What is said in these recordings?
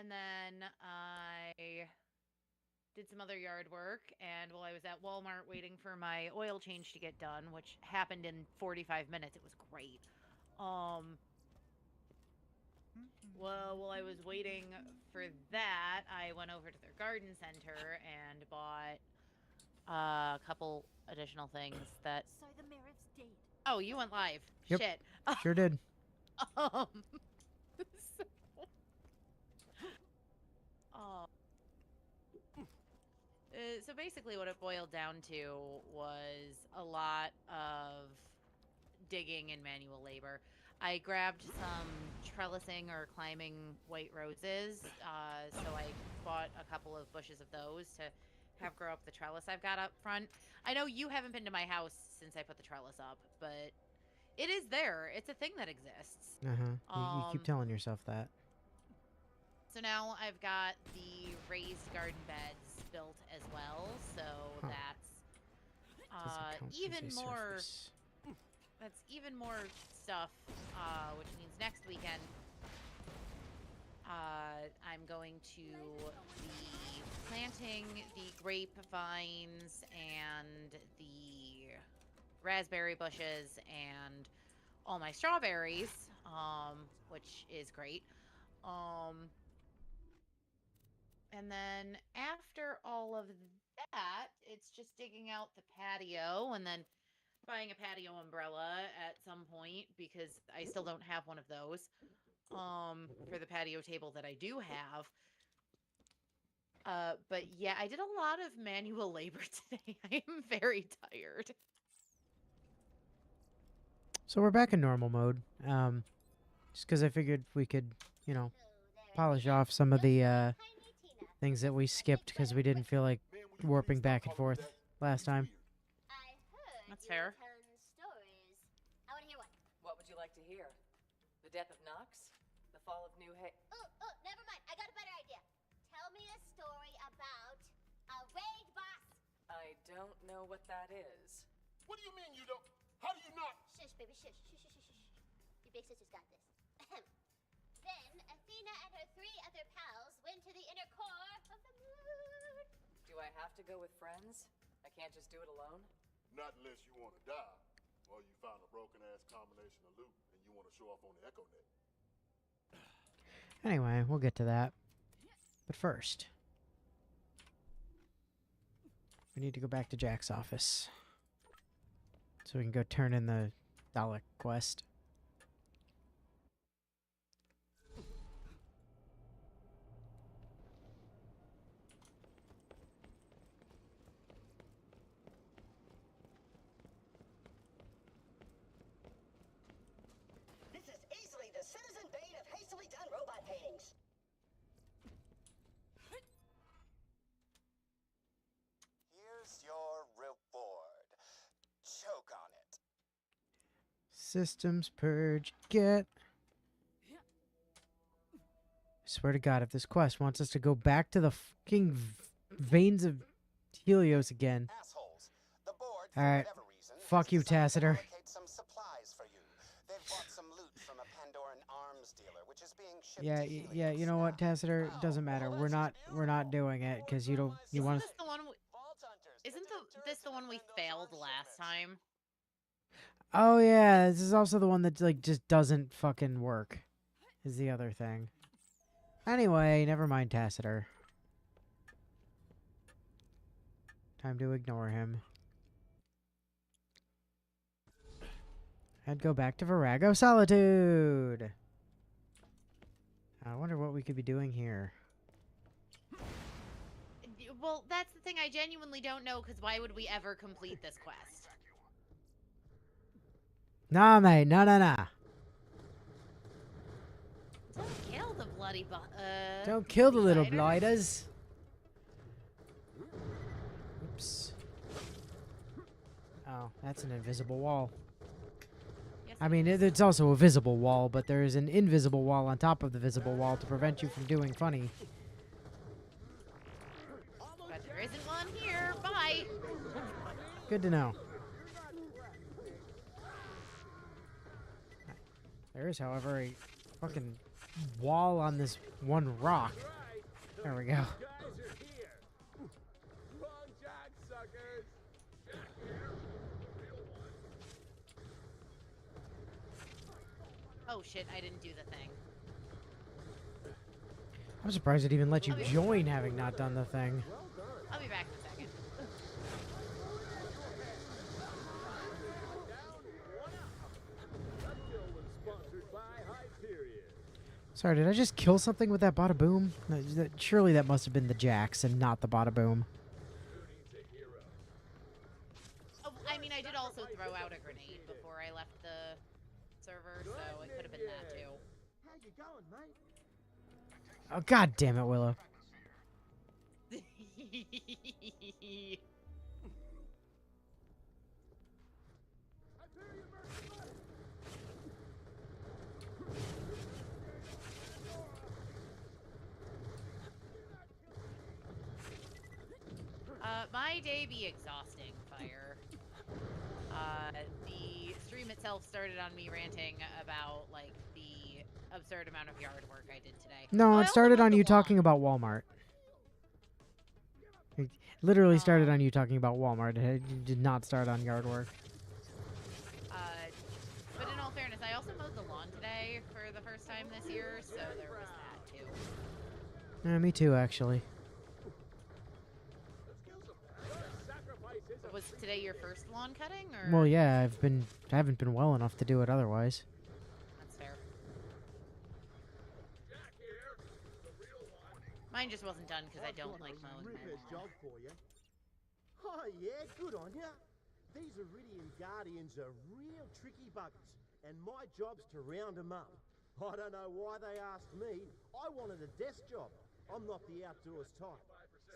And then I did some other yard work, and while I was at Walmart waiting for my oil change to get done, which happened in 45 minutes, it was great. Um, well, while I was waiting for that, I went over to their garden center and bought a couple additional things that. So the Meriv's dead. Oh, you went live. Yep. Shit. Sure did. Um. so, uh, so basically, what it boiled down to was a lot of digging and manual labor. I grabbed some trellising or climbing white roses, so I bought a couple of bushes of those to have grow up the trellis I've got up front. I know you haven't been to my house since I put the trellis up, but it is there. It's a thing that exists. You keep telling yourself that. So now I've got the raised garden beds built as well, so that's even more. Surface. That's even more stuff, which means next weekend I'm going to be planting the grapevines and the raspberry bushes and all my strawberries, which is great. And then after all of that, it's just digging out the patio and then buying a patio umbrella at some point because I still don't have one of those for the patio table that I do have. But yeah, I did a lot of manual labor today. I am very tired. So we're back in normal mode. Just because I figured we could, polish off some of the things that we skipped because we didn't feel like warping back and forth last time. That's fair. I want to hear one. What would you like to hear? The death of Nox? The fall of New Hay? Oh, never mind. I got a better idea. Tell me a story about a raid boss. I don't know what that is. What do you mean you don't? How do you not? Shush, baby, shush. Shush, shush, shush, shush. Your big sister's got this. Then Athena and her 3 other pals went to the inner core of the moon. Do I have to go with friends? I can't just do it alone? Not unless you want to die, or you found a broken-ass combination of loot and you want to show off on the Echo Net. Anyway, we'll get to that. But first, we need to go back to Jack's office. So we can go turn in the Dalek quest. This is easily the Citizen Bane of hastily done robot paintings. Here's your reward. Choke on it. Systems purge, get. I swear to God, if this quest wants us to go back to the fucking veins of Helios again. Assholes. The board, for Alright. whatever reason, Fuck you, decided to Tassiter. allocate some supplies for you. They've bought some loot from a Pandoran arms dealer, which is being shipped Yeah, to Helios yeah. You know what, now. Tassiter? Doesn't matter. We're not doing it because you don't. You Isn't want. this the one? Isn't this the one we failed last time? Oh yeah, this is also the one that like just doesn't fucking work. Is the other thing. Anyway, never mind, Tassiter. Time to ignore him. And go back to Virago Solitude. I wonder what we could be doing here. Well, that's the thing. I genuinely don't know, because why would we ever complete this quest? Nah, mate. Nah. Don't kill the bloody Don't kill the little blighters. blighters. Oops. Oh, that's an invisible wall. Yes, I it mean, is. it's also a visible wall, but there is an invisible wall on top of the visible wall to prevent you from doing funny. But there isn't one here. Bye. Good to know. There is, however, a fucking wall on this one rock. There we go. Guys are here. Wrong jack, suckers. Jack here. The real one. Oh shit, I didn't do the thing. I'm surprised it even let you join having not done the thing. I'll be back in a second. That kill was sponsored by Hyperion. Sorry, did I just kill something with that bada boom? No, surely that must have been the jacks and not the bada boom. Oh, I mean, I did also throw out a grenade before I left the server, so it could have been that too. How you going, mate? Oh, god damn it, Willow. My day be exhausting, Fire. The stream itself started on me ranting about, like, the absurd amount of yard work I did today. No, Oh, I it also started mowed on the you lawn. talking about Walmart. It literally started on you talking about Walmart. It did not start on yard work. But in all fairness, I also mowed the lawn today for the first time this year, so there was that too. Yeah, me too, actually. Was today your first lawn cutting, or? Well, yeah, I haven't been well enough to do it otherwise. That's fair. Mine just wasn't done because I don't like mowing my lawn. job for you. Oh yeah, good on ya. These Iridian Guardians are real tricky buggers, and my job's to round them up. I don't know why they asked me. I wanted a desk job. I'm not the outdoors type.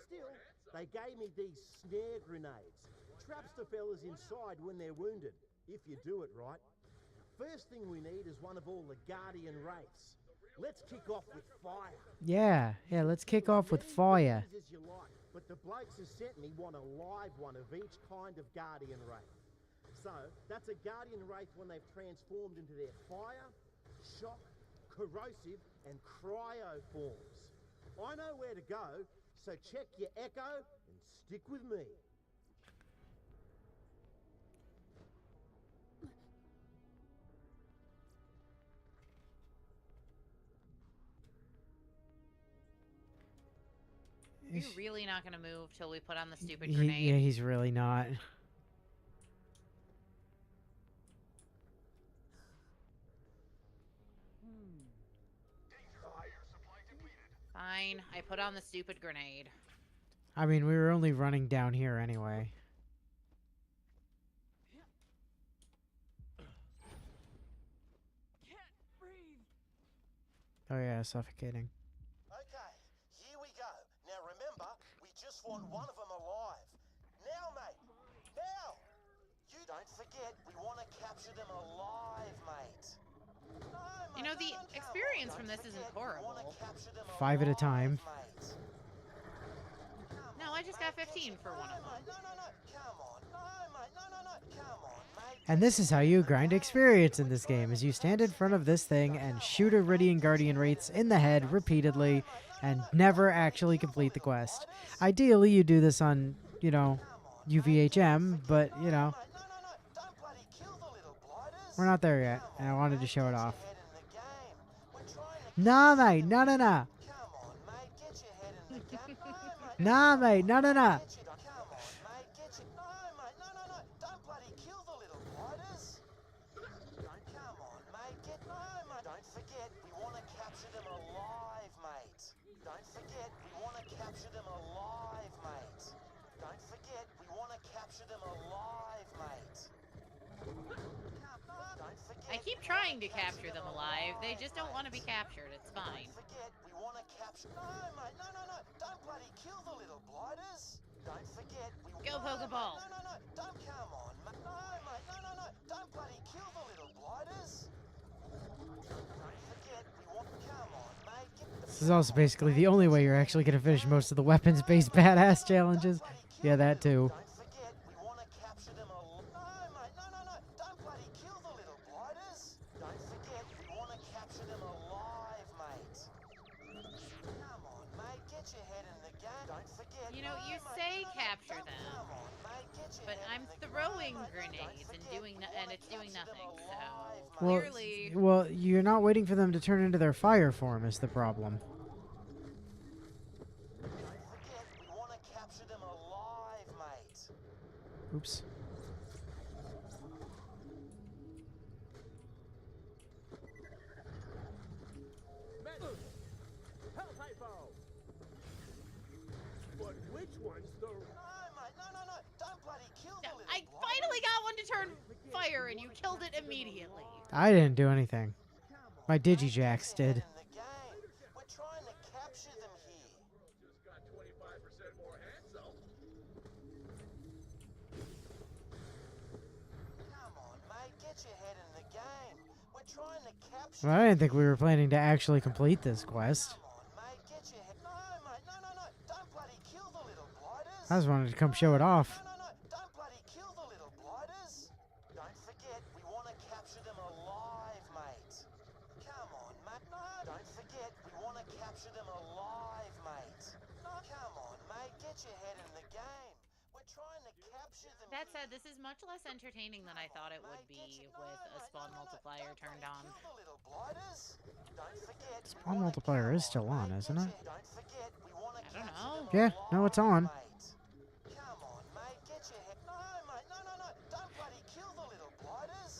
Still, they gave me these snare grenades. Traps the fellas inside when they're wounded, if you do it right. First thing we need is one of all the Guardian wraiths. Let's kick off with fire. Yeah, let's kick off with fire. As you like, but the blokes who sent me want a live one of each kind of Guardian wraith. So, that's a Guardian wraith when they've transformed into their fire, shock, corrosive, and cryo forms. I know where to go, so check your echo and stick with me. You're really not gonna move till we put on the stupid Yeah, grenade. he's really not. Fine, I put on the stupid grenade. I mean, we were only running down here anyway. Can't breathe. Oh yeah, suffocating. Okay, here we go. Now remember, we just want one of them alive. Now, mate. Now. You don't forget, we want to capture them alive, mate. No, mate, You know, the come experience on. from Don't this isn't forget, we wanna horrible. capture them 5 at a alive, time. mate. No, I just got 15 for one of No, them. mate, no. Come on. No, mate, no. Come on, mate. And this is how you grind experience in this game, is you stand in front of this thing and shoot Iridian Guardian Wraiths in the head repeatedly and never actually complete the quest. Ideally, you do this on, you know, UVHM, but, you know, Don't bloody kill the little blighters. we're not there yet, and I wanted to show it off. Get your head in the game. We're trying to Nah, mate, no. Come on, mate, get your head in the game. Nah, mate, no. Come on, mate, get your... No. Don't bloody kill the little blighters. Come on, mate, Don't forget, we want to capture them alive, mate. Don't forget, we want to capture them alive, mate. Don't forget, we want to capture them alive, mate. Don't forget, I keep trying to capture them alive. They just don't want to be captured. It's fine. Don't forget, we want to capture... No, mate, no. Don't bloody kill the little blighters. Don't forget, we... Go Pokeball. No. Don't come on, mate. No, mate, no. Don't bloody kill the little blighters. Don't forget, we want... Come on, mate. Get the... This is also basically the only way you're actually going to finish most of the weapons-based badass challenges. Yeah, that too. Don't forget, we want to capture them alive. No, mate, no. Don't bloody kill the little blighters. Don't forget, we want to capture them alive, mate. You know, you say capture them, but I'm throwing grenades and it's doing nothing. So Well, clearly, well, you're not waiting for them to turn into their fire form is the problem. Don't forget, we want to capture them alive, mate. Oops. Medic! Help hypo! But which one's the... No, mate, no. Don't bloody kill the little I blighters. finally got one to turn fire, and you killed it immediately. I didn't do anything. My Digijacks did. In the game. We're trying to capture them here. Just got 25% more handsome. Come on, mate, get your head in the game. We're trying to capture Well, I didn't think we were planning to actually complete this quest. Come on, mate, get your head. No, mate, no. Don't bloody kill the little blighters. I just wanted to come show it off. No. Don't bloody kill the little blighters. Don't forget, we want to capture them alive, mate. Come on, mate. No, don't forget, we want to capture them alive, mate. No, come on, mate, get your head in the game. We're trying to capture them. That said, this is much less entertaining than I thought it would be with a spawn multiplier turned on. Kill the little blighters. Don't forget, we Spawn wanna multiplier kill is still them, on, mate. isn't Get it? your- Don't forget, we want to I don't capture know. them Yeah, no, it's alive, on. mate. Come on, mate, get your head. No, mate, no. Don't bloody kill the little blighters.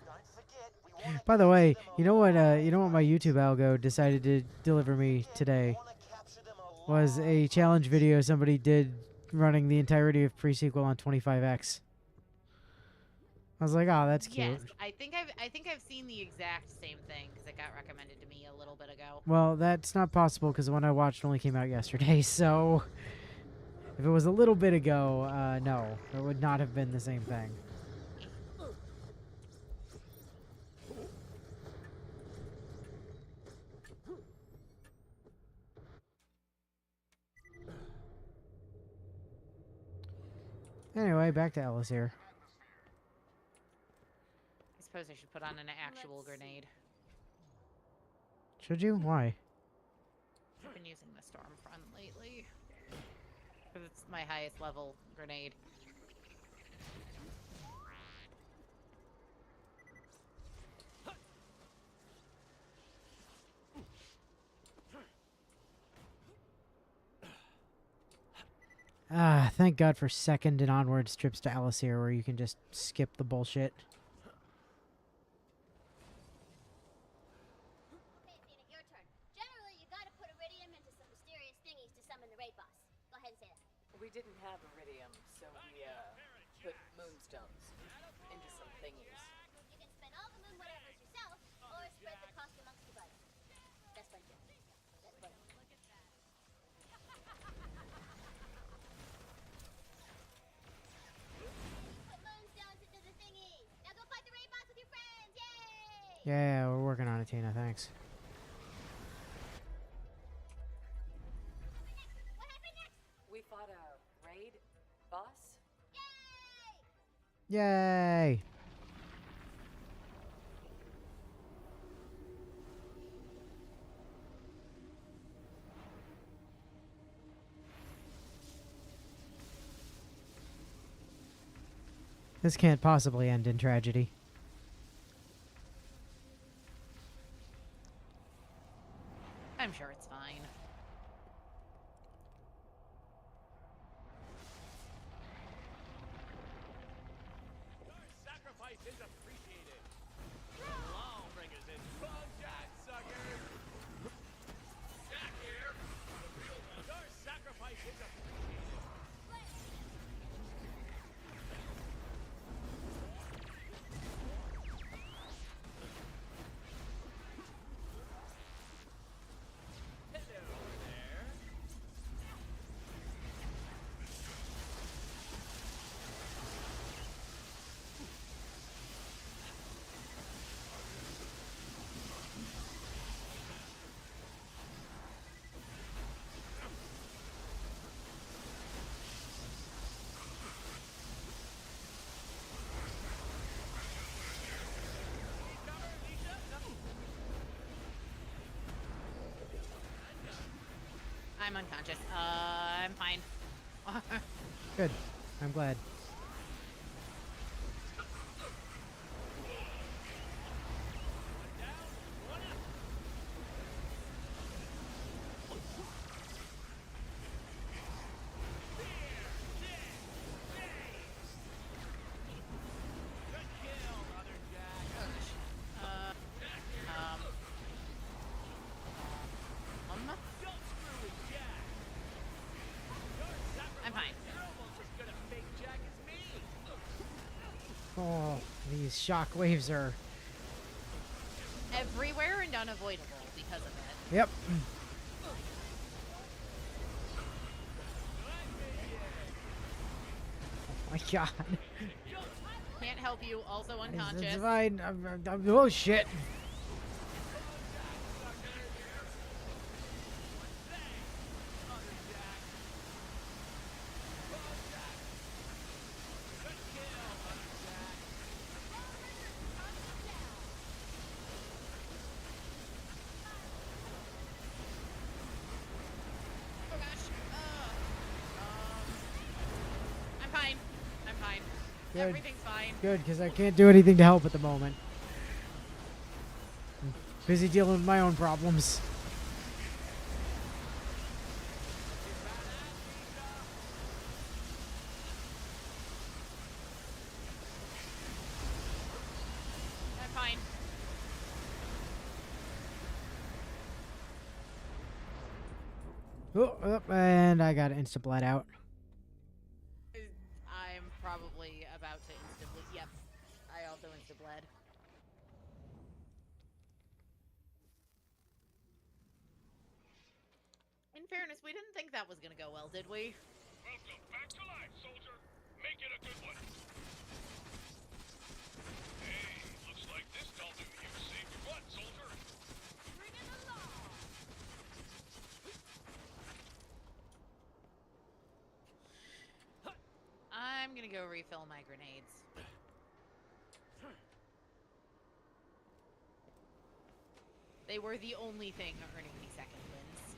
Don't forget, we want to By the way, capture them you know what? alive, You know what my mate. YouTube algo decided to deliver me Forget, we today wanna capture them was a alive, challenge mate. video somebody did running the entirety of pre-sequel on 25x. I was like, oh, that's cute. Yes, I think I've seen the exact same thing because it got recommended to me a little bit ago. Well, that's not possible because the one I watched only came out yesterday. So if it was a little bit ago, no, it would not have been the same thing. Anyway, back to Ellis here. I suppose I should put on an actual grenade. Should you? Why? I've been using the Stormfront lately because it's my highest level grenade. Ah, thank God for second and onwards trips to Alice here where you can just skip the bullshit. Okay, Athena, your turn. Generally, you gotta put iridium into some mysterious thingies to summon the raid boss. Go ahead and say that. We didn't have iridium, so we, put moonstones into some thingies. You can spend all the moon whatevers yourself, or spread the cost amongst the buddies. That's fun, too. That's fun. Put moonstones into the thingies. Now go fight the raid boss with your friends. Yay! Yeah, we're working on it, Tina. Thanks. What happened next? We fought a raid boss. Yay! Yay! This can't possibly end in tragedy. I'm sure it's fine. Sacrifice is appreciated. Lawbringers and strong jack suckers. Jack here. The real one. Your sacrifice is appreciated. I'm unconscious. I'm fine. Good. I'm glad. I'm fine. Oh, these shock waves are. Everywhere and unavoidable because of it. Yep. Oh my god. Can't help you. Also unconscious. It's fine. Oh shit. Oh gosh. I'm fine. I'm fine. Good. Everything's fine. Good, because I can't do anything to help at the moment. I'm busy dealing with my own problems. I'm fine. Oh, and I got insta bled out. I'm probably about to instantly. Yep. I also insta bled. In fairness, we didn't think that was gonna go well, did we? Welcome back to life, soldier. Make it a good one. Hey, looks like this W saved your butt, soldier. Bring it along. I'm gonna go refill my grenades. They were the only thing earning me second wins.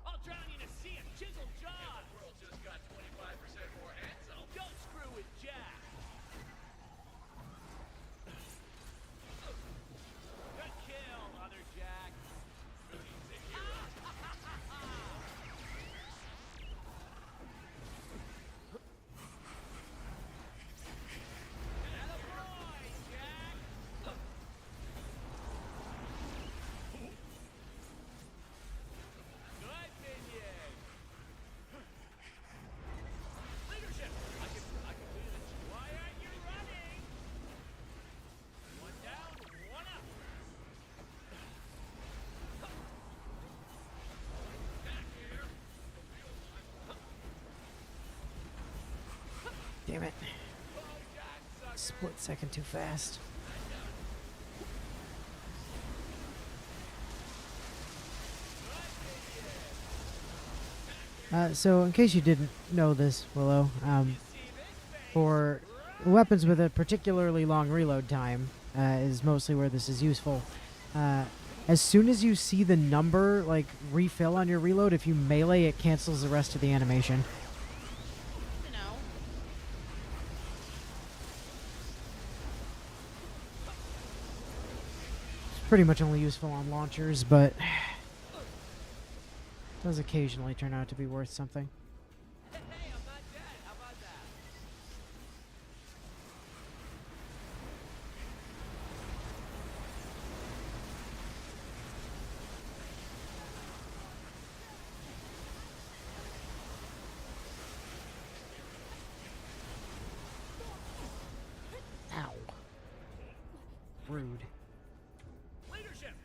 I'll drown you in a sea of chiseled jaws. The world just got 25% more handsome. Don't screw with Jack. Good kill, other Jack. Attaboy, Jack. Good minion. Leadership. I can lead it. Why aren't you running? One down, one up. Back here. Damn it. Oh, Jack, sucker. Split second too fast. So, in case you didn't know this, Willow, for weapons with a particularly long reload time is mostly where this is useful. As soon as you see the number, like, refill on your reload, if you melee, it cancels the rest of the animation. You know. It's pretty much only useful on launchers, but does occasionally turn out to be worth something. Hey, I'm not dead. How about that? Ow. Rude. Leadership.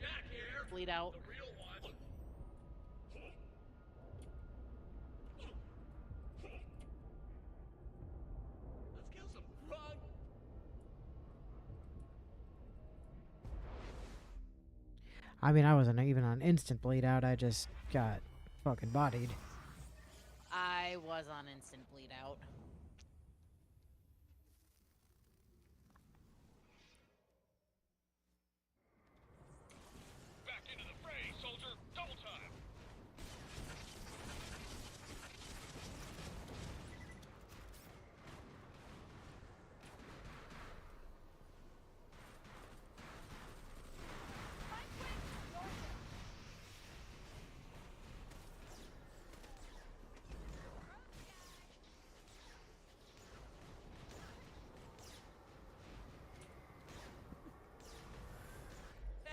Jack here. Bleed out. The real one. Let's kill some frog. I mean, I wasn't even on instant bleed out. I just got fucking bodied. I was on instant bleed out. Back into the fray, soldier. Double time.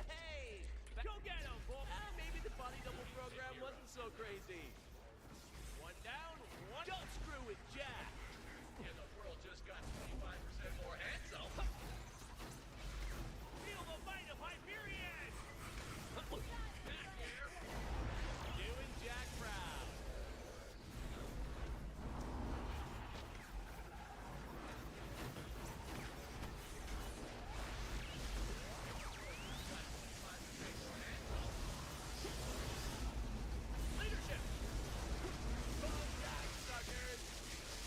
Hey! Go get him, boy! Maybe the body double program wasn't so crazy. One down, one. Don't screw with Jack! And the world just got 25% more handsome. Feel the might of Hyperion! Back here! Doing Jack proud. Leadership! Go Jack, suckers!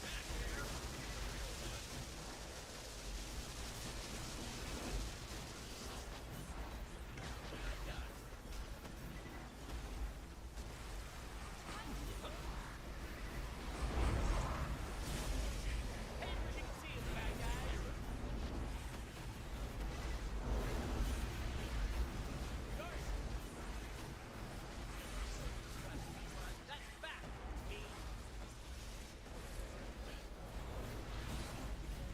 Back here! Hey, you can see him, bad guys! Yours! That's back, me!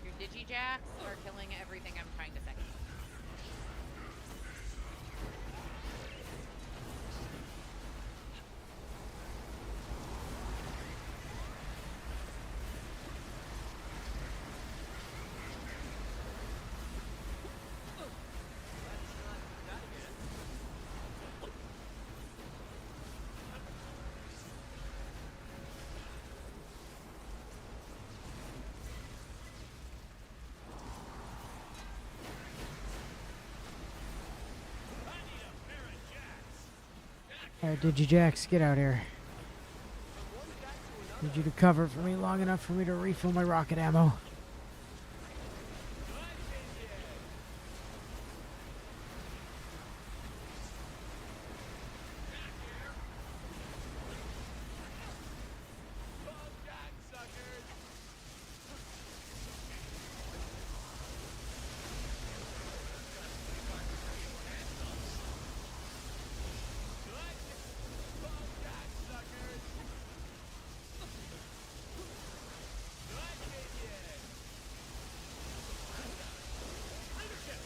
Your Digijacks are killing everything I'm trying to second. That again. I need a pair of jacks. Alright, Digijax, get out here. From one guy to another. Need you to cover for me long enough for me to refill my rocket ammo. Good vision. Back here. Go Jack, suckers. Good. Go Jack, suckers. Good vision. Leadership.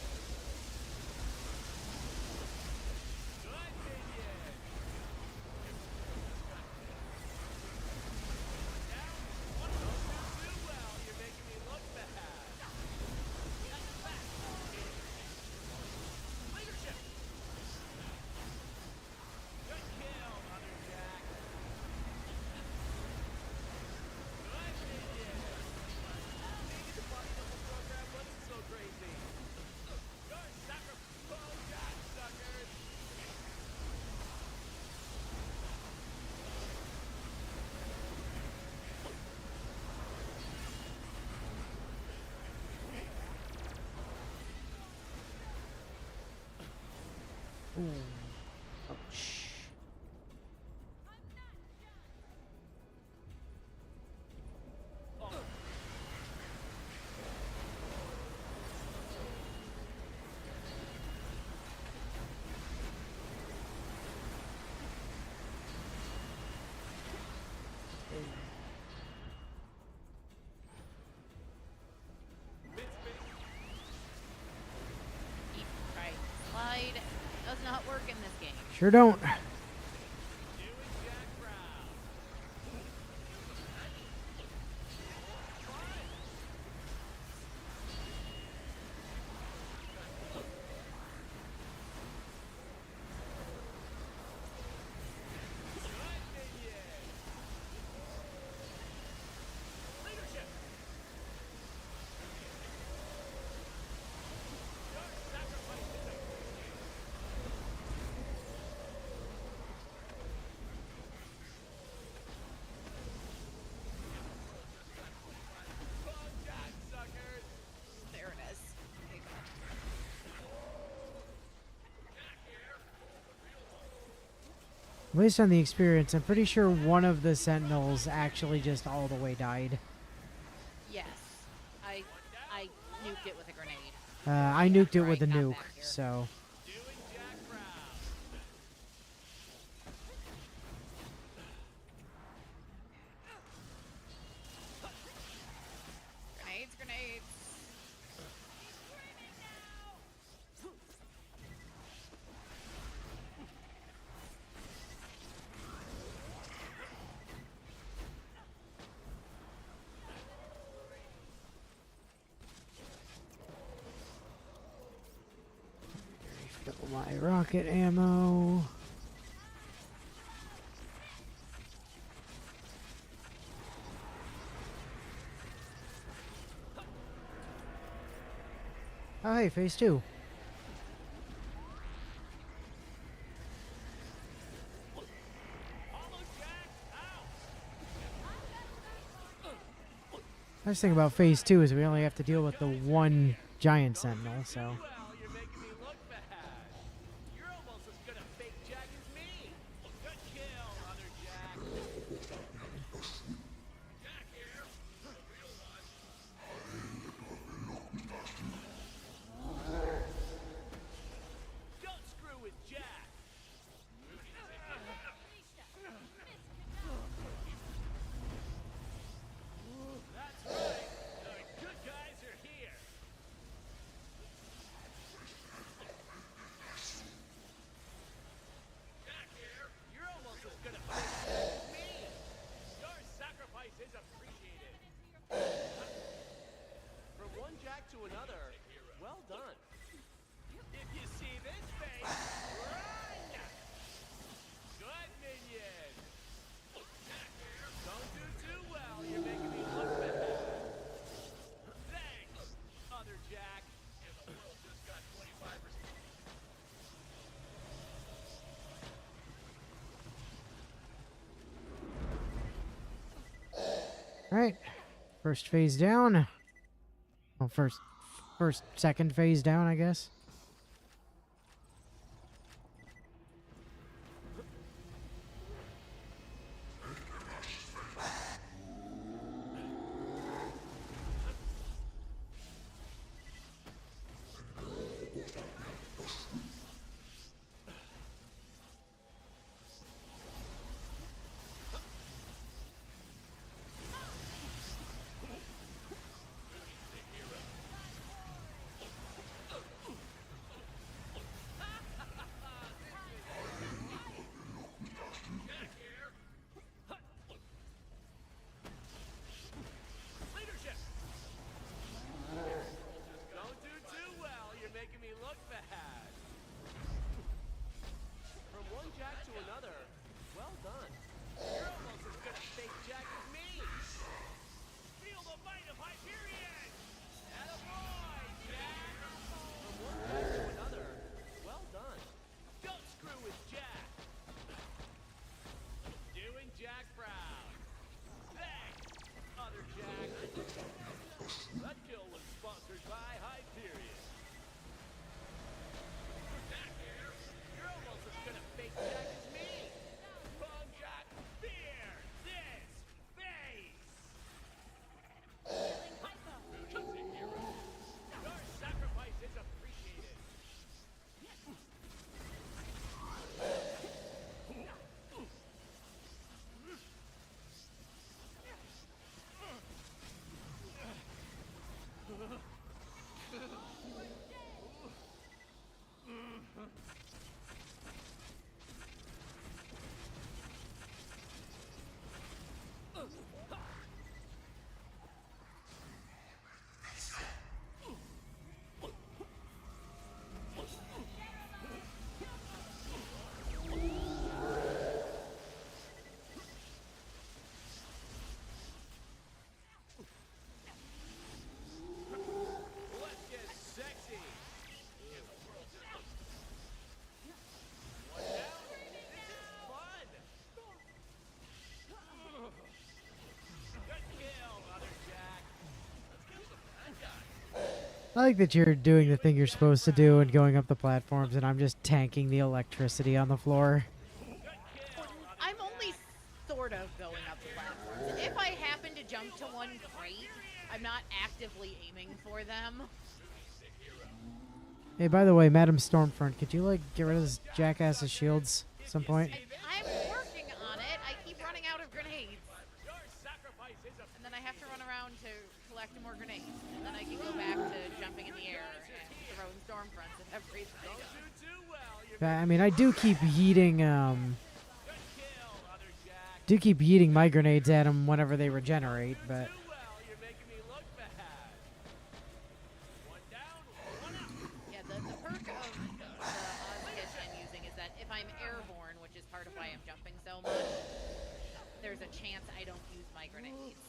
Good vision. Down. One don't do too well. You're making me look bad. That's back. Leadership. Good kill, Mother Jack. Good vision. Maybe the body double program wasn't so crazy. Your sacrifice, Jack, suckers. Ooh. Ouch. Keep right. Slide does not work in this game. Sure don't. Doing Jack proud. Good vision. Leadership. Your sacrifice is a Based on the experience, I'm pretty sure one of the sentinels actually just all the way died. Yes. I nuked it with a grenade. I nuked it After I with a got nuke, back here. so... Doing Jack proud. Grenades, grenades. Refill my rocket ammo. Oh, hey, phase 2. Nice thing about phase 2 is we only have to deal with the one giant sentinel, so... Well, you're making me look bad. You're almost as good a fake Jack as me. Good kill, other Jack. Jack here. The real one. Don't screw with Jack. That's right. The good guys are here. Jack here. You're almost as good a fake Jack as me. Your sacrifice is appreciated. From one Jack to another, well done. If you see this face, run! Good minion. Jack here. Don't do too well. You're making me look bad. Thanks, other Jack. And the world just got 25%. Alright. First phase down. Well, second phase down, I guess. Leadership. Don't do too well. You're making me look bad. From one Jack to another, well done. You're almost as good a fake Jack as me. Feel the might of Hyperion. Attaboy, Jack. From one Jack to another, well done. Don't screw with Jack. Doing Jack proud. Thanks, other Jack. That kill was sponsored by Hyperion. Jack here. You're almost as good a fake Jack as me. Wrong Jack. Fear this face. Your sacrifice is appreciated. Let's get sexy. One down. This is fun. Good kill, other Jack. Let's kill some bad guys. I like that you're doing the thing you're supposed to do and going up the platforms, and I'm just tanking the electricity on the floor. Good kill. to one crate. I'm not actively aiming for them. Hey, by the way, Madam Stormfront, could you, like, get rid of this jackass's shields at some point? I'm working on it. I keep running out of grenades. Your sacrifice is a And then I have to run around to collect more grenades. And then I can go back to jumping in the air and throwing storm fronts at everything. don't do too well. You're I mean, I do keep yeeting, good kill, other Jack. do keep yeeting my grenades at them whenever they regenerate, but... Too well. You're making me look bad. One down, one out. Yeah, the perk of the Oz Kitchen using is that if I'm airborne, which is part of why I'm jumping so much, there's a chance I don't use my grenades.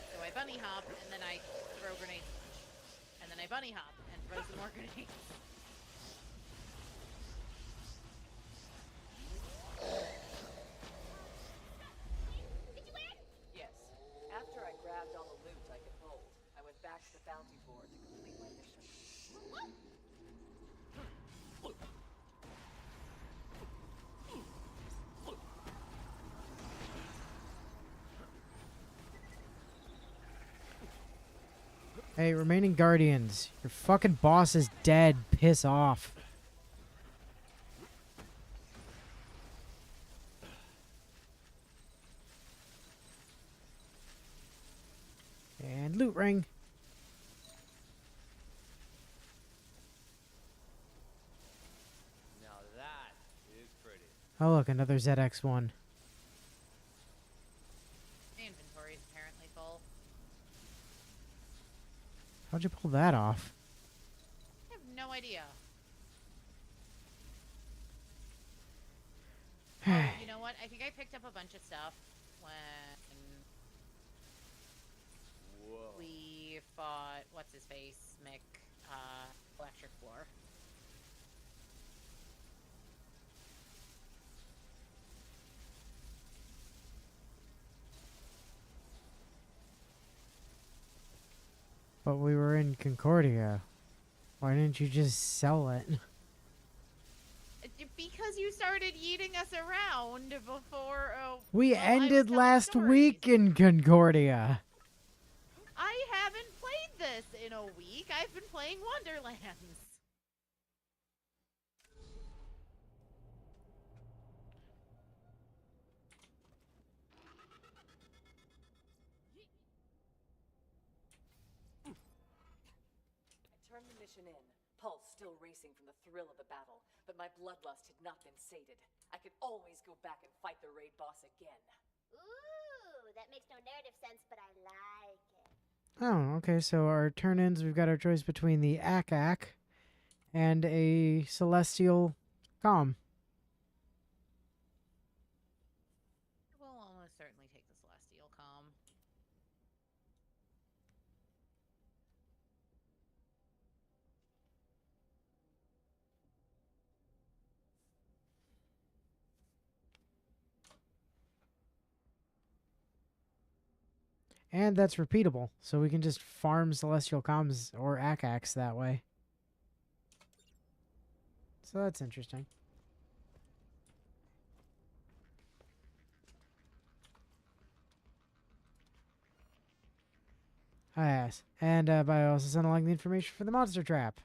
So I bunny hop, and then I throw grenades. And then I bunny hop, and throw some more grenades. Did you win? Yes. After I grabbed all the loot I could hold, I went back to the bounty board to complete my mission. Hey, remaining Guardians, your fucking boss is dead. Piss off. And loot ring. Now that is pretty. Oh look, another ZX1. My inventory is apparently full. How'd you pull that off? I have no idea. You know what? I think I picked up a bunch of stuff when Whoa. we fought what's his face, Mick, electric floor. But we were in Concordia. Why didn't you just sell it? Because you started yeeting us around before. We well, I was ended telling last stories. week in Concordia. I haven't played this in a week. I've been playing Wonderlands. I turned the mission in, pulse still racing from the thrill of the battle, but my bloodlust had not been sated. I could always go back and fight the raid boss again. Ooh, that makes no narrative sense, but I like it. Oh, okay, so our turn-ins, we've got our choice between the Ak and a Celestial Calm. We'll almost certainly take the Celestial Calm. And that's repeatable, so we can just farm Celestial Calms or Akax that way. So that's interesting. Ah, yes. And by also send along the information for the monster trap.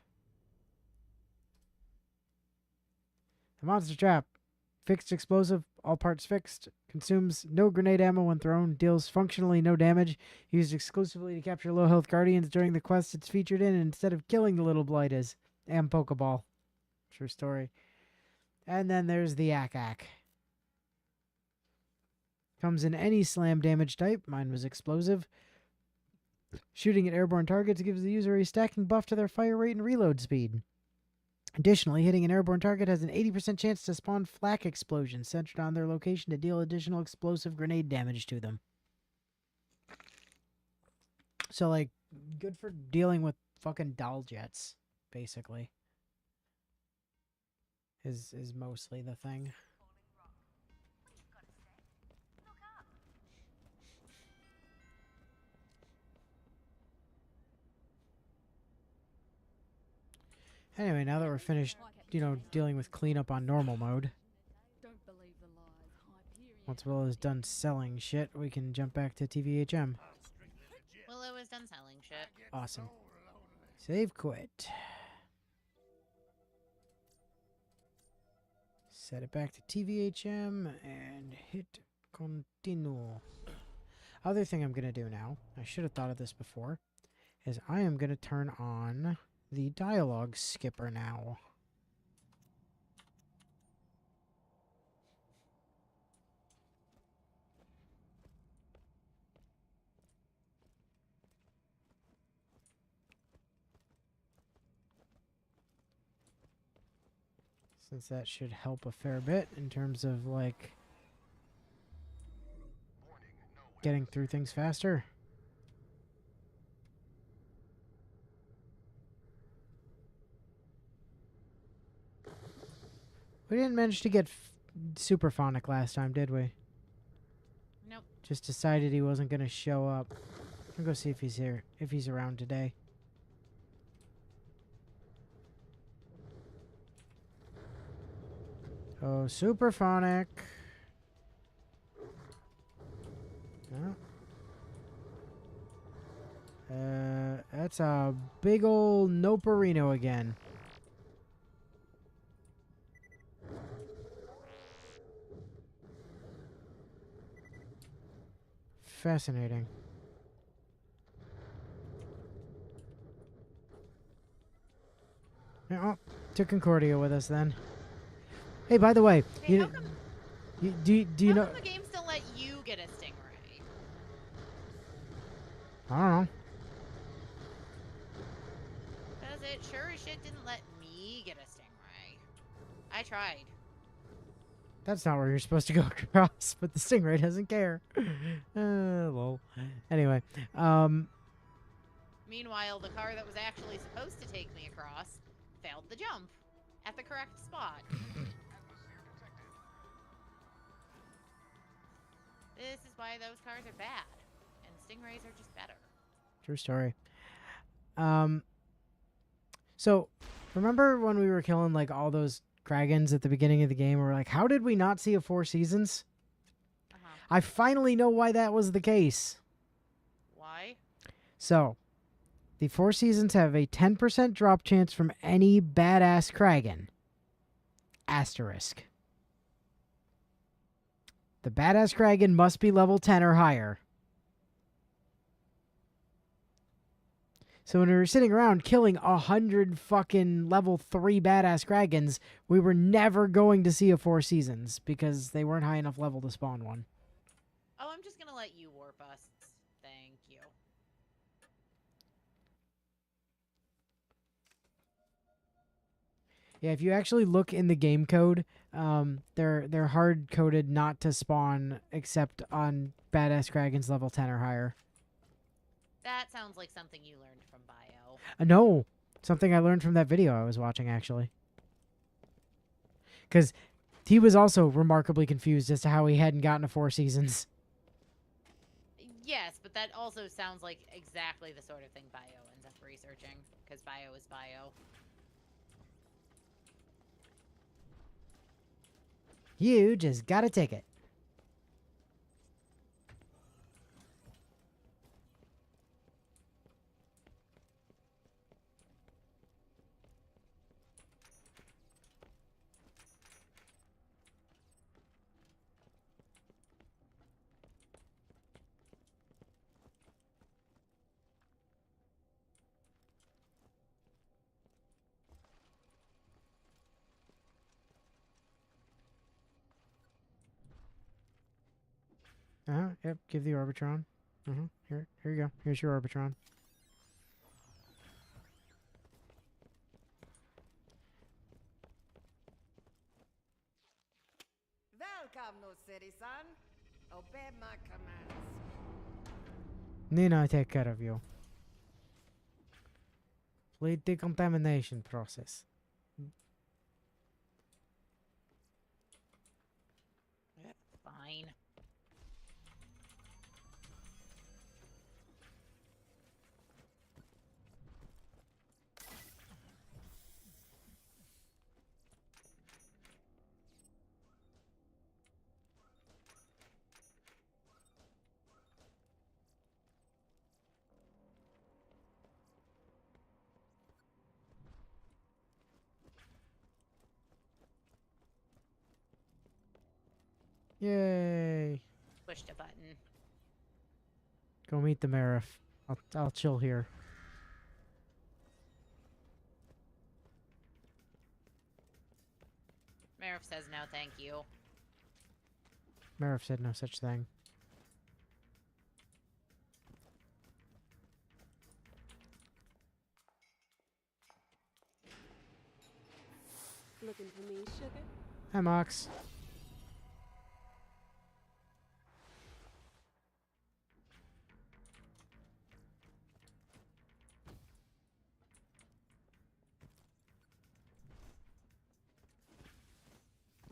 The monster trap. Fixed explosive, all parts fixed. Consumes no grenade ammo when thrown. Deals functionally no damage. Used exclusively to capture low health guardians during the quest it's featured in instead of killing the little blightas. And Pokeball. True story. And then there's the Ak. Comes in any slam damage type. Mine was explosive. Shooting at airborne targets gives the user a stacking buff to their fire rate and reload speed. Additionally, hitting an airborne target has an 80% chance to spawn flak explosions centered on their location to deal additional explosive grenade damage to them. So, like, good for dealing with fucking doll jets, basically. Is mostly the thing. Anyway, now that we're finished, dealing with cleanup on normal mode. Don't believe the lies Hyperion Once Willow is done selling shit, we can jump back to TVHM. Willow is done selling shit. Awesome. Save quit. Set it back to TVHM and hit continue. Other thing I'm going to do now, I should have thought of this before, is I am going to turn on the dialogue skipper now. Since that should help a fair bit in terms of, like, getting through things faster. We didn't manage to get Superphonic last time, did we? Nope. Just decided he wasn't going to show up. I'll go see if he's here, if he's around today. Oh, Superphonic. That's a big old Noperino again. Fascinating. Oh, took Concordia with us then. Hey, by the way, Hey, do you know? How come the game still let you get a Stingray? I don't know. Because it sure as shit didn't let me get a Stingray. I tried. That's not where you're supposed to go across, but the Stingray doesn't care. Lol. Anyway, Meanwhile, the car that was actually supposed to take me across failed the jump at the correct spot. This is why those cars are bad, and Stingrays are just better. True story. So, remember when we were killing, like, all those Kragans at the beginning of the game? We were like, how did we not see a Four Seasons? I finally know why that was the case. Why? So, the Four Seasons have a 10% drop chance from any badass Kragan. Asterisk. The badass Kragan must be level 10 or higher. So when we were sitting around killing 100 fucking level 3 badass Kragans, we were never going to see a Four Seasons because they weren't high enough level to spawn one. Oh, I'm just gonna let you warp us. Thank you. Yeah, if you actually look in the game code, they're hard coded not to spawn except on badass Kragans level 10 or higher. That sounds like something you learned from Bio. No, something I learned from that video I was watching actually. Because he was also remarkably confused as to how he hadn't gotten a Four Seasons. Yes, but that also sounds like exactly the sort of thing Bio ends up researching, because Bio is Bio. You just got a ticket. Yep, give the Orbitron. Here you go. Here's your Orbitron. Welcome, new citizen. Obey my commands. Nina, I take care of you. Complete decontamination process. Fine. Yay! Pushed a button. Go meet the Marif. I'll chill here. Marif says no, thank you. Marif said no such thing. Looking for me, sugar? Hi, Mox.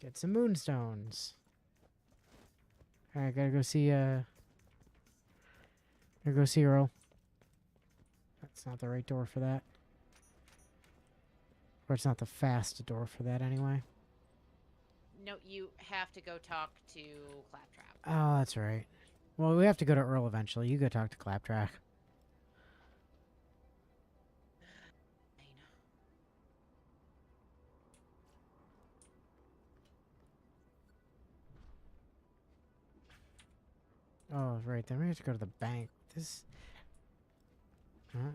Get some moonstones. Alright, gotta go see Earl. That's not the right door for that. Or it's not the fast door for that anyway. No, you have to go talk to Claptrap. Oh, that's right. Well, we have to go to Earl eventually. You go talk to Claptrap. Oh, right. Then we have to go to the bank. This.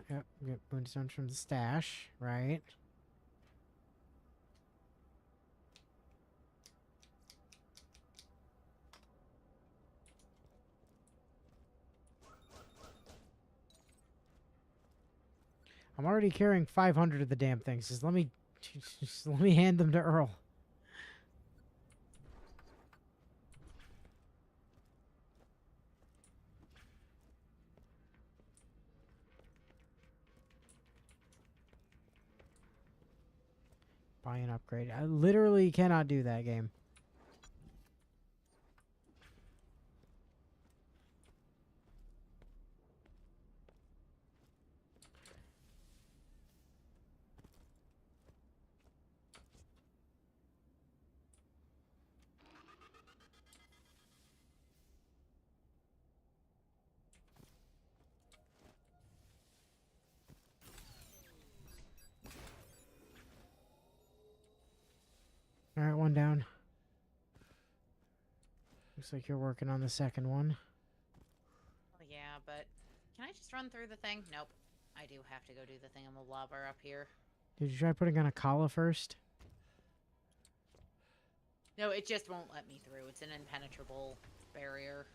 Yep. Get moonstones from the stash, right? I'm already carrying 500 of the damn things. Just let me hand them to Earl. Buy an upgrade. I literally cannot do that game. Alright, one down. Looks like you're working on the second one. Oh, yeah, but can I just run through the thing? Nope. I do have to go do the thing on the lobber up here. Did you try putting on a collar first? No, it just won't let me through. It's an impenetrable barrier.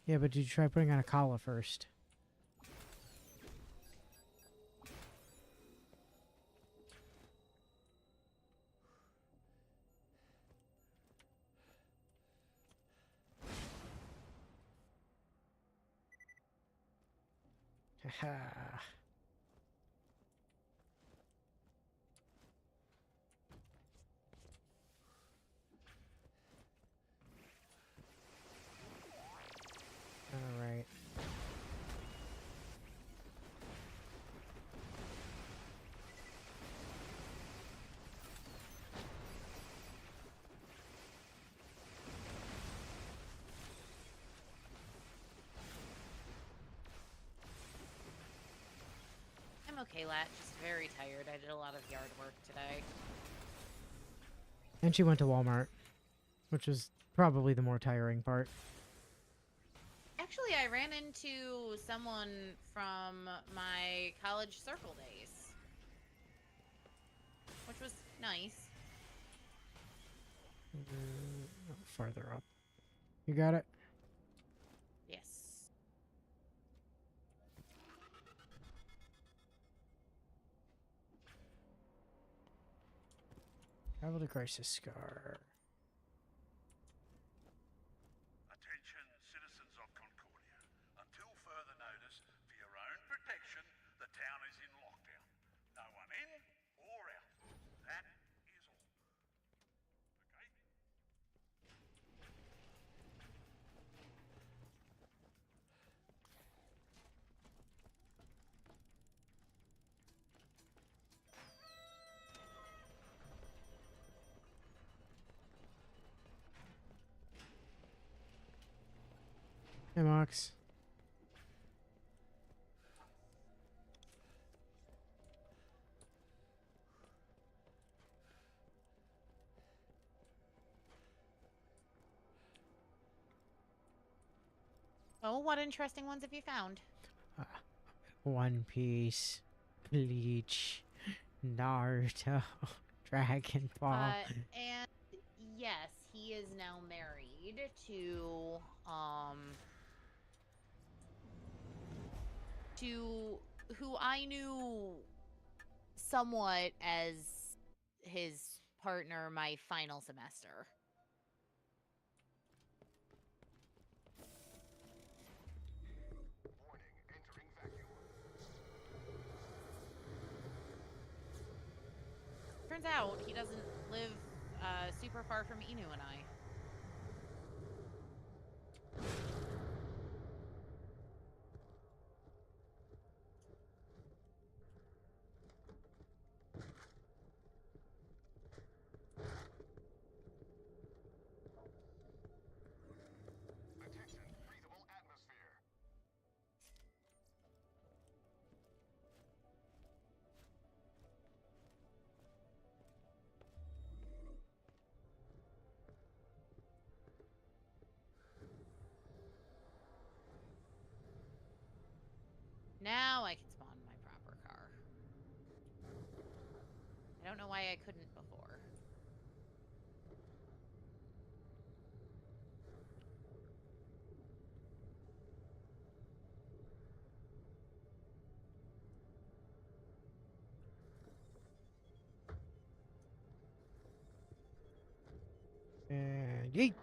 Yeah, but did you try putting on a collar first? Haha. Alright. I'm okay, Lat. Just very tired. I did a lot of yard work today. And she went to Walmart, which was probably the more tiring part. Actually, I ran into someone from my college circle days, which was nice. Farther up. You got it? Yes. Travel to Crisis Scar. Attention, citizens of Concordia. Until further notice, for your own protection, the town is in lockdown. No one in or out. That is all. Okay? Hey, Mox. Oh, what interesting ones have you found? One Piece, Bleach, Naruto, Dragon Ball. And yes, he is now married to who I knew somewhat as his partner my final semester. Turns out he doesn't live super far from Inu and I. Now I can spawn my proper car. I don't know why I couldn't before. And yeet.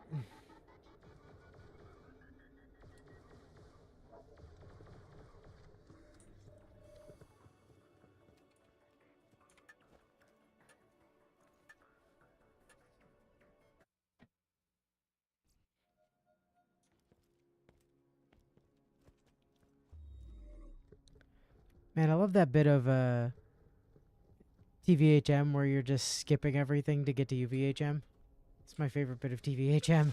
Man, I love that bit of TVHM where you're just skipping everything to get to UVHM. It's my favorite bit of TVHM.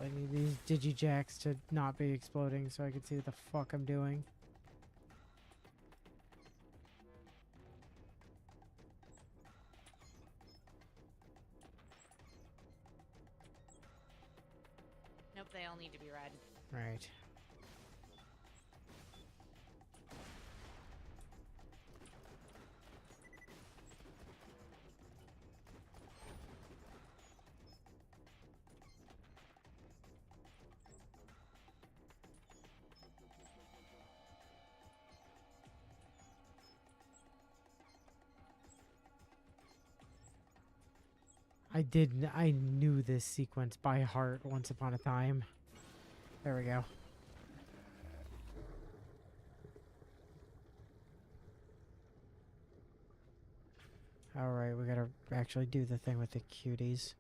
I need these digijacks to not be exploding so I can see what the fuck I'm doing. Nope, they all need to be red. Right. I knew this sequence by heart once upon a time. There we go. Alright, we gotta actually do the thing with the cuties.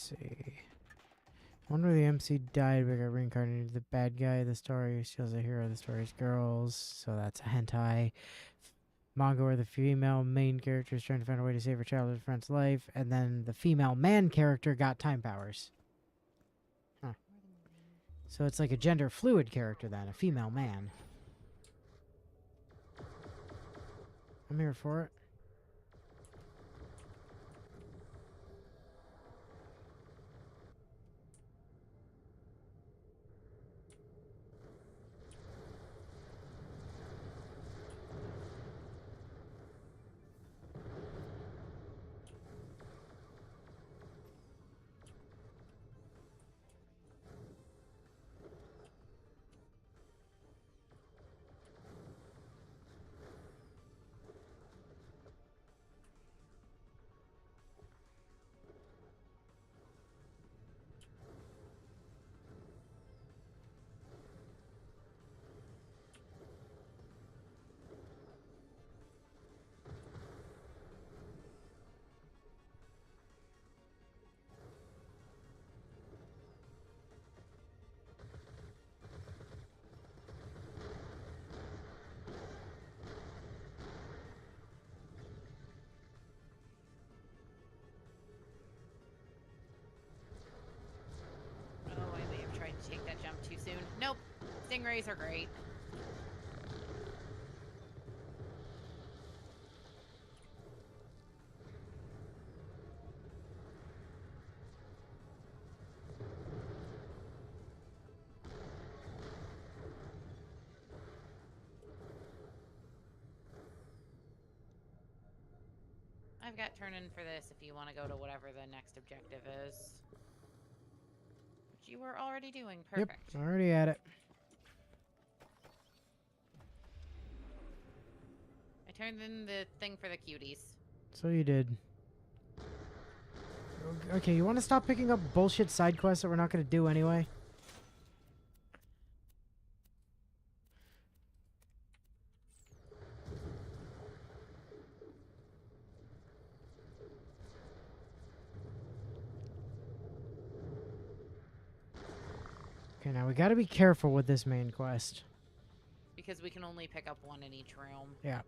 see. One where the MC died but got reincarnated. The bad guy of the story steals a hero of the story's girls, so that's a hentai. Manga where the female main character is trying to find a way to save her childhood friend's life, and then the female man character got time powers. Huh. So it's like a gender fluid character then, a female man. I'm here for it. Oh, I may have tried to take that jump too soon. Nope. Stingrays are great. I've got turn in for this if you want to go to whatever the next objective is. Which you were already doing. Perfect. Yep, already at it. I turned in the thing for the cuties. So you did. Okay, you want to stop picking up bullshit side quests that we're not going to do anyway? Okay, now we got to be careful with this main quest. Because we can only pick up one in each room. Yeah.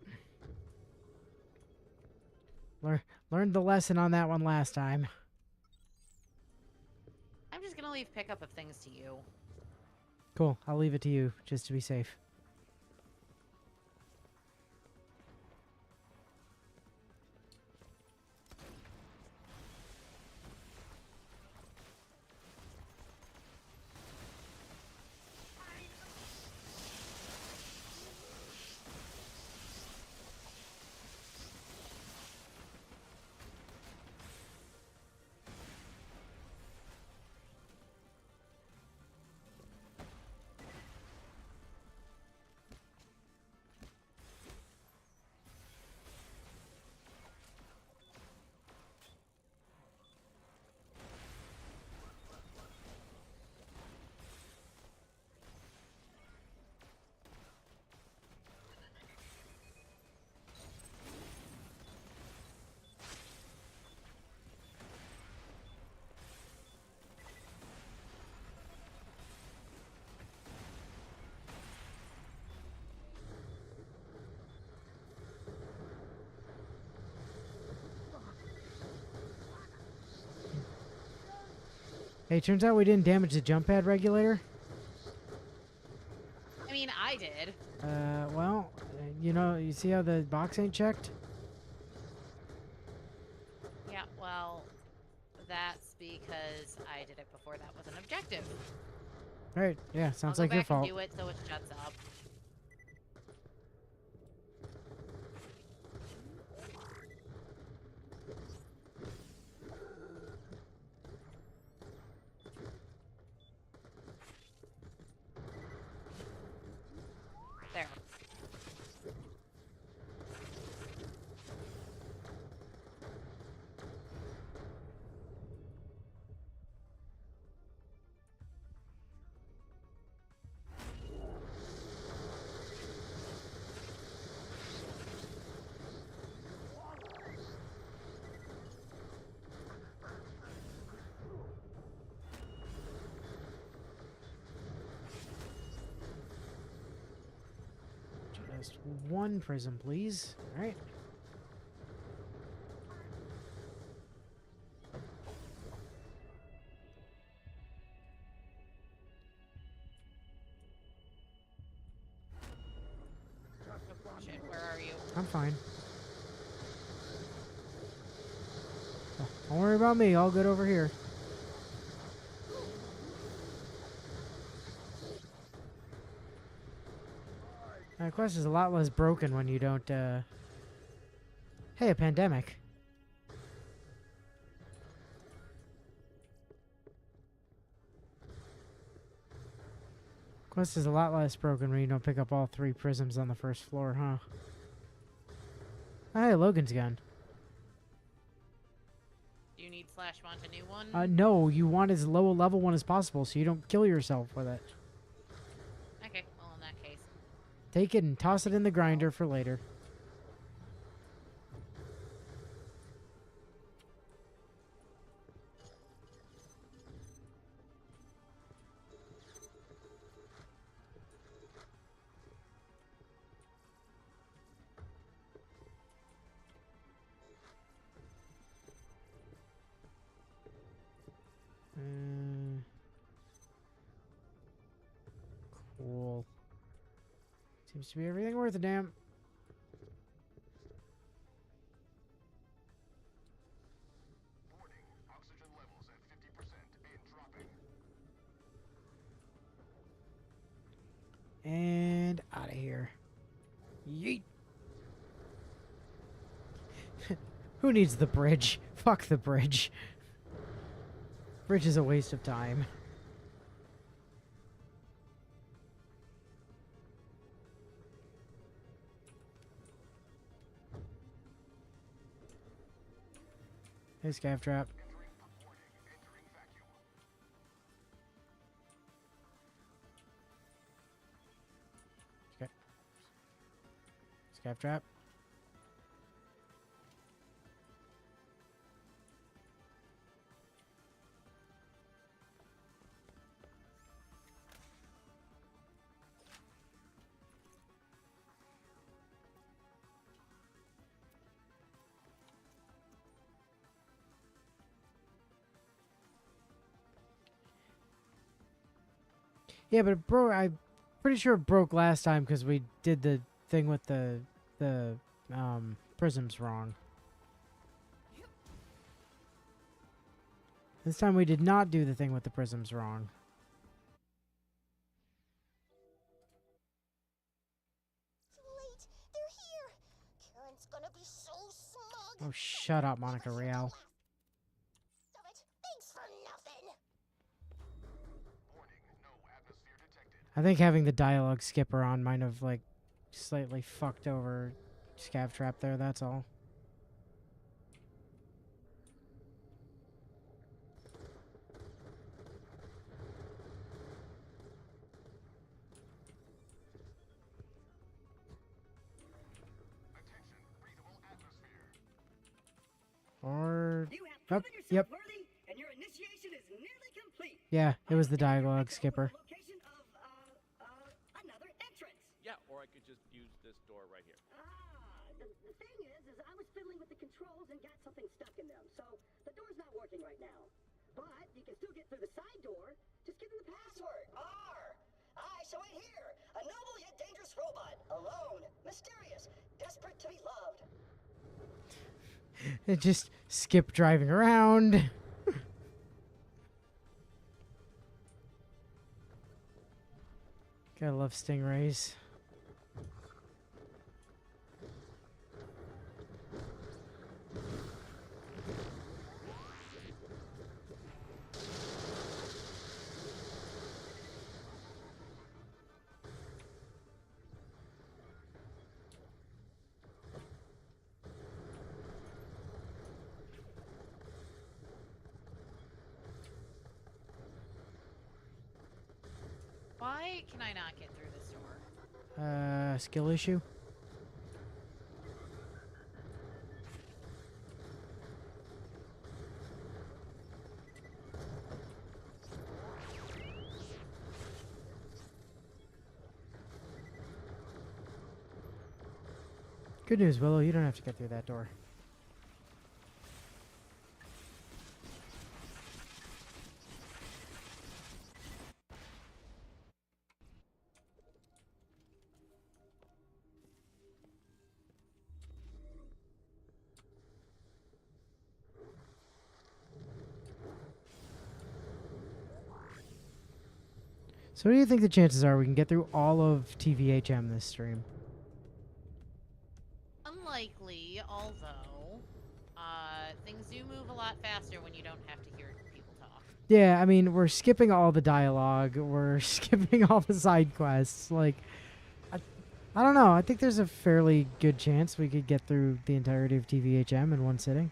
Learned the lesson on that one last time. I'm just gonna leave pickup of things to you. Cool, I'll leave it to you, just to be safe. Hey, turns out we didn't damage the jump pad regulator. I mean, I did. Well, you know, you see how the box ain't checked? Yeah, well, that's because I did it before that was an objective. Right, yeah, sounds I'll like go your back fault. and do it so it shuts up. There. Just one prism, please. All right. Shit, where are you? I'm fine. Don't worry about me. All good over here. The quest is a lot less broken when you don't, Hey, a pandemic. Quest is a lot less broken when you don't pick up all 3 prisms on the first floor, huh? Hey, Logan's gun. Do you need slash want a new one? No, you want as low a level one as possible so you don't kill yourself with it. Okay, well in that case. Take it and toss it in the grinder for later. Cool. Seems to be everything worth a damn. Warning, oxygen levels at 50% and dropping. And out of here. Yeet. Who needs the bridge? Fuck the bridge. Bridge is a waste of time. Hey, scav trap. Okay. Scav trap. Yeah, but it broke. I'm pretty sure it broke last time because we did the thing with the prisms wrong. This time we did not do the thing with the prisms wrong. Late. They're here. Karen's gonna be so smug. Oh, shut up, Monica Real. Stop it. Thanks for nothing. Warning, no atmosphere detected. I think having the dialogue skipper on might have, like, slightly fucked over Scav Trap there, that's all. Attention, breathable atmosphere. Or... You have Yep, proven yourself yep. worthy, and your initiation is nearly complete. Yeah, it was the dialogue skipper. Location of another entrance. Yeah, or I could just use this door right here. The thing is I was fiddling with the controls and got something stuck in them, so the door's not working right now. But you can still get through the side door. Just give them the password. R. So wait here. A noble yet dangerous robot. Alone. Mysterious. Desperate to be loved. It just skip driving around. Gotta love stingrays. Why can I not get through this door? Skill issue? Good news, Willow. You don't have to get through that door. So what do you think the chances are we can get through all of TVHM this stream? Unlikely, although things do move a lot faster when you don't have to hear people talk. Yeah, I mean, we're skipping all the dialogue. We're skipping all the side quests. Like, I don't know. I think there's a fairly good chance we could get through the entirety of TVHM in one sitting.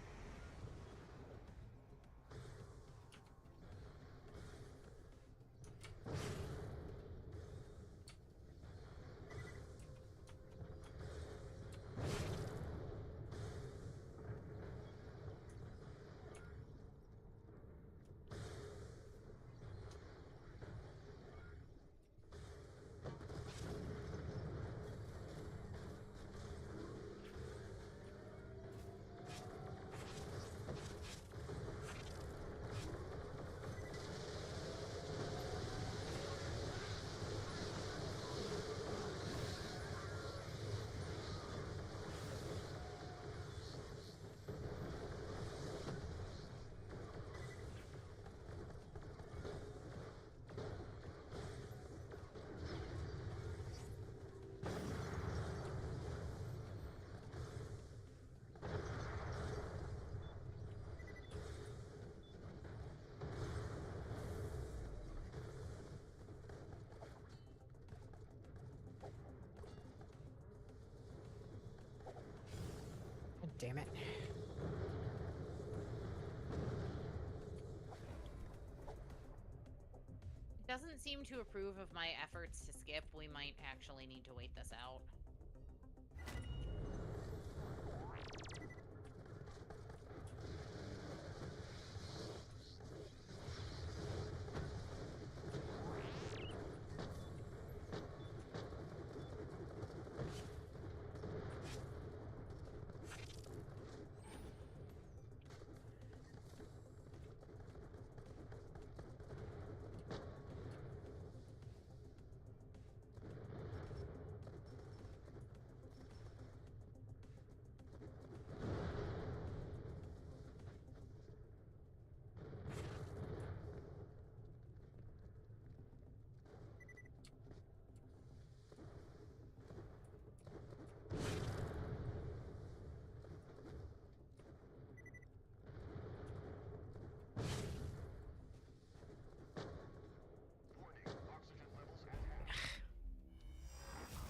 God damn it. Doesn't seem to approve of my efforts to skip. We might actually need to wait this out.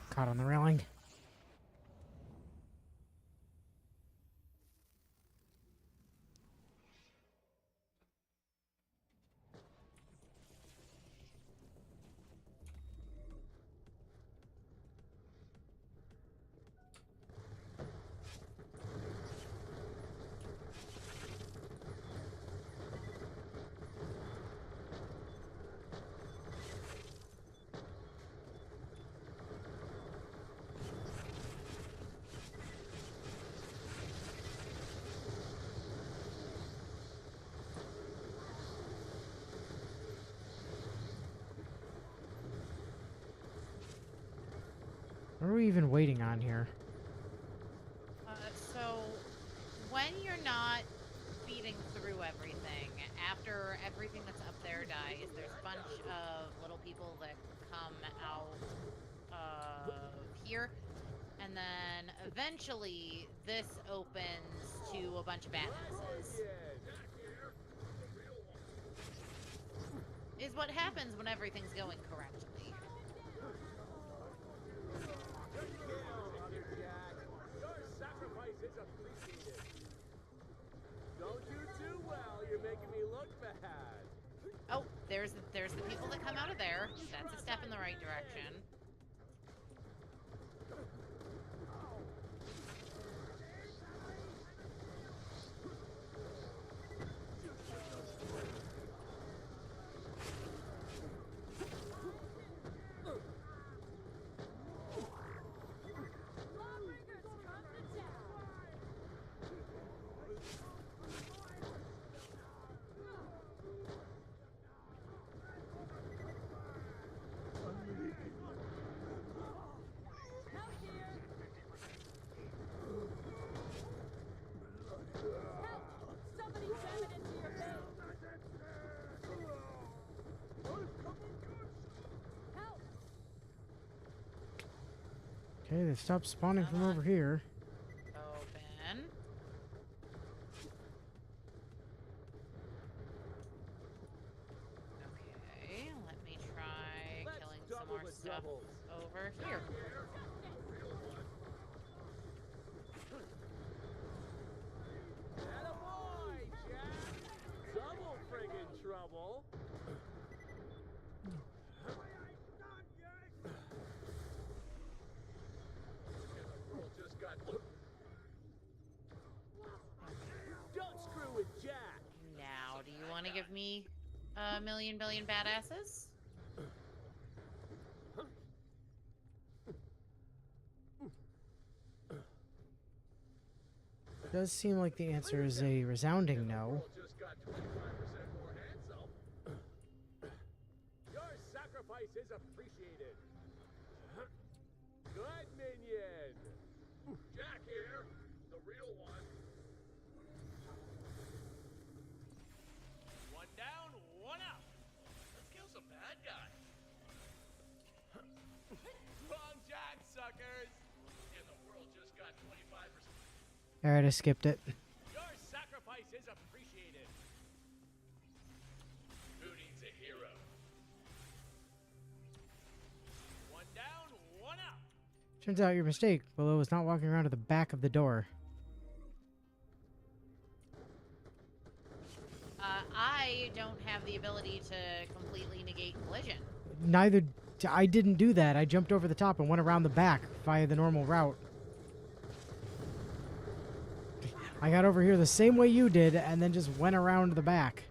Caught on the railing. What are we even waiting on here? So, when you're not feeding through everything, after everything that's up there dies, there's a bunch of little people that come out of here, and then eventually this opens to a bunch of badasses. Is what happens when everything's going correctly. Don't do too well. You're making me look bad. Oh, there's the people that come out of there. That's a step in the right direction. Okay, they stopped spawning Come from on. over here. Open. Okay, let me try Let's killing some double more the stuff doubles. over here. Attaboy, Jack! Double friggin' trouble! Don't screw with Jack! Now, do you want to give me a million billion badasses? Does seem like the answer is a resounding no. Just got 25% more handsome. Your sacrifice is appreciated. Good minion. Jack here, the real one. One down, one out. Let's kill some bad guys. Wrong Jack, suckers. And the world just got 25%. Alright, I skipped it. Your sacrifice is appreciated. Who needs a hero? One down, one out. Turns out your mistake, Willow, was not walking around to the back of the door. I don't have the ability to completely negate collision. Neither... I didn't do that. I jumped over the top and went around the back via the normal route. I got over here the same way you did and then just went around the back.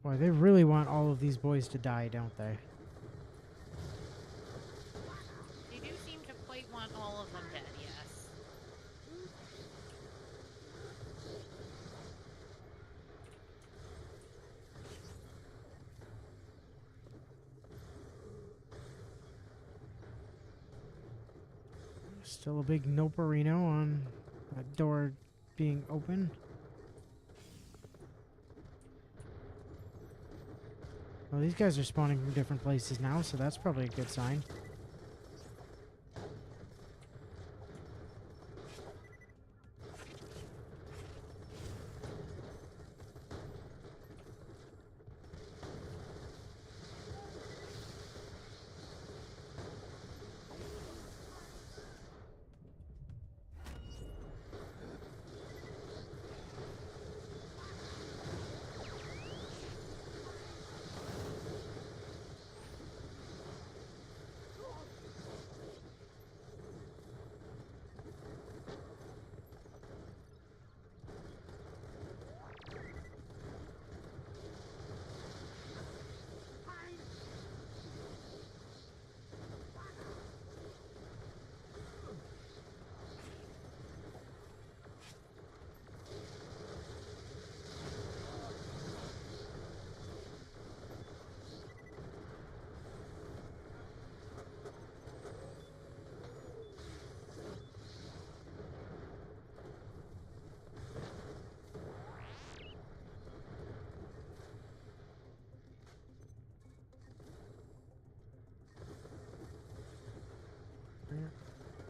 Boy, they really want all of these boys to die, don't they? They do seem to quite want all of them dead, yes. Still a big noperino on that door being open. Well, these guys are spawning from different places now, so that's probably a good sign.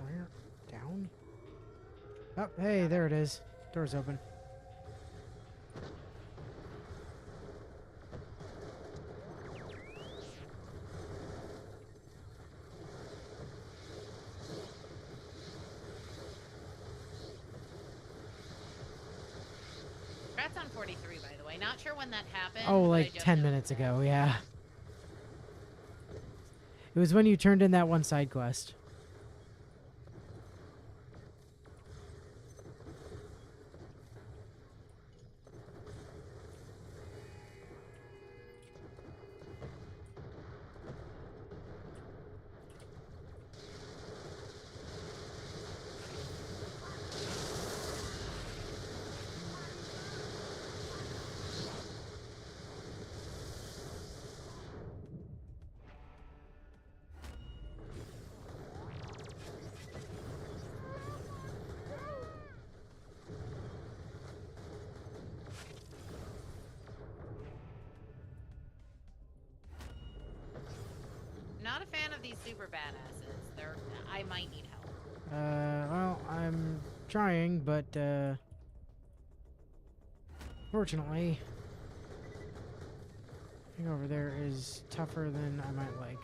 Where? Down? Oh, hey, there it is. Door's open. Congrats on 43, by the way. Not sure when that happened. Oh, but I like just 10 noticed minutes it. ago, yeah. It was when you turned in that one side quest. Not a fan of these super badasses. I might need help. Well, I'm trying, but, fortunately, I think over there is tougher than I might like.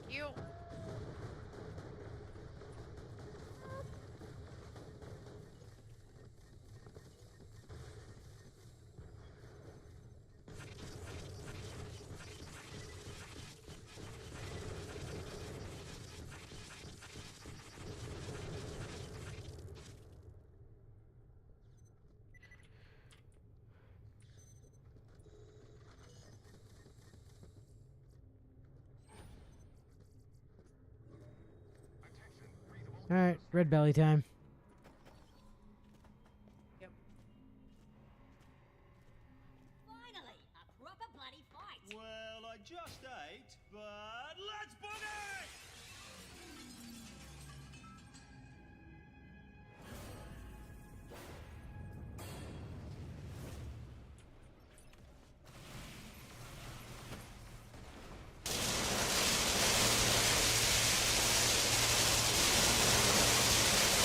Thank you. Alright, red belly time. Yep. Finally, a proper bloody fight. Well, I just ate, but let's boogie!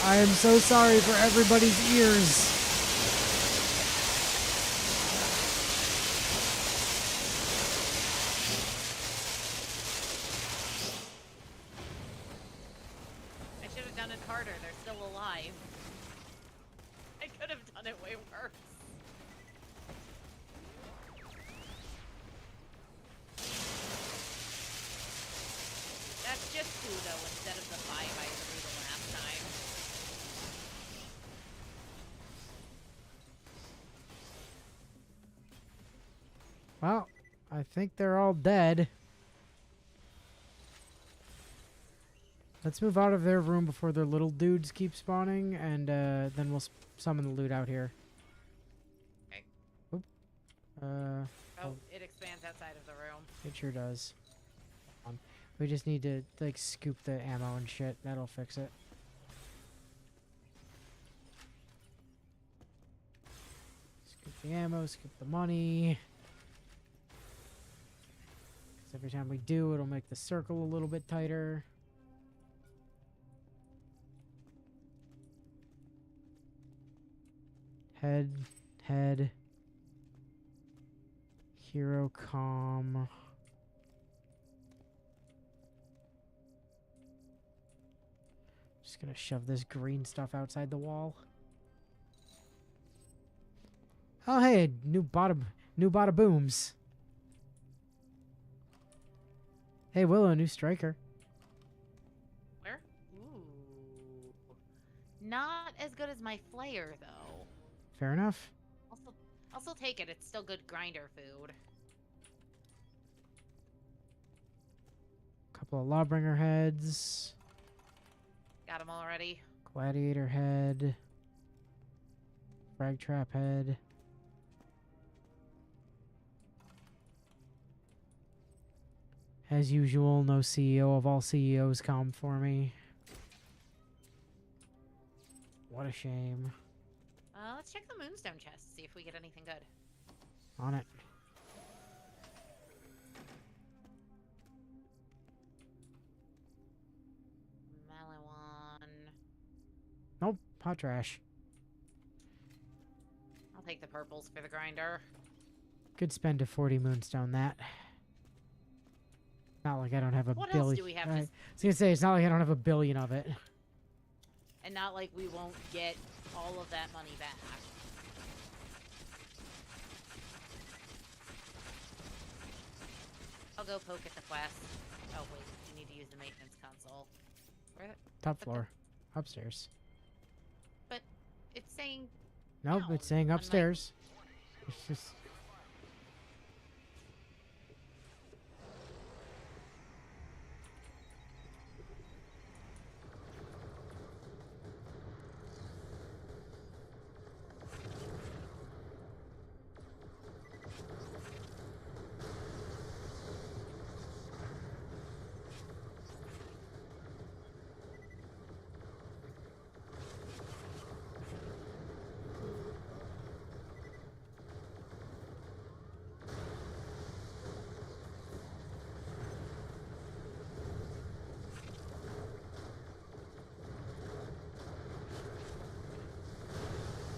I am so sorry for everybody's ears. I should have done it harder. They're still alive. I could have done it way worse. That's just 2, though, instead of the 5 I threw the last time. Well, I think they're all dead. Let's move out of their room before their little dudes keep spawning, and then we'll summon the loot out here. Okay. Oop. Oh, it expands outside of the room. It sure does. We just need to, like, scoop the ammo and shit. That'll fix it. Scoop the ammo, scoop the money. 'Cause every time we do, it'll make the circle a little bit tighter. Head. Hero com. Just gonna shove this green stuff outside the wall. Oh hey, new bada booms. Hey Willow, new striker. Where? Ooh. Not as good as my flare, though. Fair enough. I'll still take it. It's still good grinder food. Couple of Lawbringer heads. Got them already. Gladiator head. Frag trap head. As usual, no CEO of all CEOs come for me. What a shame. Let's check the Moonstone chest, see if we get anything good. On it. Maliwan. Nope, hot trash. I'll take the purples for the grinder. Could spend a 40 Moonstone that. Not like I don't have a What billion. else do we have? I was gonna say, it's not like I don't have a billion of it. and not like we won't get all of that money back. I'll go poke at the quest. Oh wait, you need to use the maintenance console. Where? Top but floor. Upstairs. But it's saying. Nope, down it's saying on my- upstairs. It's just.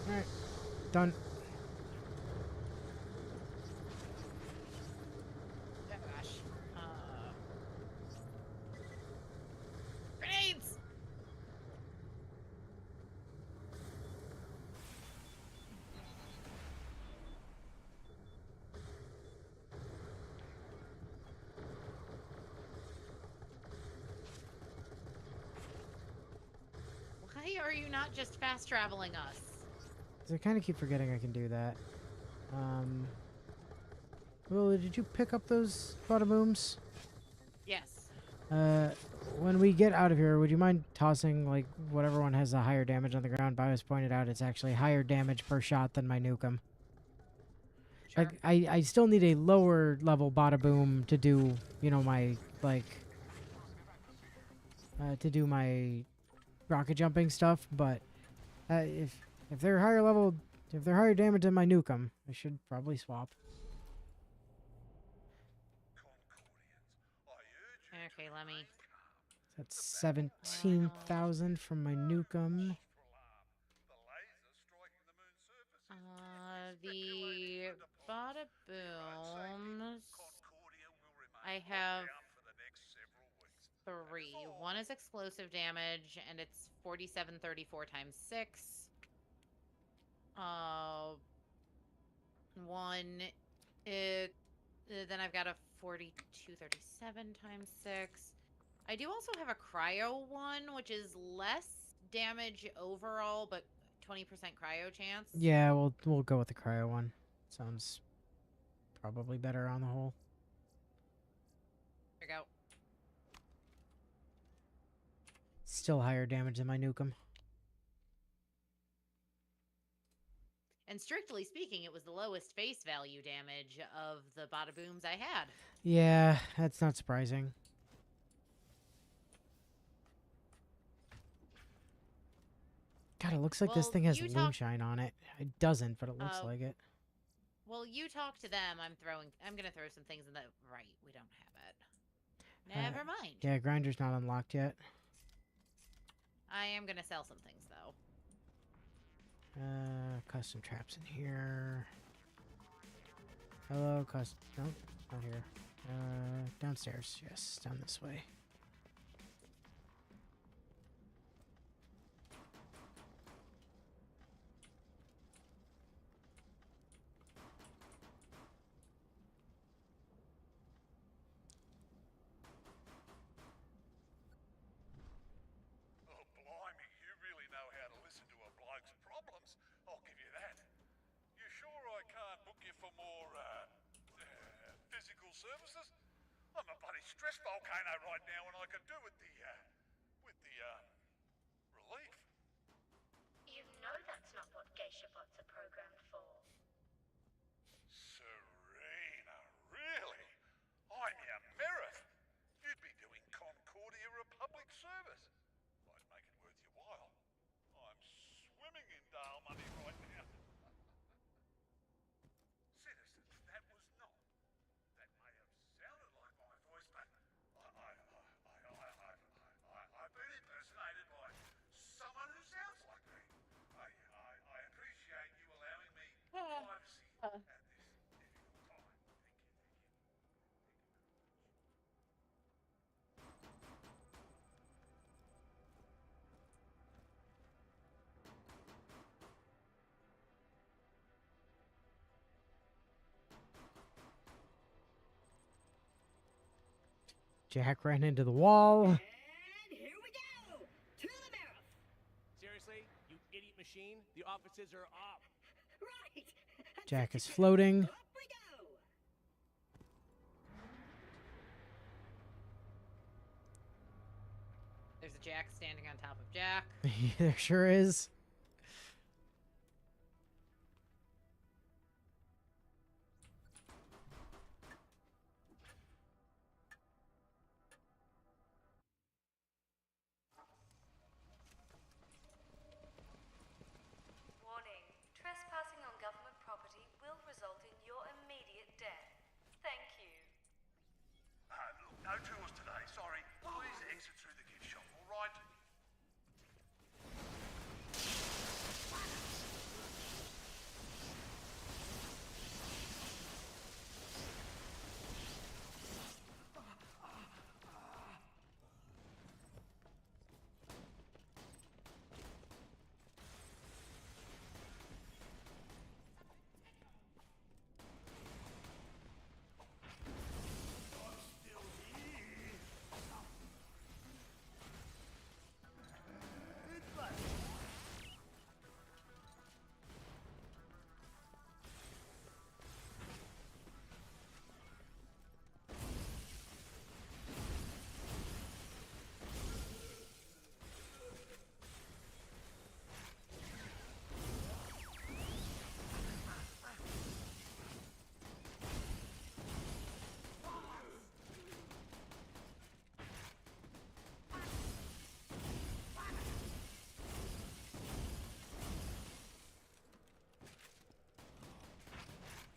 Alright. Done. Oh gosh. Grenades! Why are you not just fast traveling us? 'Cause I kind of keep forgetting I can do that. Lily, did you pick up those bada booms? Yes. When we get out of here, would you mind tossing, like, whatever one has a higher damage on the ground? Bios pointed out it's actually higher damage per shot than my nukem. Sure. Like, I still need a lower level bada boom to do, you know, my, like, to do my rocket jumping stuff, but if they're higher level, if they're higher damage than my nukem, I should probably swap. Okay, let me. That's 17,000 from my nukem. The bada booms. I have 3. One is explosive damage, and it's 4734 times 6. One, then I've got a 4237 times 6. I do also have a cryo one, which is less damage overall, but 20% cryo chance. Yeah, we'll go with the cryo one. Sounds probably better on the whole. There we go. Still higher damage than my nukem. And strictly speaking, it was the lowest face value damage of the bada booms I had. Yeah, that's not surprising. God, it looks like this Well, thing has you moonshine on it. It doesn't, but it looks like it. Well, you talk to them. I'm gonna throw some things in the right. We don't have it. Never mind. Yeah, grinder's not unlocked yet. I am gonna sell some things though. Custom traps in here. Hello, custom. Nope, not here. Downstairs. Yes, down this way. Oh, blimey, you really know how to listen to a bloke's problems. I'll give you that. You sure I can't book you for more, physical services? I'm a bloody stress volcano right now, and I could do with the relief. You know that's not what geisha bots are programmed for. Serena, really? I'm your Merith. You'd be doing Concordia Republic service. Might make it worth your while. I'm swimming in Dale money right now. Citizens, that was not. That may have sounded like my voice, but I've been impersonated by someone who sounds like me. I appreciate you allowing me privacy at this difficult time. Thank you. Jack ran into the wall. And here we go! To the barrel! Seriously? You idiot machine? The offices are up. Right! Jack is floating. Up we go! There's a Jack standing on top of Jack. There sure is. Warning. Trespassing on government property will result in your immediate death. Thank you. Look, no tours today, sorry. Please exit through the gift shop, all right?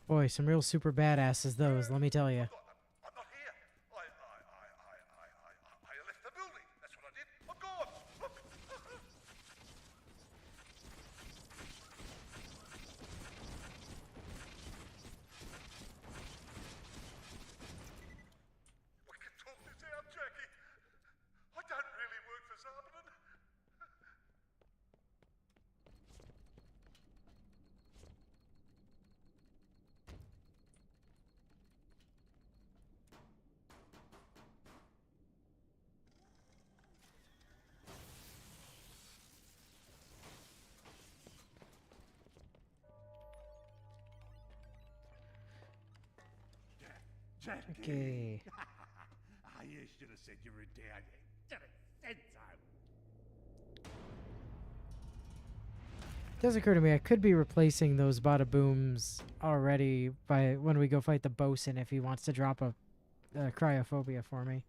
Boy, some real super badasses those, let me tell you. I'm not here. I left the building. That's what I did. I'm gone. Look. We can talk this out, Jackie. I don't really work for Zarbanen. Jackie. Okay. You should have said you were down. You should have said so. It does occur to me I could be replacing those bada booms already by when we go fight the bosun if he wants to drop a cryophobia for me.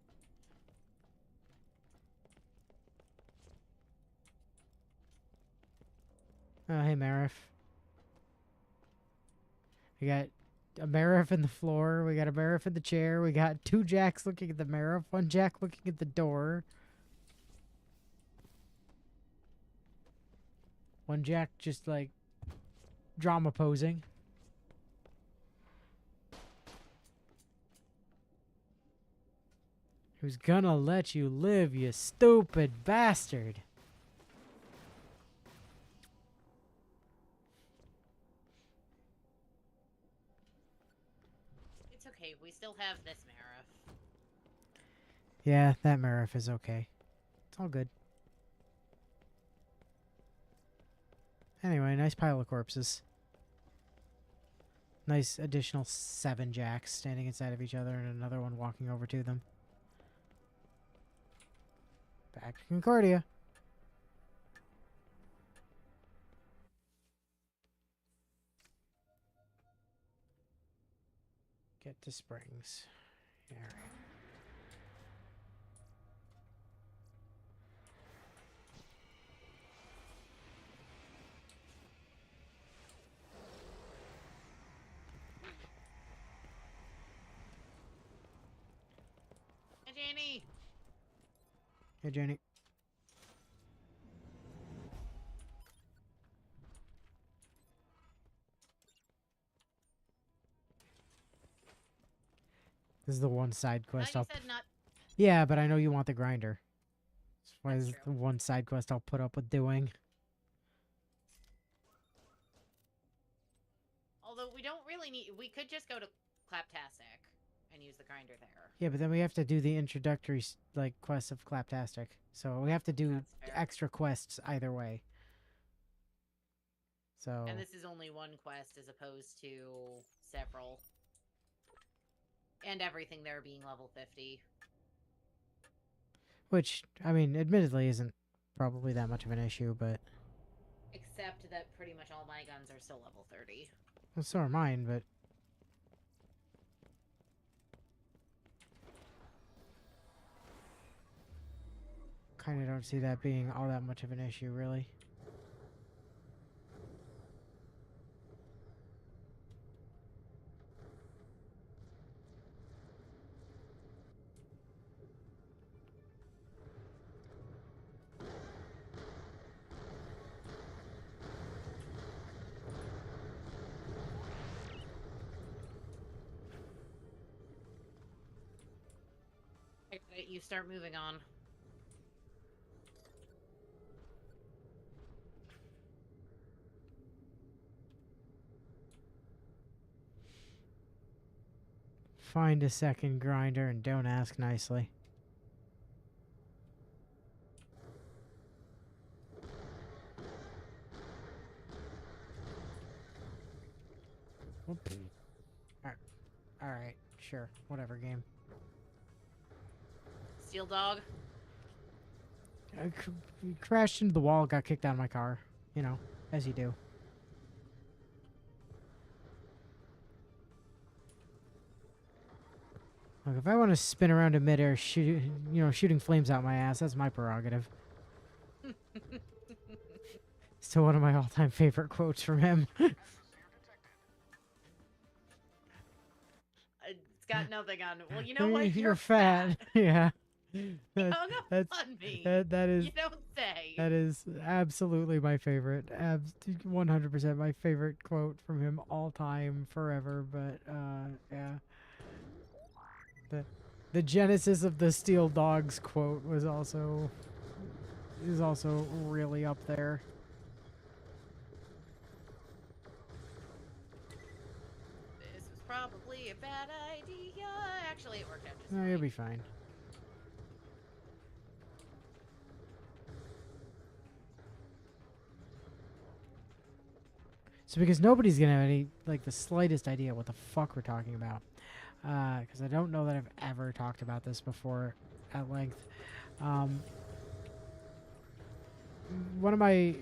Oh, hey, Marif. We got a Marif in the floor. We got a Marif in the chair. We got two Jacks looking at the Marif. One Jack looking at the door. One Jack just, like, drama posing. Who's gonna let you live, you stupid bastard? It's okay. We still have this Marif. Yeah, that Marif is okay. It's all good. Anyway, nice pile of corpses. Nice additional 7 Jacks standing inside of each other and another one walking over to them. Back to Concordia. Get to Springs. All right. Hey, Danny. Hey, Jenny. This is the one side quest You said not. Yeah, but I know you want the grinder. That's why That's this is true. the one side quest I'll put up with doing. Although we don't really need. We could just go to Claptastic and use the grinder there. Yeah, but then we have to do the introductory like quests of Claptastic. So we have to do That's fair. extra quests either way. So And this is only one quest as opposed to several. And everything there being level 50. which I mean, admittedly isn't probably that much of an issue, but Except that pretty much all my guns are still level 30. well, so are mine, but kind of don't see that being all that much of an issue, really. You start moving on. Find a second grinder and don't ask nicely. Alright, sure. Whatever, game. Steel dog. I crashed into the wall, got kicked out of my car. You know, as you do. Look, if I want to spin around in midair, shooting flames out my ass, that's my prerogative. Still one of my all-time favorite quotes from him. It's got nothing on it. Well, you know what? You're fat. Yeah. Hung up on me. That is. You don't say. That is absolutely my favorite. 100% my favorite quote from him all time, forever. But yeah. The genesis of the Steel Dogs quote is also really up there. This was probably a bad idea. Actually, it worked out just No, fine. you'll be fine. So because nobody's gonna have any like the slightest idea what the fuck we're talking about. Because I don't know that I've ever talked about this before at length. One of my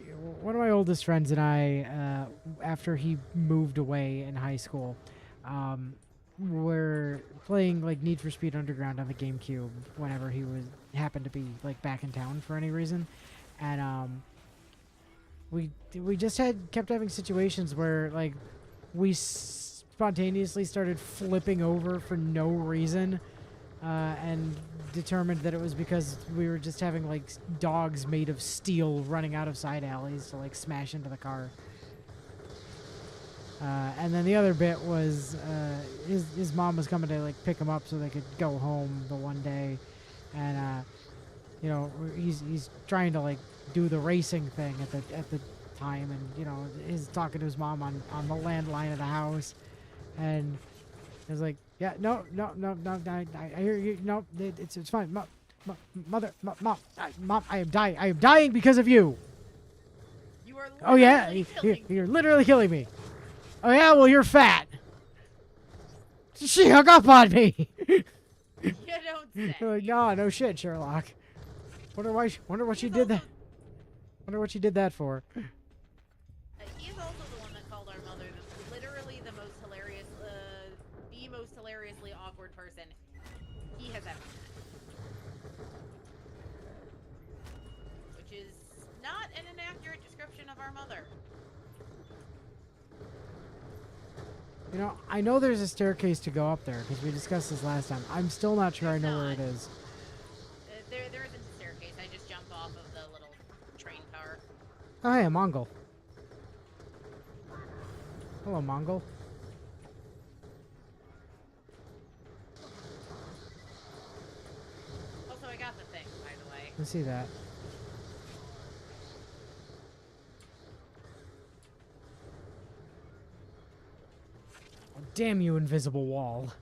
oldest friends and I, after he moved away in high school, were playing like Need for Speed Underground on the GameCube whenever he happened to be like back in town for any reason, and we just kept having situations where like we spontaneously started flipping over for no reason, and determined that it was because we were just having like dogs made of steel running out of side alleys to like smash into the car. And then the other bit was his mom was coming to like pick him up so they could go home the one day, and you know he's trying to like do the racing thing at the time, and you know he's talking to his mom on the landline of the house. And I was like, yeah, no, I hear you. No, it's fine. Mom, I am dying because of you. You are Oh yeah, literally you're literally killing me. Oh yeah, well you're fat. She hung up on me. You don't say. You're like, no shit, Sherlock. Wonder what she did that. Wonder what she did that for. He is also the one that called our mother literally the most hilariously awkward person he has ever met. Which is not an inaccurate description of our mother. You know, I know there's a staircase to go up there because we discussed this last time. I'm still not sure I know where it is. There isn't a staircase. I just jump off of the little train car. Oh, hey, a Mongol. Hello, Mongol. Also, I got the thing, by the way. I see that. Oh, damn you, invisible wall.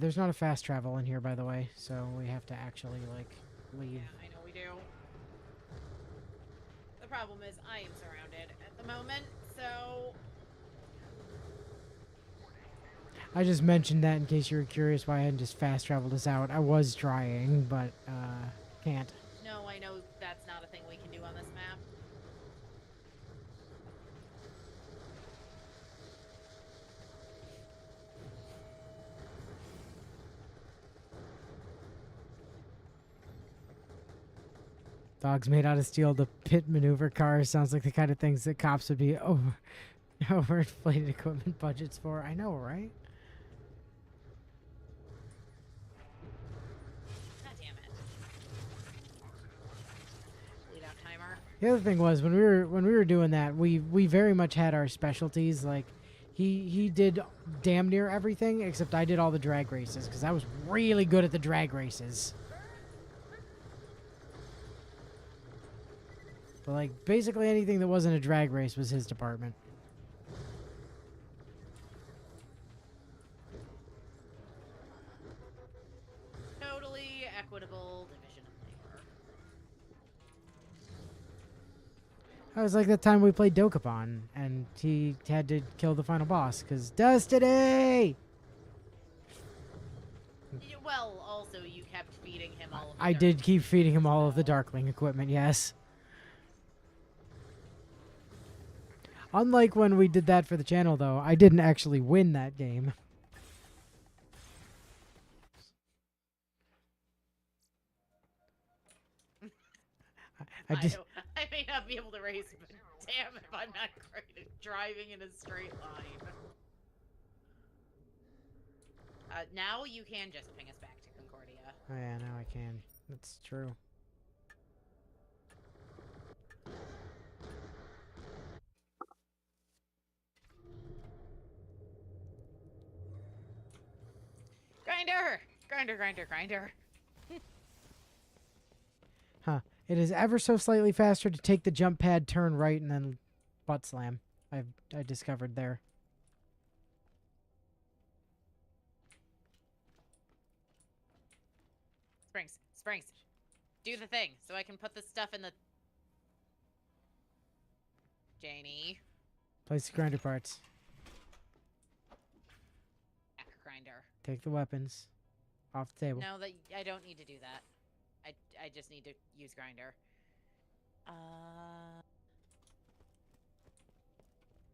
there's not a fast travel in here, by the way, so we have to actually, like, leave. Yeah, I know we do. The problem is I am surrounded at the moment, so... I just mentioned that in case you were curious why I hadn't just fast traveled us out. I was trying, but, can't. No, I know that's not a thing we can do on this map. Dogs made out of steel, the pit maneuver cars sounds like the kind of things that cops would be overinflated equipment budgets for. I know, right? God damn it. Bleed out timer. The other thing was when we were doing that, we very much had our specialties. Like he did damn near everything except I did all the drag races because I was really good at the drag races. But like basically anything that wasn't a drag race was his department. Totally equitable division of labor. That was like the time we played Dokapon and he had to kill the final boss because Destiny. Well, also you kept feeding him all of the I did keep feeding him all of the Darkling equipment, yes. Unlike when we did that for the channel, though, I didn't actually win that game. I may not be able to race, but damn if I'm not great at driving in a straight line. Now you can just ping us back to Concordia. Oh yeah, now I can. That's true. Grinder! Grinder, grinder, grinder. Huh. It is ever so slightly faster to take the jump pad, turn right, and then butt slam. I discovered there. Springs. Do the thing, so I can put the stuff in the... Janie. Place the grinder parts. Back grinder. Take the weapons off the table. No, I don't need to do that. I just need to use grinder.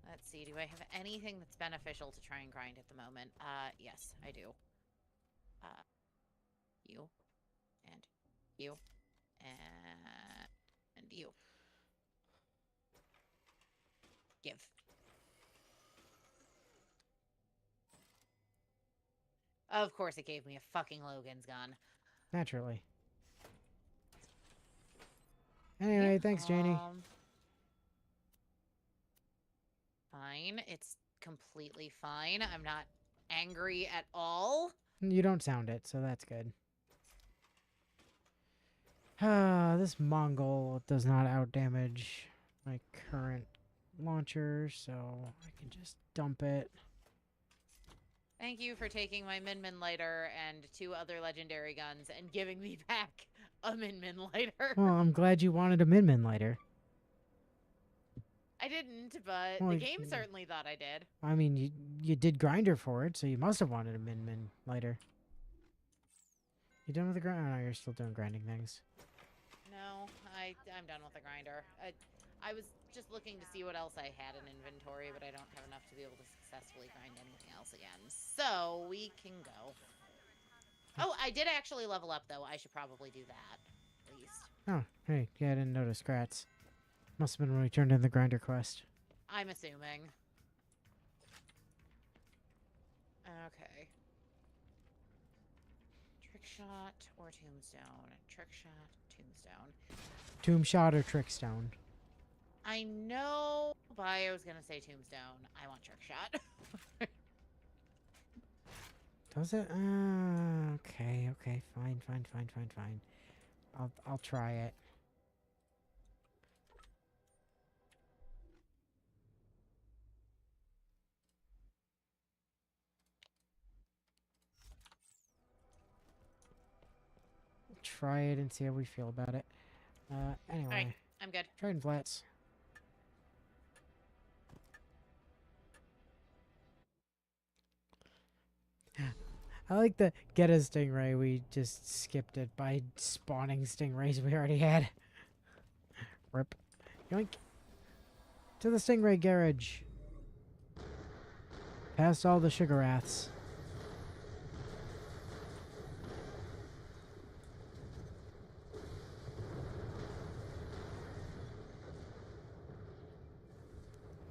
Let's see, do I have anything that's beneficial to try and grind at the moment? Yes, I do. You. And you. And you. Give. Of course it gave me a fucking Logan's gun. Naturally. Anyway, thanks, Janie. Fine. It's completely fine. I'm not angry at all. You don't sound it, so that's good. This Mongol does not outdamage my current launcher, so I can just dump it. Thank you for taking my Min lighter and 2 other legendary guns and giving me back a Min lighter. Well, I'm glad you wanted a Min lighter. I didn't, but Well, the game certainly thought I did. I mean, you did grinder for it, so you must have wanted a Min lighter. You done with the grind? Oh, no, you're still doing grinding things. No, I'm done with the grinder. I was just looking to see what else I had in inventory, but I don't have enough to be able to successfully grind anything else again. So, we can go. Oh, I did actually level up, though. I should probably do that, at least. Oh, hey, yeah, I didn't notice. Grats. Must have been when we turned in the grinder quest. I'm assuming. Okay. Trick shot or tombstone? Trick shot, tombstone. Tomb shot or trickstone? I know, but I was gonna say tombstone. I want trick shot. Does it? Okay, fine. I'll try it. try it and see how we feel about it. Anyway. Alright, I'm good. Trident Flats. I like the get a stingray. We just skipped it by spawning stingrays we already had. Rip. Yoink. To the stingray garage. Past all the sugar wraths.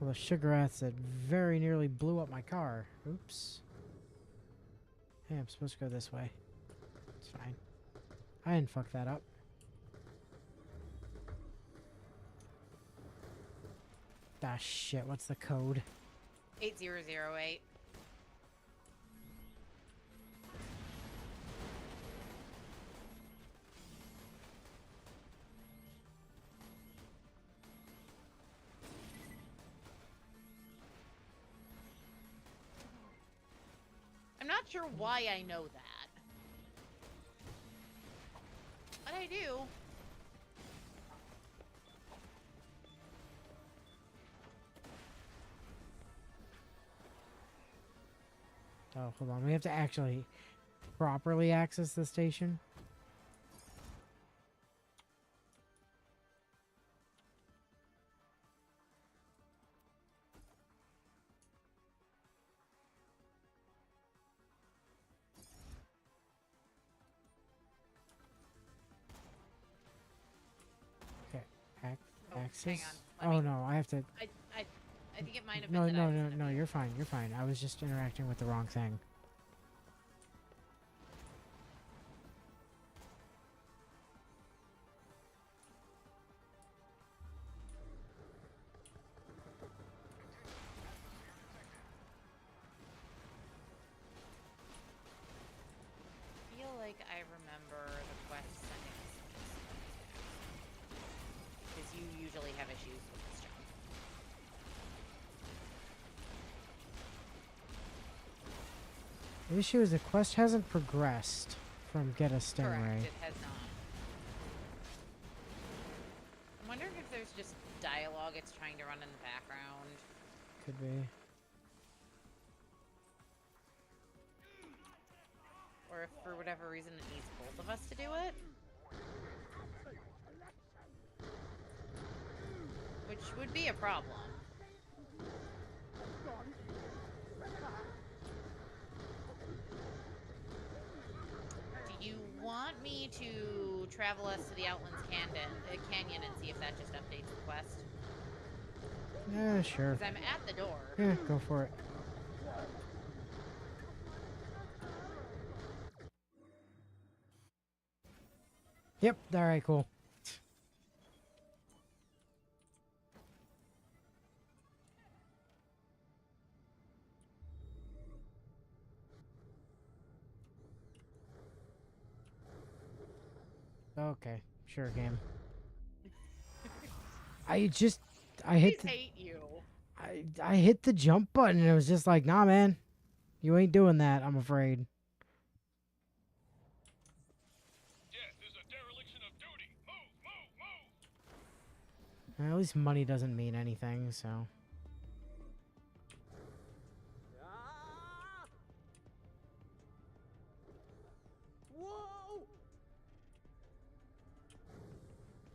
Well, the sugar wraths that very nearly blew up my car. Oops. Hey, I'm supposed to go this way. It's fine. I didn't fuck that up. Ah, shit. What's the code? 8008. I'm not sure why I know that. But I do. Oh, hold on. We have to actually properly access the station. Okay. Access? Oh, no. I have to... I think it might have No, been no, no, no. You're fine. You're fine. I was just interacting with the wrong thing. I feel like I remember the quest sending us because you usually have issues with this jump. The issue is the quest hasn't progressed from Get a Stingray. Correct, it has not. I'm wondering if there's just dialogue it's trying to run in the background. Could be. Or if for whatever reason it needs both of us to do it. Which would be a problem. Do you want me to travel us to the Outlands Canyon and see if that just updates the quest? Yeah, sure. Because I'm at the door. Yeah, go for it. Yep, alright, cool. Okay, sure, game. I hit the, hate you. I hit the jump button and it was just like, nah, man, you ain't doing that, I'm afraid. Well, at least money doesn't mean anything, so. Whoa!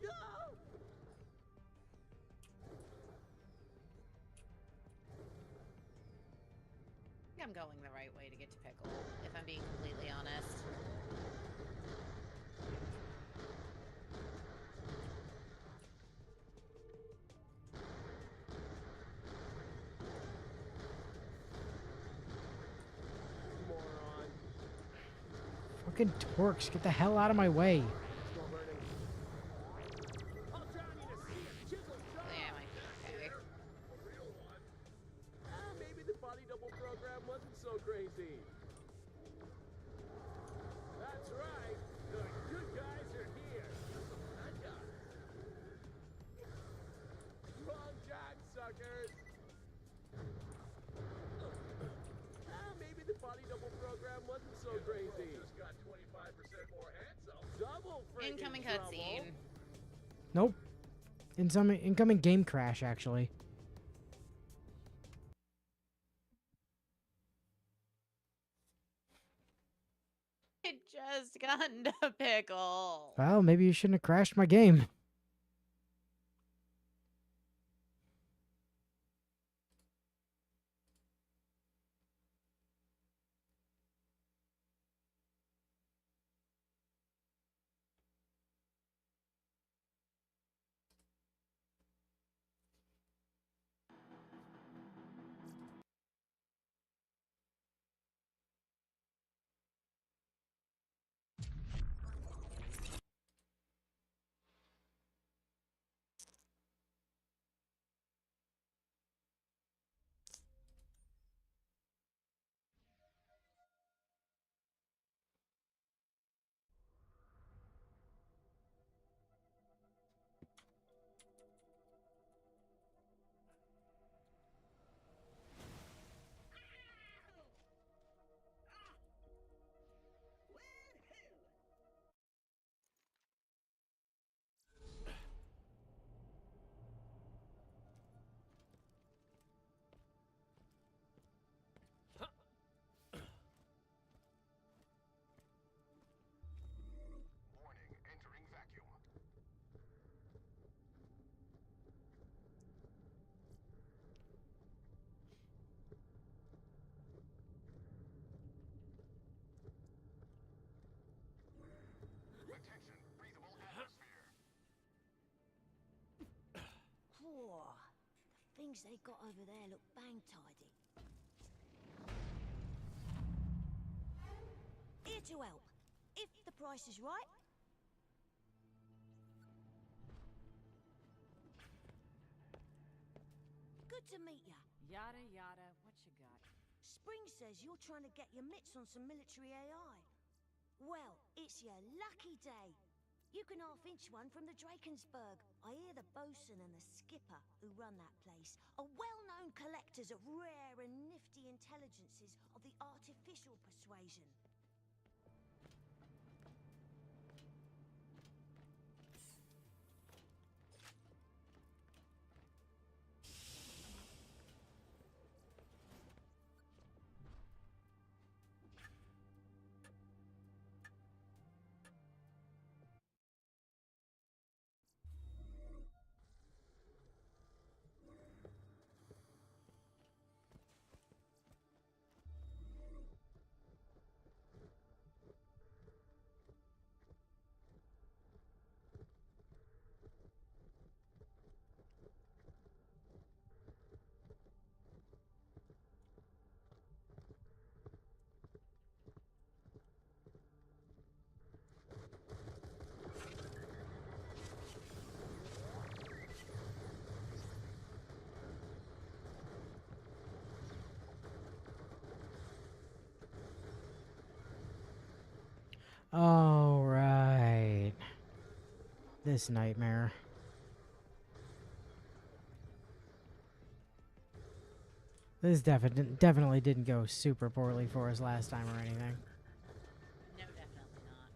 Yo! I think I'm going the right way to get to Pickle, if I'm being completely honest. Fucking Torx, get the hell out of my way. Yeah, it might be okay. Maybe the body double program wasn't so crazy. That's right. The good guys are here. Wrong jack, suckers. Maybe the body double program wasn't so crazy. Just got 25% more handsome. Double Incoming cutscene. Nope. Incoming game crash, actually. It just got into a pickle. Well, maybe you shouldn't have crashed my game. Whoa, the things they got over there look bang tidy. Here to help, if the price is right. Good to meet ya. Yada yada, what you got? Spring says you're trying to get your mitts on some military AI. Well, it's your lucky day. You can half-inch one from the Drakensberg. I hear the bosun and the skipper who run that place are well-known collectors of rare and nifty intelligences of the artificial persuasion. All right. This nightmare. This definitely didn't go super poorly for us last time or anything. No, definitely not.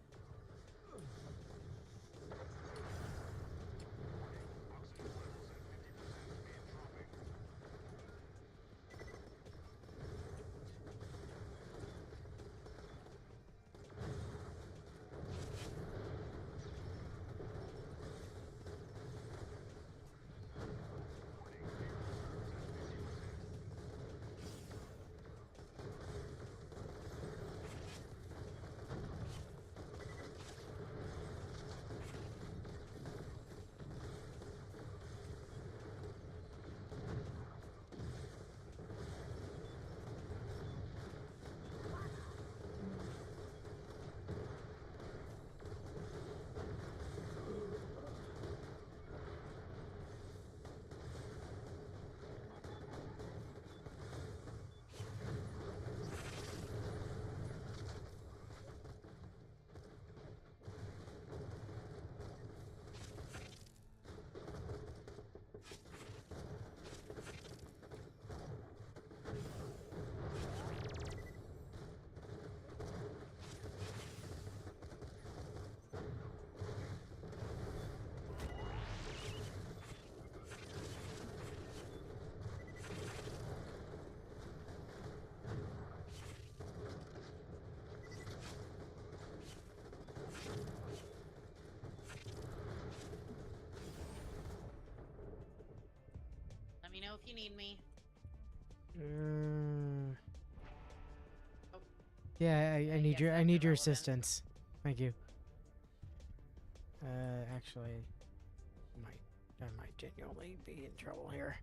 know if you need me. Oh, Yeah, I I need guess your that's irrelevant. assistance. Thank you. Actually, I might genuinely be in trouble here.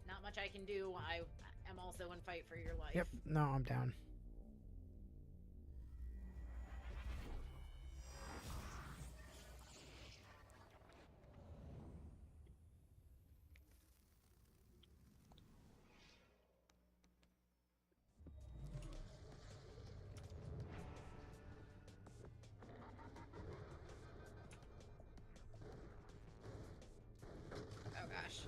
Not much I can do. I am also in fight for your life. Yep. No, I'm down. Oh gosh.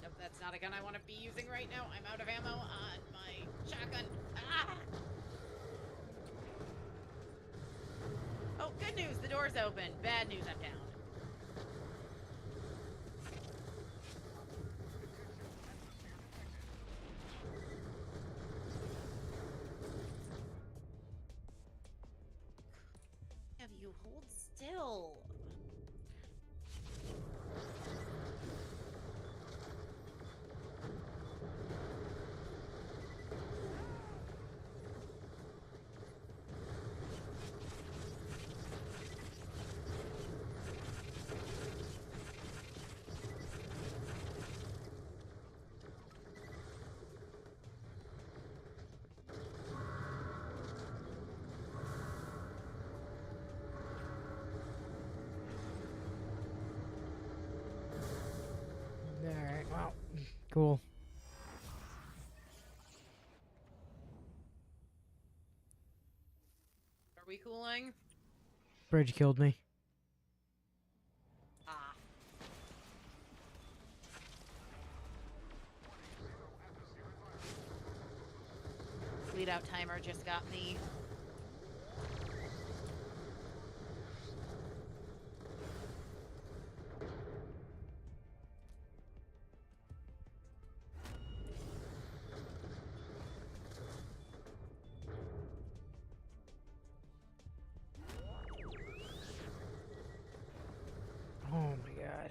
Nope, that's not a gun I want to be using right now. I'm out of ammo on my shotgun. Ah! Oh, good news. The door's open. Bad news, I'm down. Have you hold still? Alright, well, cool. Are we cooling? Bridge killed me. Ah. Bleed out timer just got me. Oh my god.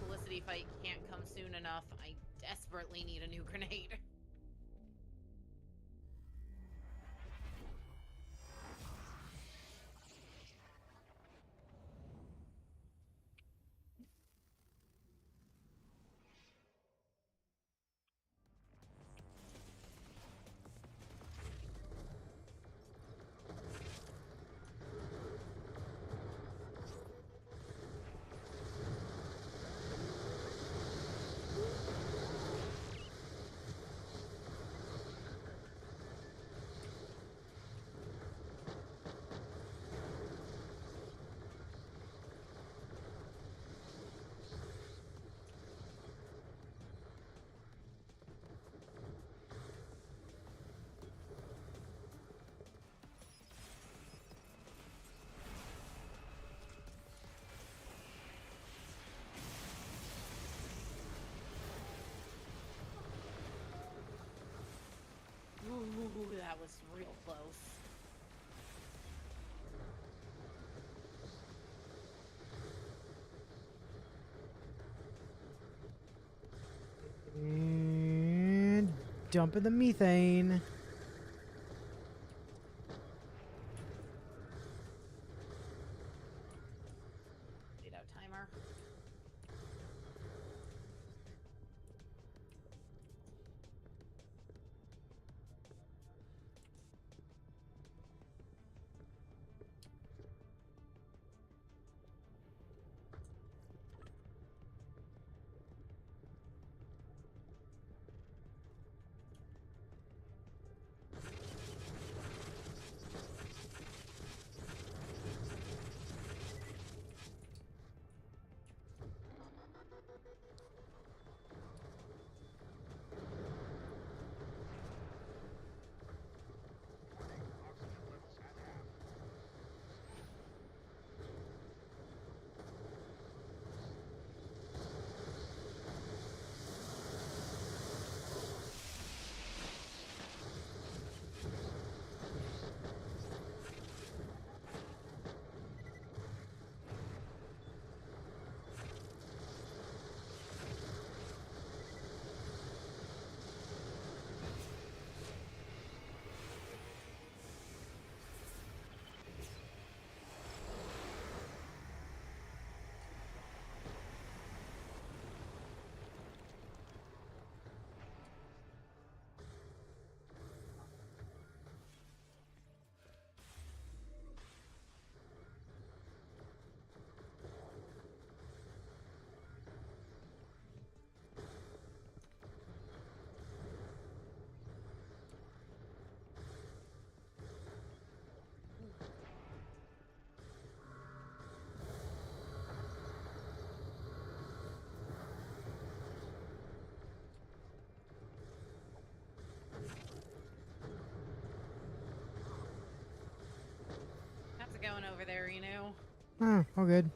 Felicity fight can't come soon enough. I desperately need a new grenade. Ooh, that was real close. And dumping the methane. Bleed out timer. over there, you know? Oh, all good.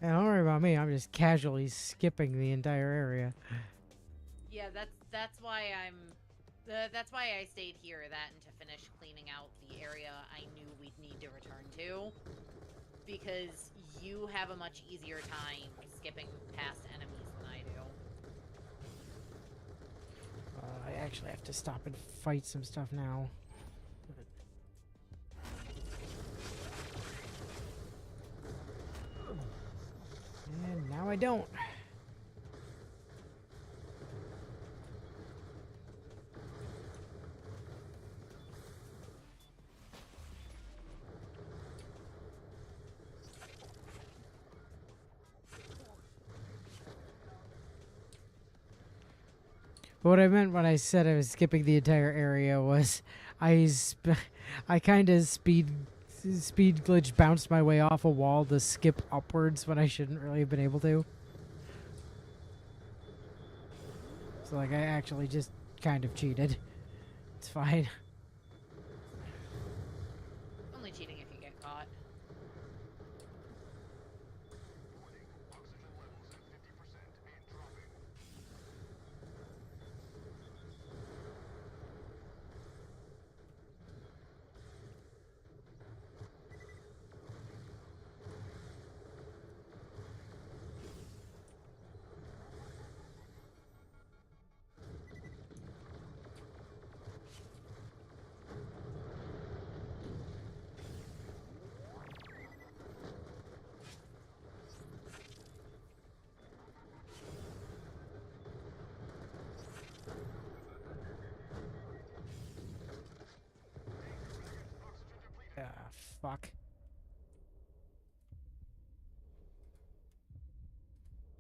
And don't worry about me. I'm just casually skipping the entire area. Yeah, that's why that's why I stayed here. That and to finish cleaning out the area I knew we'd need to return to, because you have a much easier time skipping past enemies than I do. I actually have to stop and fight some stuff now. And now I don't. What I meant when I said I was skipping the entire area was I kind of speed glitch bounced my way off a wall to skip upwards when I shouldn't really have been able to. So like I actually just kind of cheated. It's fine. Only cheating if you get caught. Fuck.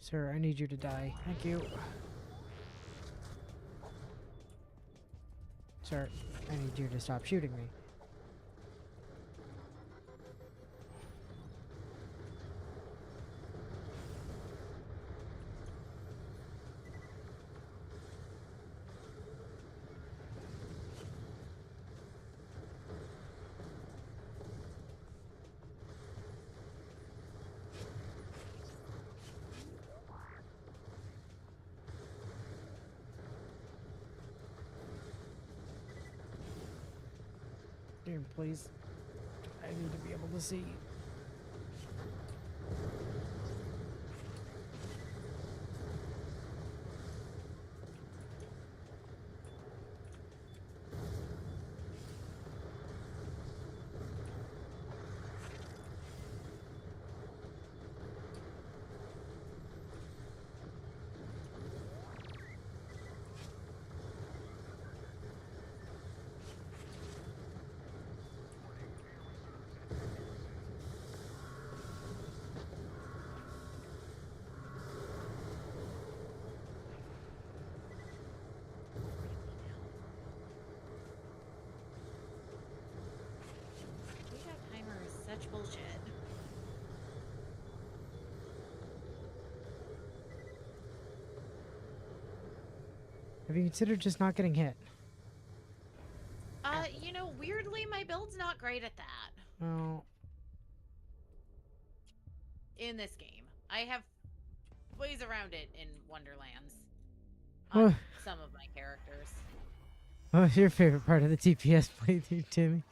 Sir, I need you to die. Thank you. Sir, I need you to stop shooting me. Damn, please. I need to be able to see. Such bullshit. Have you considered just not getting hit? You know, weirdly, my build's not great at that. Oh. In this game. I have ways around it in Wonderlands. Oh. On some of my characters. What was your favorite part of the TPS playthrough, Timmy?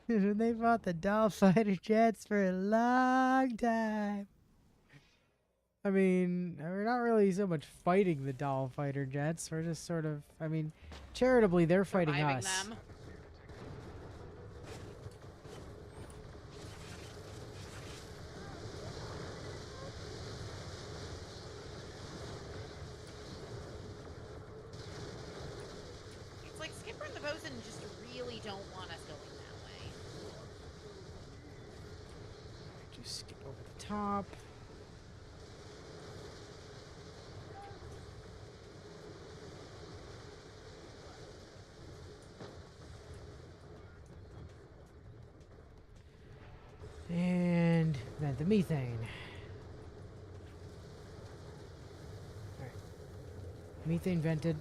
When they fought the doll fighter jets for a long time. I mean, we're not really so much fighting the doll fighter jets. We're just sort of, I mean, charitably, they're fighting Surviving us. them. It's like Skipper and the Bosun just really don't want us going that way. Just get over the top. And vent the methane. Alright. Methane vented.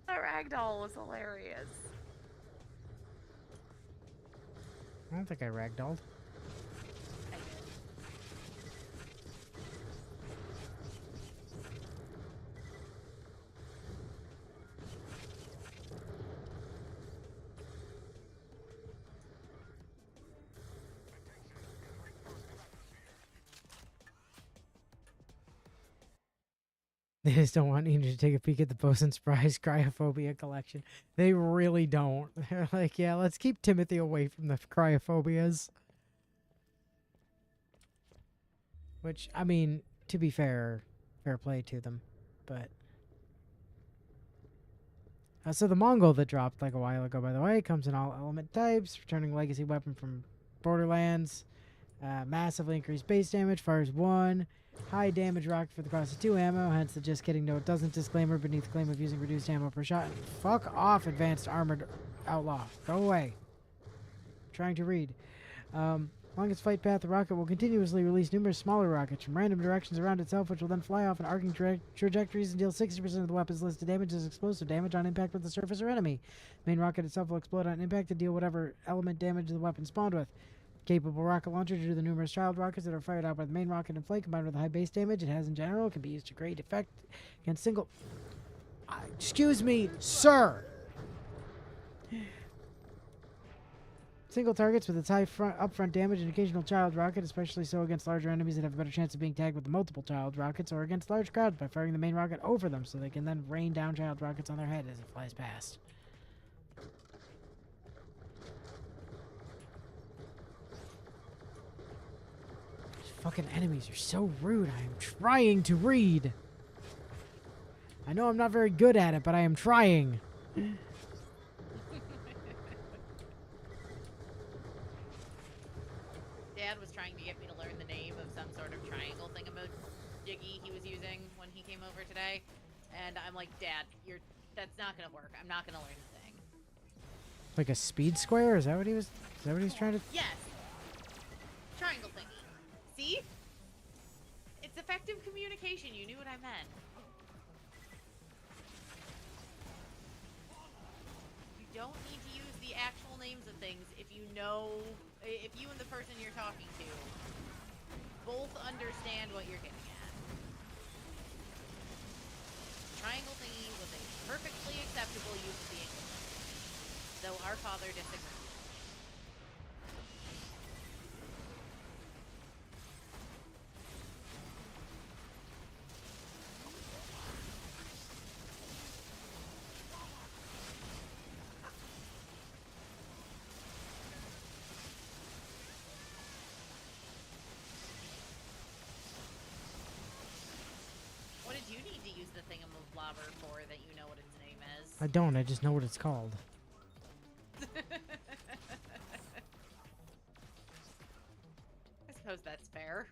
That ragdoll was hilarious. I don't think I ragdolled. I did. They just don't want you to take a peek at the Bosun's Prize cryophobia collection. They really don't. They're like, yeah, let's keep Timothy away from the cryophobias. Which, I mean, to be fair, fair play to them. But so the Mongol that dropped like a while ago, by the way, comes in all element types, returning legacy weapon from Borderlands. Massively increased base damage, fires 1. High damage rocket for the cost of 2 ammo, hence the just kidding no it doesn't disclaimer beneath the claim of using reduced ammo per shot. Fuck off, advanced armored outlaw. Go away. Trying to read. Along its flight path, the rocket will continuously release numerous smaller rockets from random directions around itself, which will then fly off in arcing trajectories and deal 60% of the weapon's listed damage as explosive damage on impact with the surface or enemy. The main rocket itself will explode on impact to deal whatever element damage the weapon spawned with. Capable rocket launcher due to the numerous child rockets that are fired out by the main rocket in flight combined with the high base damage it has in general can be used to great effect against single... excuse me, sir! Single targets with its high upfront damage and occasional child rocket, especially so against larger enemies that have a better chance of being tagged with the multiple child rockets, or against large crowds by firing the main rocket over them so they can then rain down child rockets on their head as it flies past. Fucking enemies are so rude. I am trying to read. I know I'm not very good at it, but I am trying. Dad was trying to get me to learn the name of some sort of triangle thingamajiggy he was using when he came over today. And I'm like, Dad, that's not gonna work. I'm not gonna learn the thing. Like a speed square? Is that what he's trying to... Yes. Triangle thingy. See? It's effective communication. You knew what I meant. You don't need to use the actual names of things if you and the person you're talking to both understand what you're getting at. Triangle thingy was a perfectly acceptable use of the English language, though our father disagreed. What did you need to use the thingamabobber for that you know what its name is? I don't. I just know what it's called. I suppose that's fair.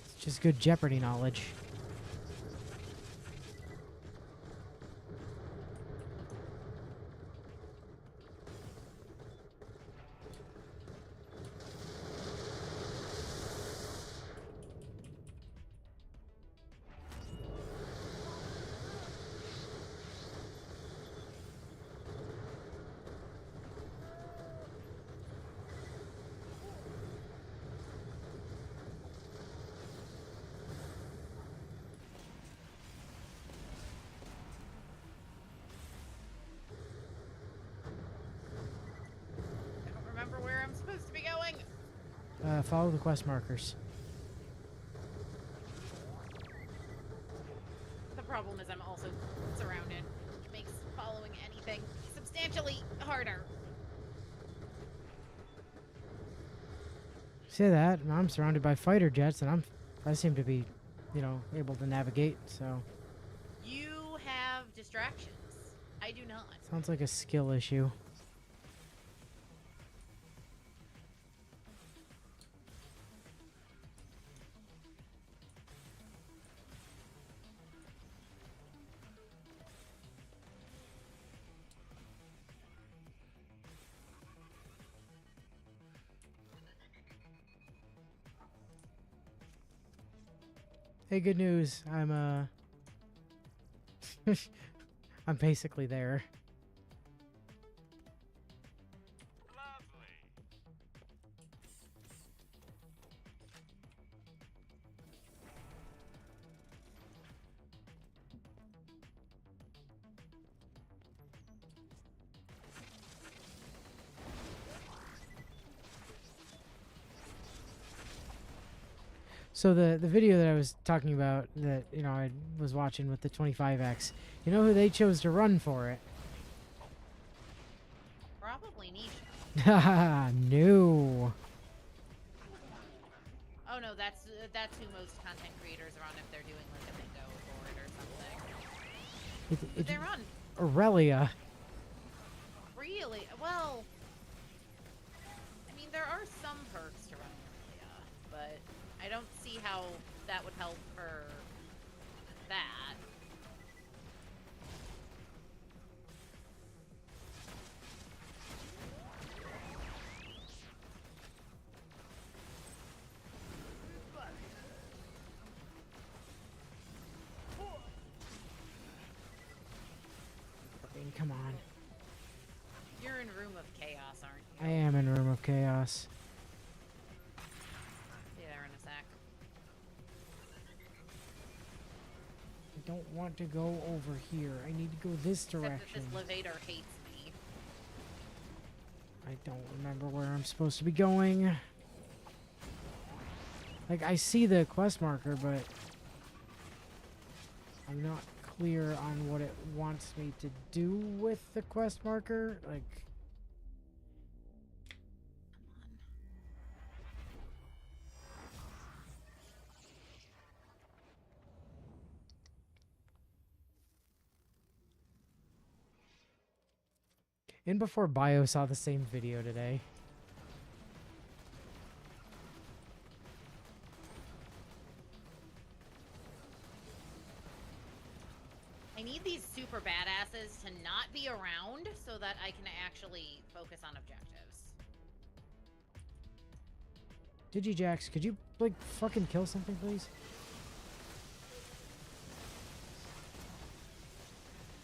It's just good Jeopardy knowledge. Where I'm supposed to be going. Follow the quest markers. The problem is I'm also surrounded, which makes following anything substantially harder. Say that, and I'm surrounded by fighter jets, and I seem to be, you know, able to navigate. So You have distractions. I do not. sounds like a skill issue. Hey, good news. I'm I'm basically there. So the video that I was talking about that, you know, I was watching with the 25X, you know who they chose to run for it? Probably Nisha. Haha, no. Oh no, that's who most content creators are on if they're doing like a bingo board or something. Who'd they run? Aurelia. Really? Well, I mean, there are some perks to running Aurelia, but I don't see how that would help for that. Come on. You're in Room of Chaos, aren't you? I am in Room of Chaos. See you there in a sec. I don't want to go over here. I need to go this direction. Except that this levator hates me. I don't remember where I'm supposed to be going. Like, I see the quest marker, but I'm not clear on what it wants me to do with the quest marker. Like, In Before Bio saw the same video today. I need these super badasses to not be around so that I can actually focus on objectives. Digijax, could you, like, fucking kill something, please?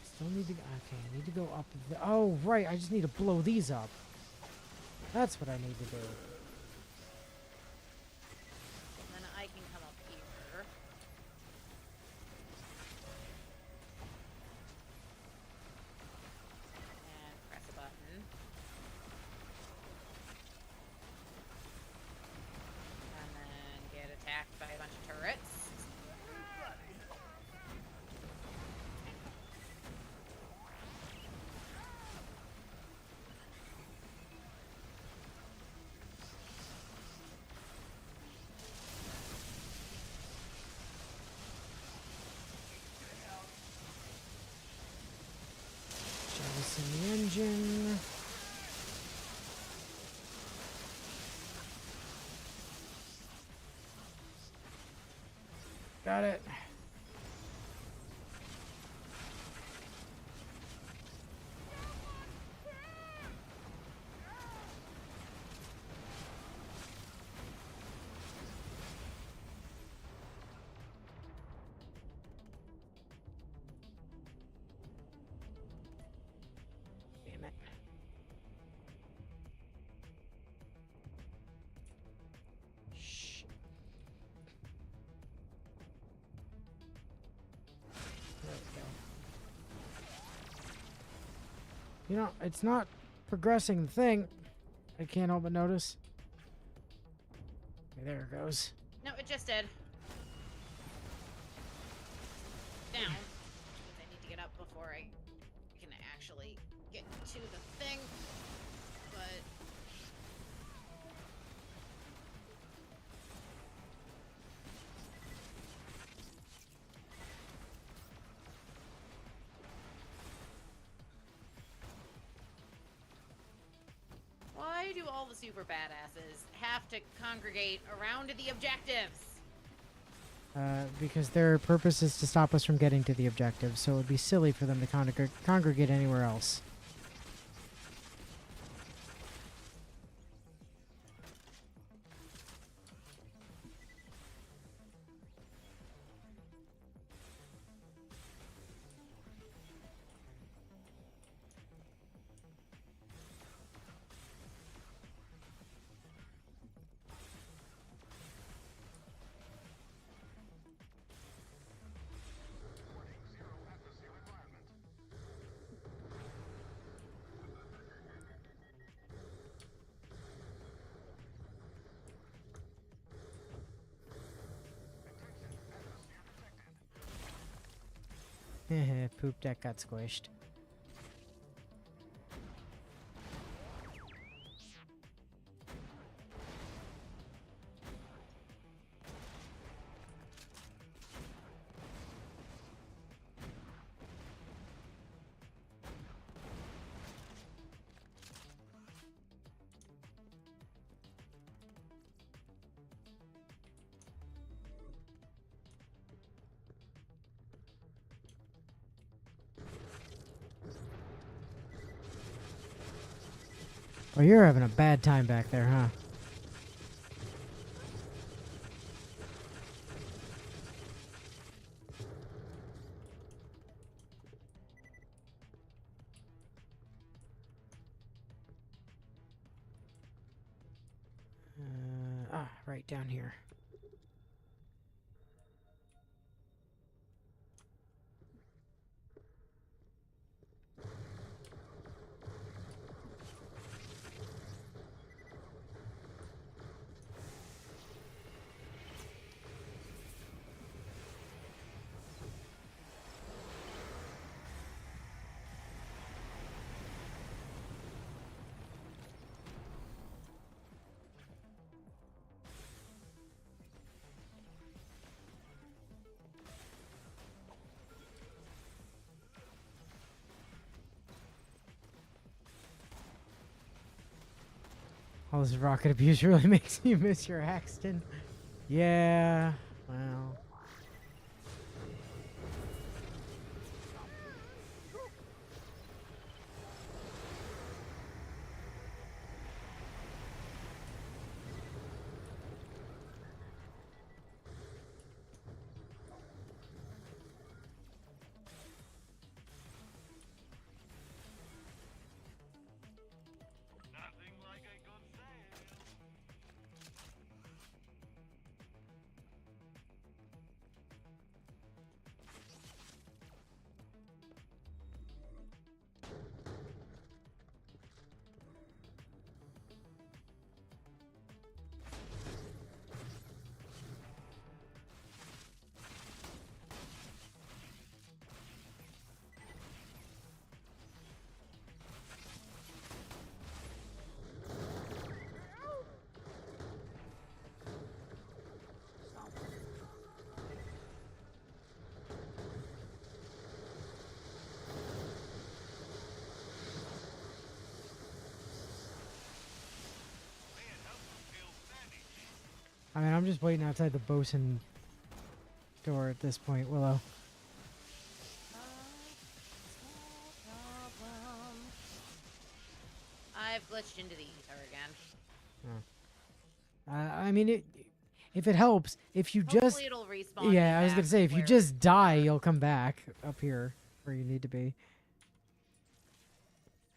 Still need to... Okay, I need to go up... Oh, right, I just need to blow these up. That's what I need to do. Then I can come up here. And press a button. And then get attacked by a bunch of turrets. Jetting the engine. Got it. Damn it. Shh. There we go. You know, it's not progressing the thing. I can't help but notice. Okay, there it goes. No, it just did. Down. I need to get up before I can actually get to the thing. But all the super badasses have to congregate around the objectives? Because their purpose is to stop us from getting to the objective, so it would be silly for them to congregate anywhere else. Poop deck got squished. Well, you're having a bad time back there, huh? Right down here. All this rocket abuse really makes you miss your Axton. Yeah, well. Nothing like a good sale. I mean, I'm just waiting outside the bosun door at this point, Willow. I've glitched into the ether again. Oh. I mean, if it helps, if you Hopefully just... it'll respawn Yeah, me I was going back to say, if you where- just die, you'll come back up here where you need to be.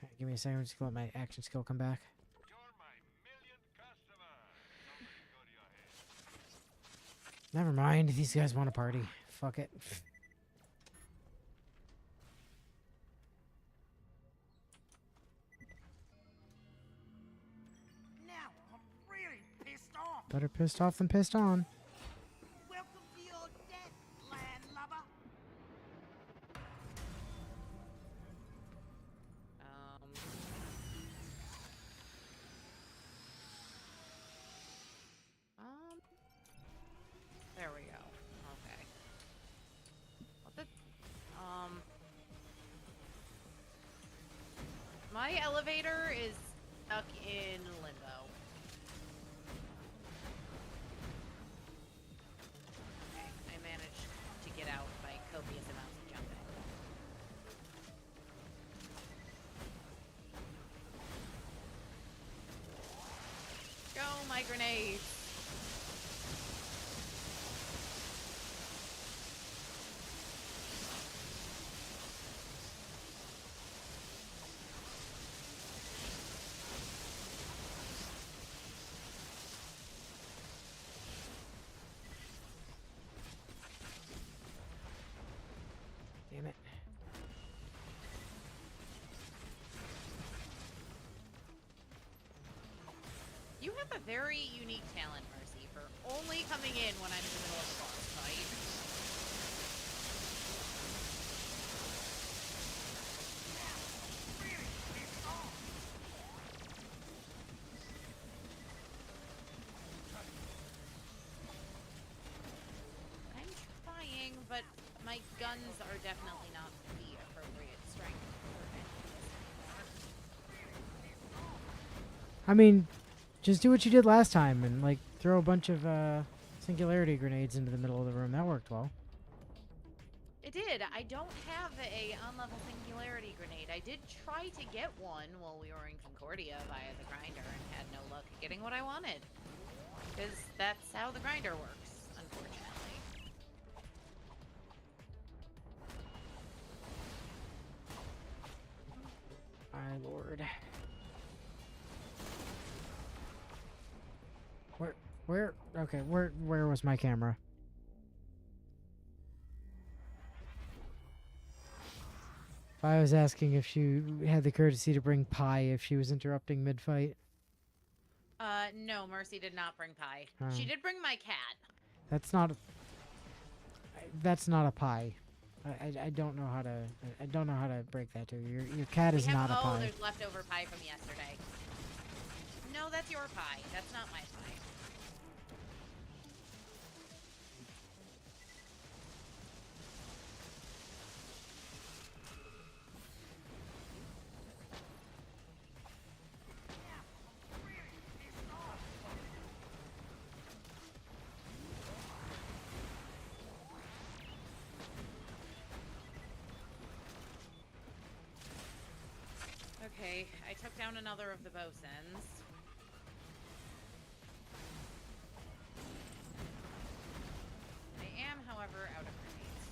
Alright, give me a second, I'm just going to let my action skill come back. Never mind, these guys want to party. Fuck it. Now I'm really pissed off. Better pissed off than pissed on. Welcome to your death, landlubber. There we go. Okay. What the? My elevator is stuck in limbo. copious amounts of jumping. Go, my grenades! Damn it. You have a very unique talent, Mercy, for only coming in when I'm in the middle of a boss fight. I'm trying, but my guns are definitely not the appropriate strength for any of this anymore. I mean, just do what you did last time and, like, throw a bunch of singularity grenades into the middle of the room. That worked well. It did. I don't have a on-level singularity grenade. I did try to get one while we were in Concordia via the grinder and had no luck getting what I wanted. Because that's how the grinder works, unfortunately. My lord. Okay, where was my camera? I was asking if she had the courtesy to bring pie if she was interrupting mid-fight. No, Mercy did not bring pie. Oh. She did bring my cat. That's not a pie. I don't know how to I don't know how to break that to you. Your cat is not a Oh, pie. there's leftover pie from yesterday. No, that's your pie. That's not my pie. Okay, I took down another of the bosuns. I am, however, out of grenades.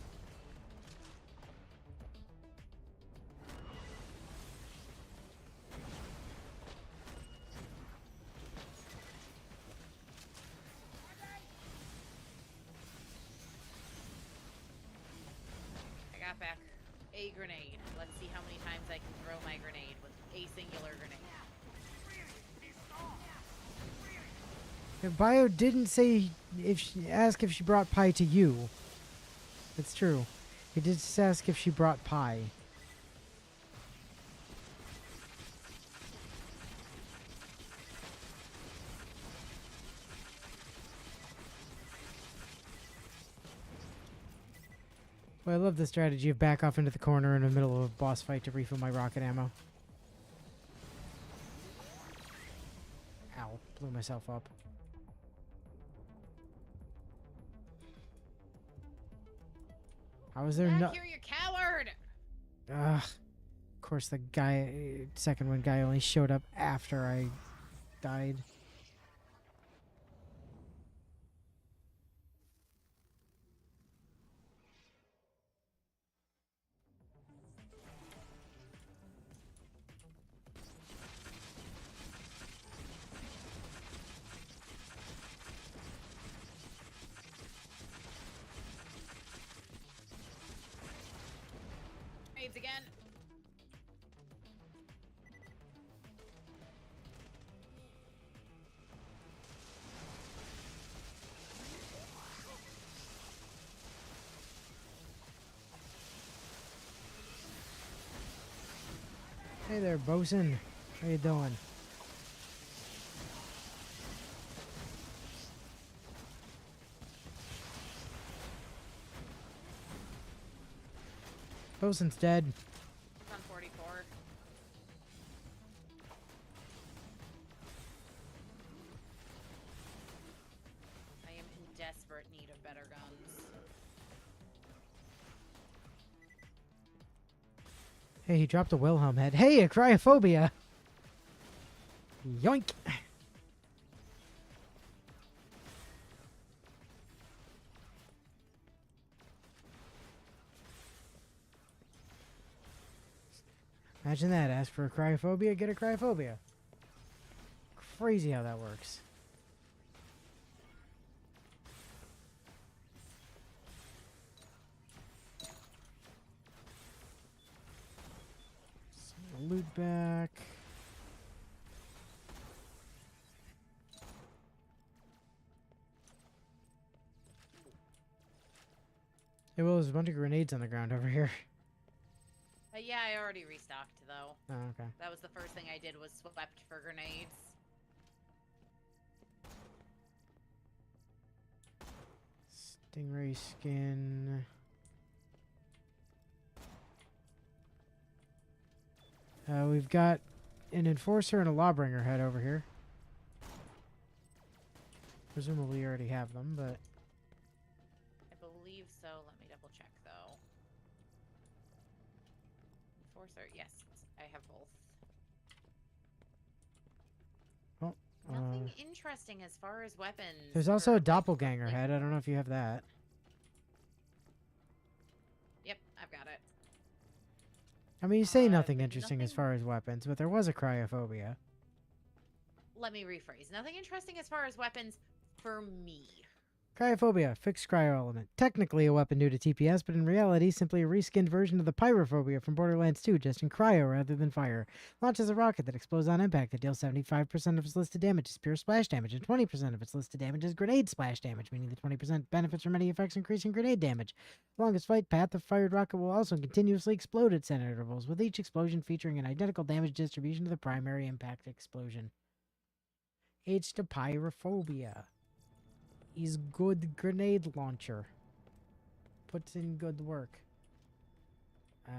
I got back a grenade. Let's see how many times I can throw my grenade with a singular grenade. Bio didn't say ask if she brought pie to you. It's true. He did just ask if she brought pie. Well, I love the strategy of back off into the corner in the middle of a boss fight to refill my rocket ammo. Ow, blew myself up. How was there no? Back here, you coward! Ugh. Of course, the guy, second one guy, only showed up after I died. Grenades again. Hey there, bosun. How you doing? Bosun's dead. It's on 44. I am in desperate need of better guns. Hey, he dropped a Wilhelm head. Hey, a cryophobia! Yoink! Imagine that. Ask for a cryophobia, get a cryophobia. Crazy how that works. Some loot back. Hey, well, there's a bunch of grenades on the ground over here. Yeah, I already restocked, though. Oh, okay. That was the first thing I did was swept for grenades. Stingray skin. We've got an Enforcer and a Lawbringer head over here. Presumably you already have them, but... I believe so. Let me double check, though. Enforcer, yes, I have both. Oh, Nothing interesting as far as weapons. there's also a Doppelganger head. I don't know if you have that. Yep, I've got it. I mean, you say nothing interesting as far as weapons, but there was a cryophobia. Let me rephrase. Nothing interesting as far as weapons for me. Cryophobia, fixed cryo element. Technically a weapon new to TPS, but in reality simply a reskinned version of the pyrophobia from Borderlands 2, just in cryo rather than fire. Launches a rocket that explodes on impact that deals 75% of its listed damage as pure splash damage, and 20% of its listed damage is grenade splash damage, meaning the 20% benefits from any effects increasing grenade damage. The longest flight path, the fired rocket will also continuously explode at set intervals, with each explosion featuring an identical damage distribution to the primary impact explosion. H to pyrophobia. Is good grenade launcher. Puts in good work. Oh,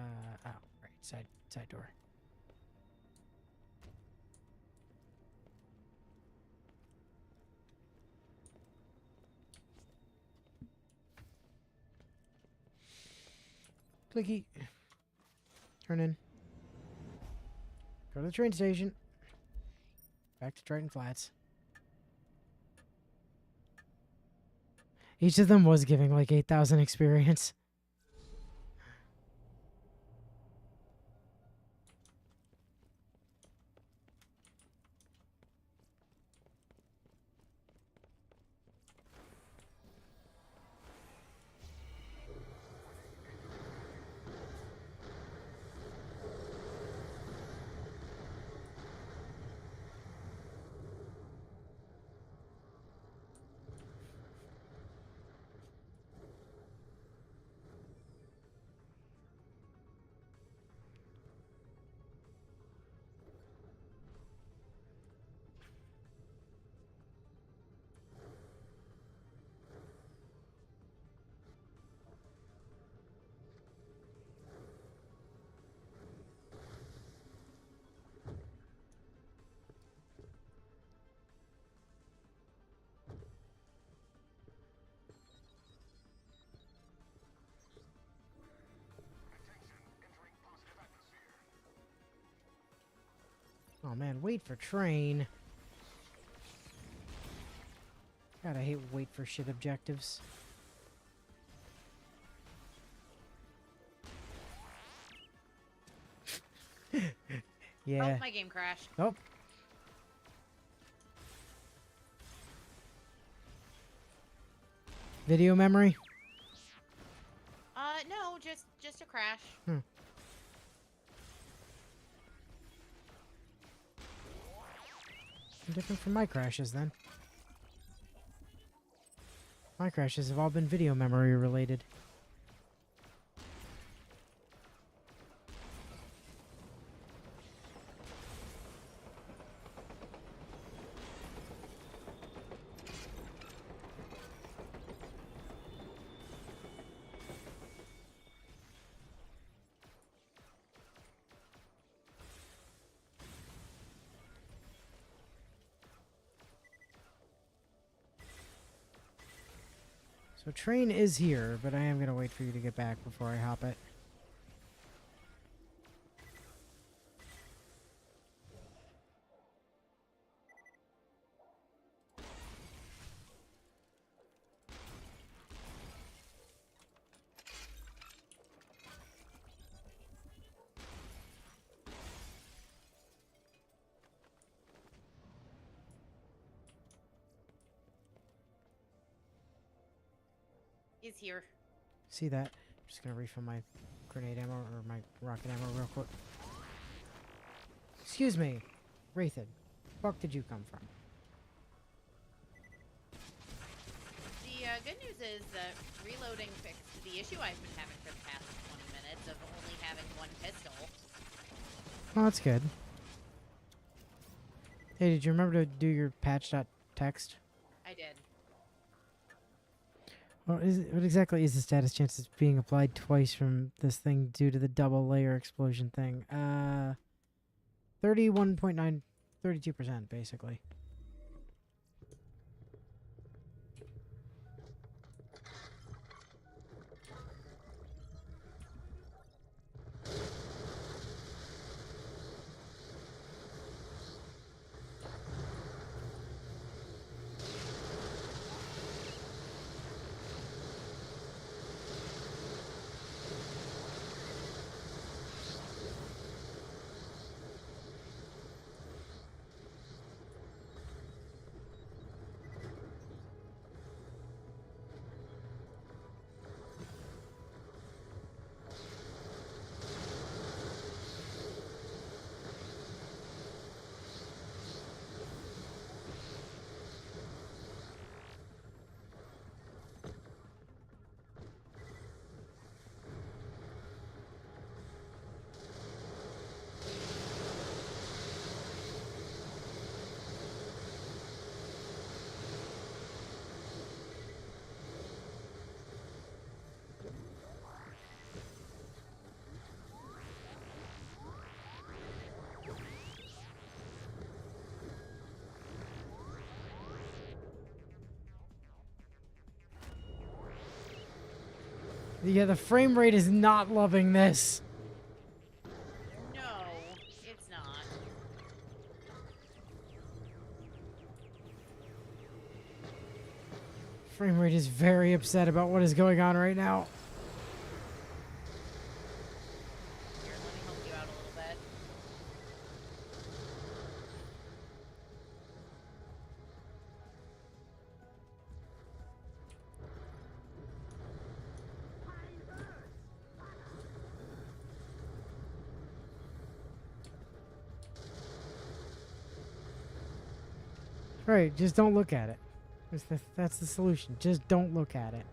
right. Side door. Clicky. Turn in. Go to the train station. Back to Triton Flats. Each of them was giving like 8,000 experience. Oh man, wait for train. God, I hate wait for shit objectives. Yeah. Oh, my game crashed. Oh. Video memory? No, just a crash. Different from my crashes, then. My crashes have all been video memory related. So train is here, but I am going to wait for you to get back before I hop it. He's here. See that? Just gonna refill my grenade ammo or my rocket ammo real quick. Excuse me, Wraithen. Fuck did you come from? The good news is that reloading fixed the issue I've been having for the past 20 minutes of only having one pistol. Oh, that's good. Hey, did you remember to do your patch.txt? I did. Well, what exactly is the status chances being applied twice from this thing due to the double layer explosion thing? 31.9, 32% basically. Yeah, the frame rate is not loving this. No, it's not. Frame rate is very upset about what is going on right now. Here, let me help you out a little bit. Right, just don't look at it. That's the solution. Just don't look at it.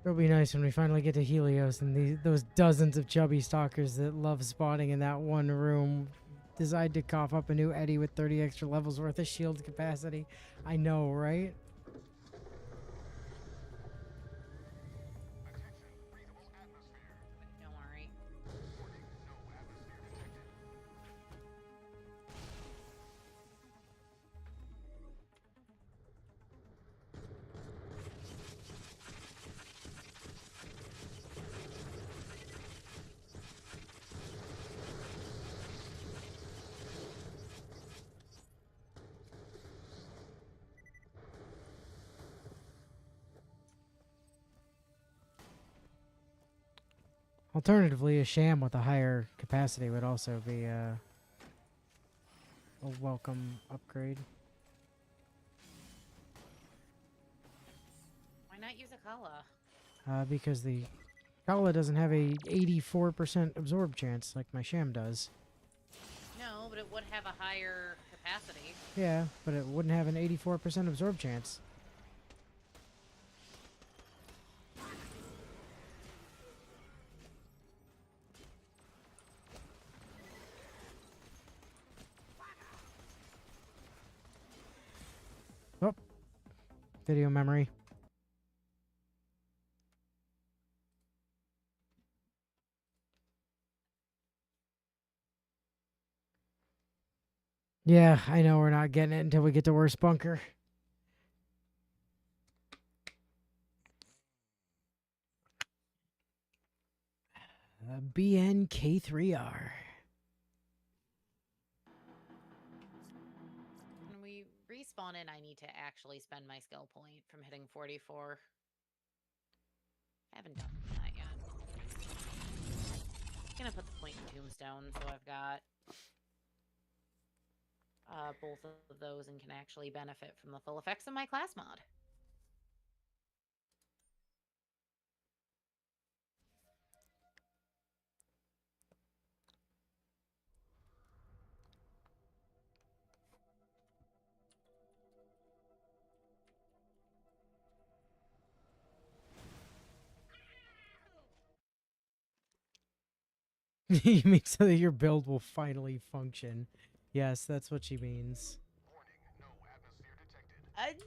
It'll be nice when we finally get to Helios and those dozens of chubby stalkers that love spawning in that one room decide to cough up a new Eddie with 30 extra levels worth of shield capacity. I know, right? Don't worry. Alternatively, a sham with a higher capacity would also be a welcome upgrade. Why not use a Kala? Because the Kala doesn't have a 84% absorb chance like my sham does. No, but it would have a higher capacity. Yeah, but it wouldn't have an 84% absorb chance. Oh. Video memory. Yeah, I know we're not getting it until we get to worst bunker. BNK3R. When we respawn in, I need to actually spend my skill point from hitting 44. I haven't done that yet. I'm gonna put the point in Tombstone so I've got both of those and can actually benefit from the full effects of my class mod. You mean so that your build will finally function? Yes, that's what she means.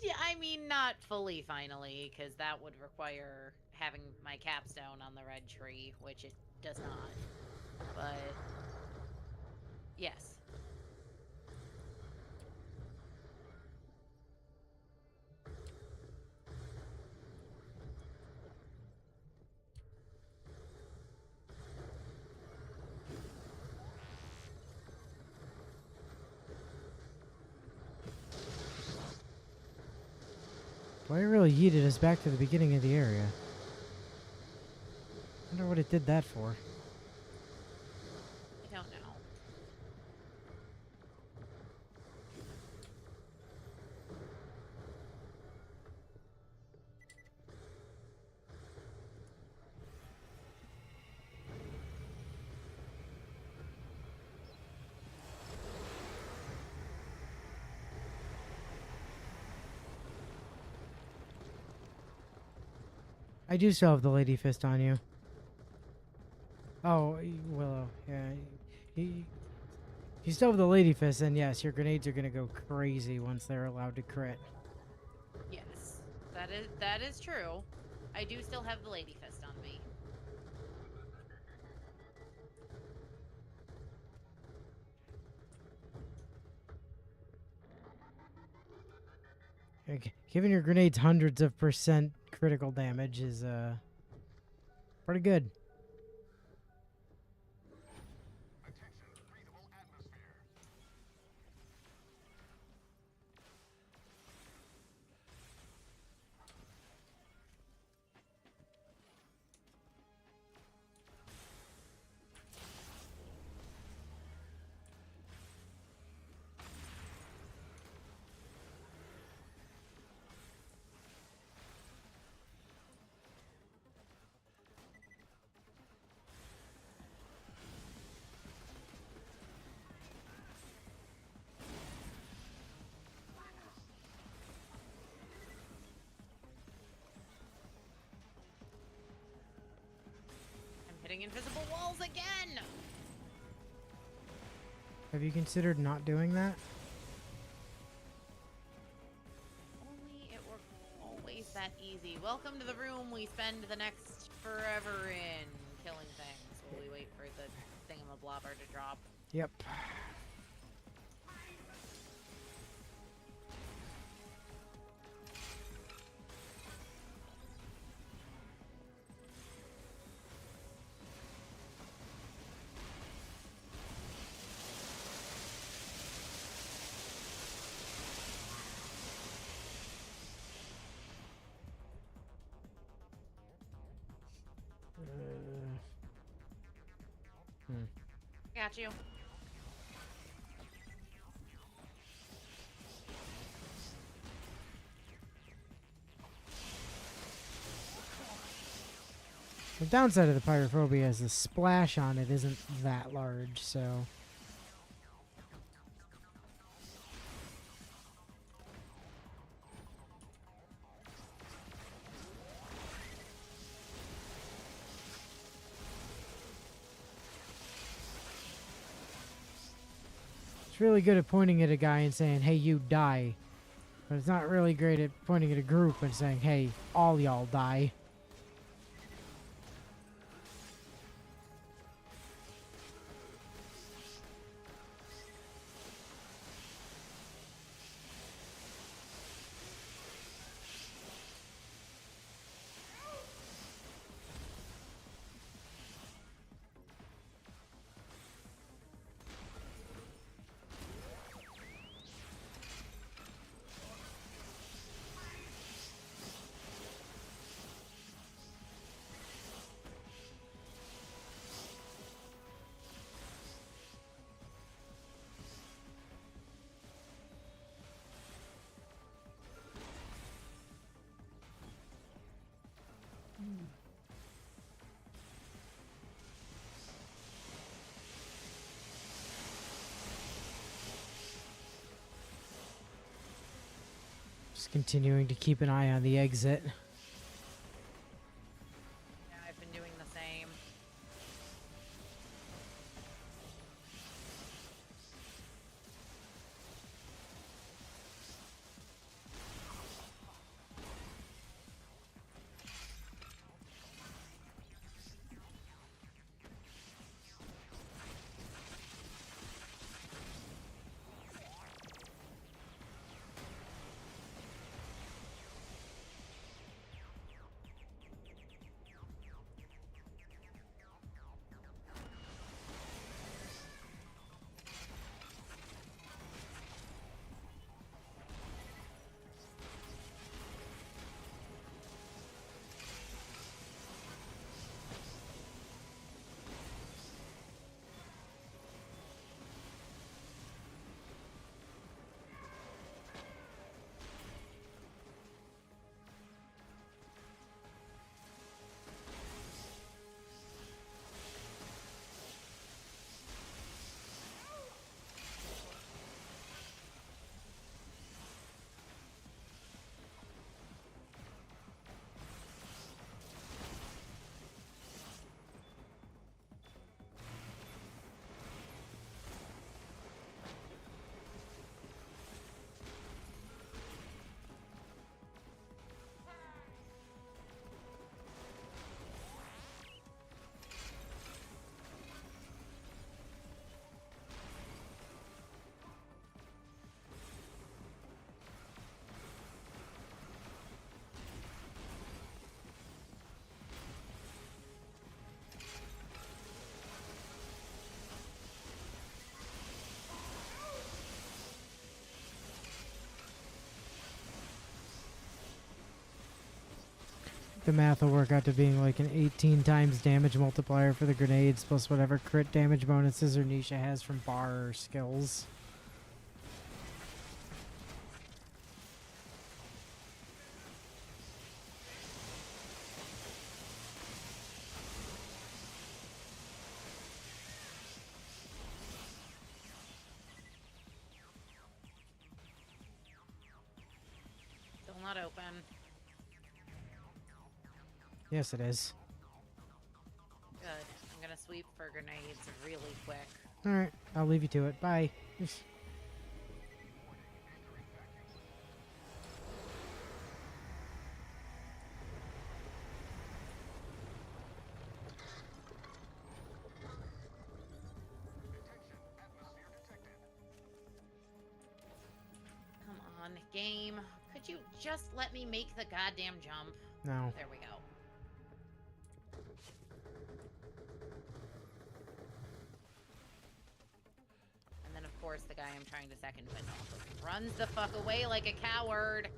Yeah, I mean, not fully finally, because that would require having my capstone on the red tree, which it does not. But, yes. Boy, it really yeeted us back to the beginning of the area. Wonder what it did that for. I don't know. I do still have the Lady Fist on you. Oh, Willow. Yeah. You still have the Lady Fist, and yes, your grenades are going to go crazy once they're allowed to crit. Yes, that is true. I do still have the Lady Fist on me. Giving your grenades hundreds of % critical damage is pretty good. Hitting invisible walls again! Have you considered not doing that? Only it were always that easy. Welcome to the room we spend the next forever in killing things while we wait for the thingamablobber to drop. Yep. Got you. The downside of the pyrophobia is the splash on it isn't that large, so... It's really good at pointing at a guy and saying, hey, you die. But it's not really great at pointing at a group and saying, hey, all y'all die. Just continuing to keep an eye on the exit. Yeah, I've been doing the same. The math will work out to being like an 18 times damage multiplier for the grenades plus whatever crit damage bonuses or Nisha has from bar or skills. Still not open. Yes, it is. Good. sweep for grenades really quick. Alright, I'll leave you to it. Bye. Come on, game. Could you just let me make the goddamn jump? No. There we go. And then, of course, the guy I'm trying to second but also runs the fuck away like a coward.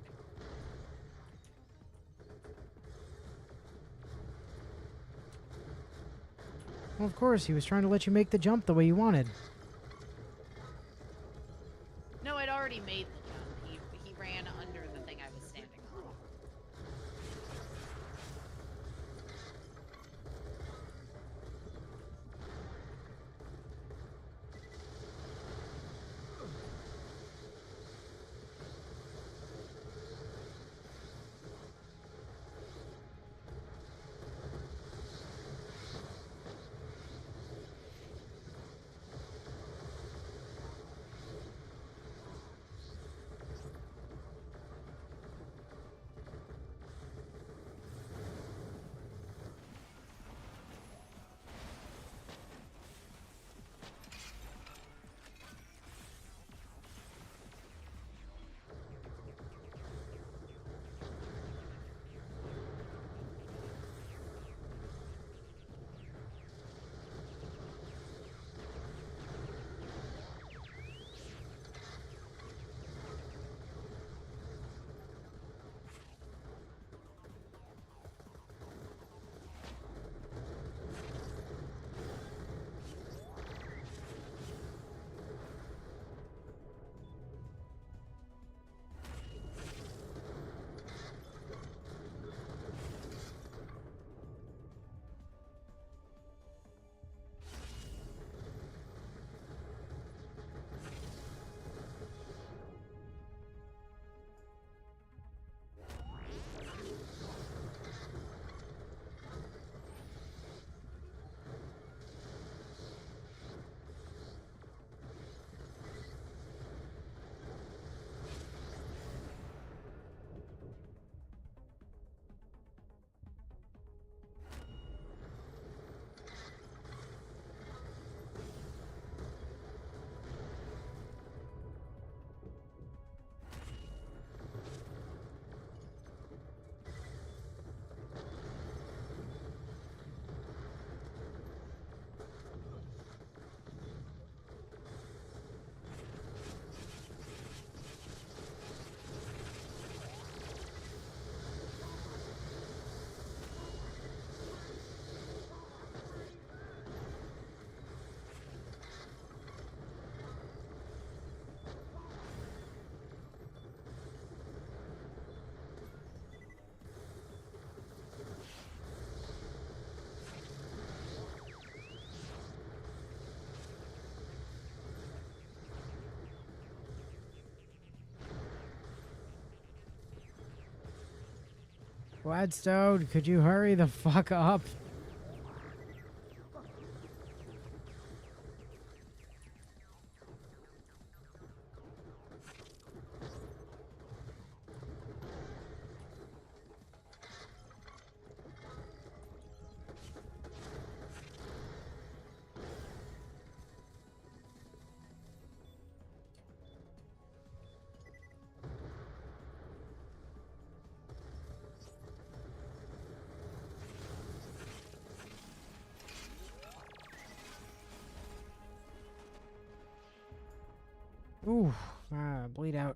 Well, of course, he was trying to let you make the jump the way you wanted. No, I'd already made the jump. He ran under the thing I was standing on. Gladstone, could you hurry the fuck up? Ooh, bleed out.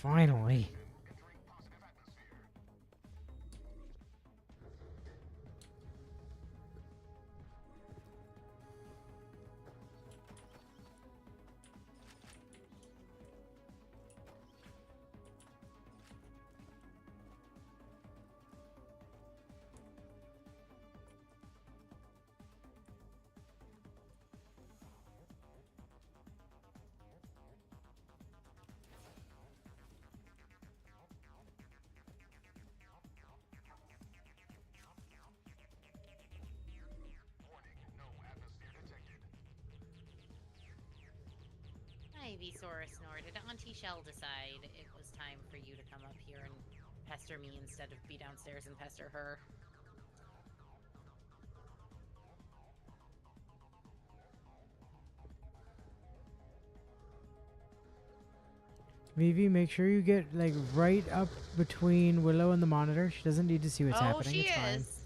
Finally. Vesaurus, nor did Auntie Shell decide it was time for you to come up here and pester me instead of be downstairs and pester her. Vivi, make sure you get like right up between Willow and the monitor. She doesn't need to see what's happening. She It's fine. is.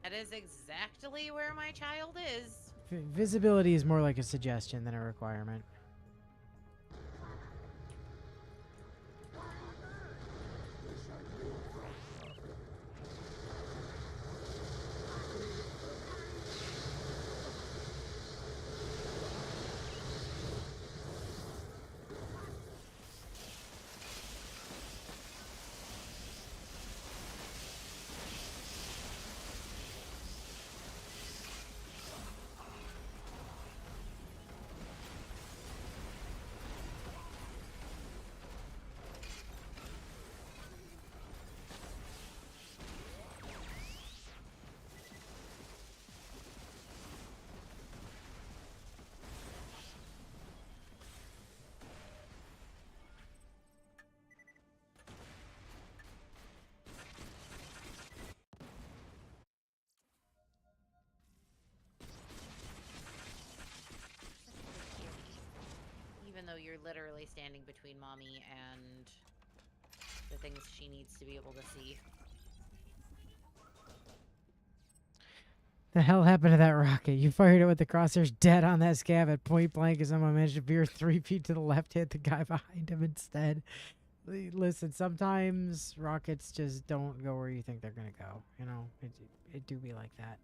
That is exactly where my child is. Visibility is more like a suggestion than a requirement. Even though you're literally standing between mommy and the things she needs to be able to see. The hell happened to that rocket? You fired it with the crosshairs dead on that scav at point blank as someone managed to veer 3 feet to the left, hit the guy behind him instead. Listen, sometimes rockets just don't go where you think they're gonna go. You know, it do be like that.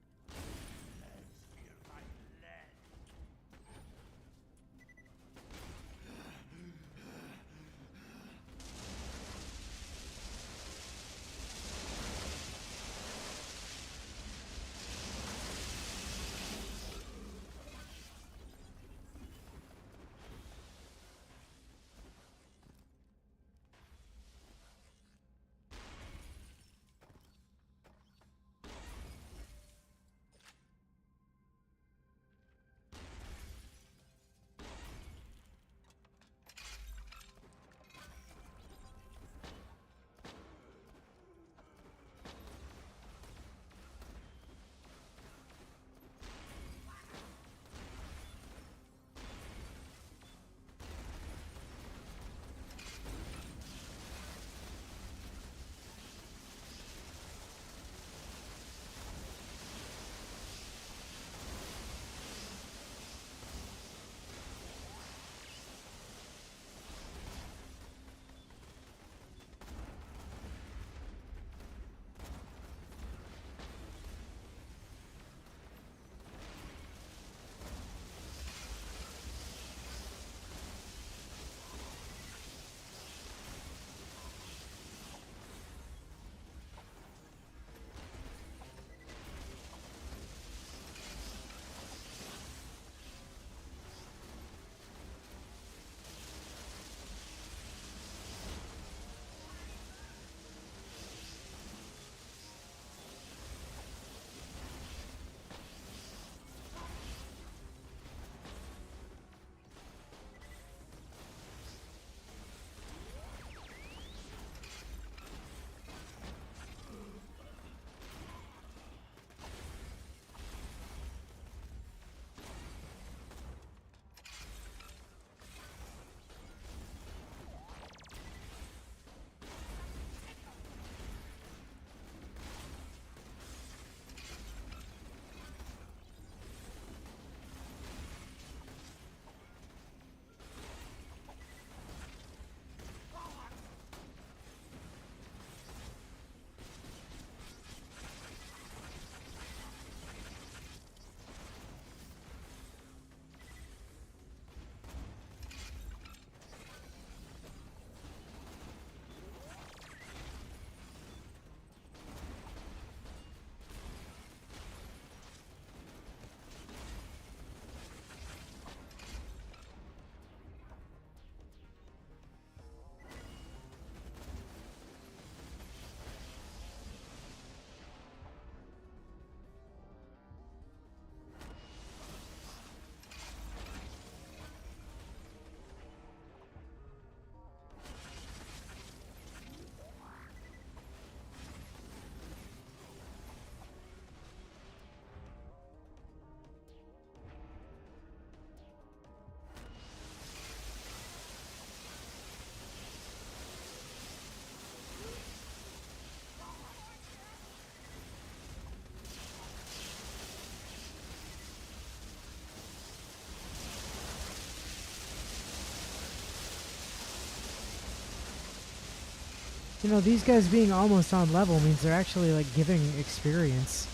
You know, these guys being almost on level means they're actually, like, giving experience.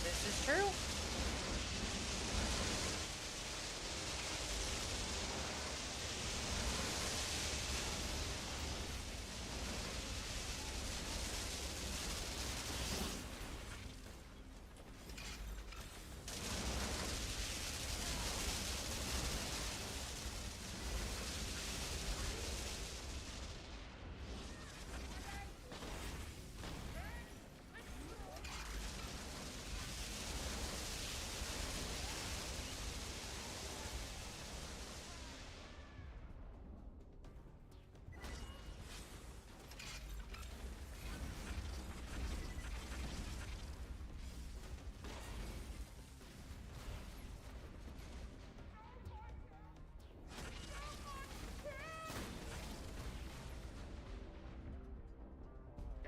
This is true.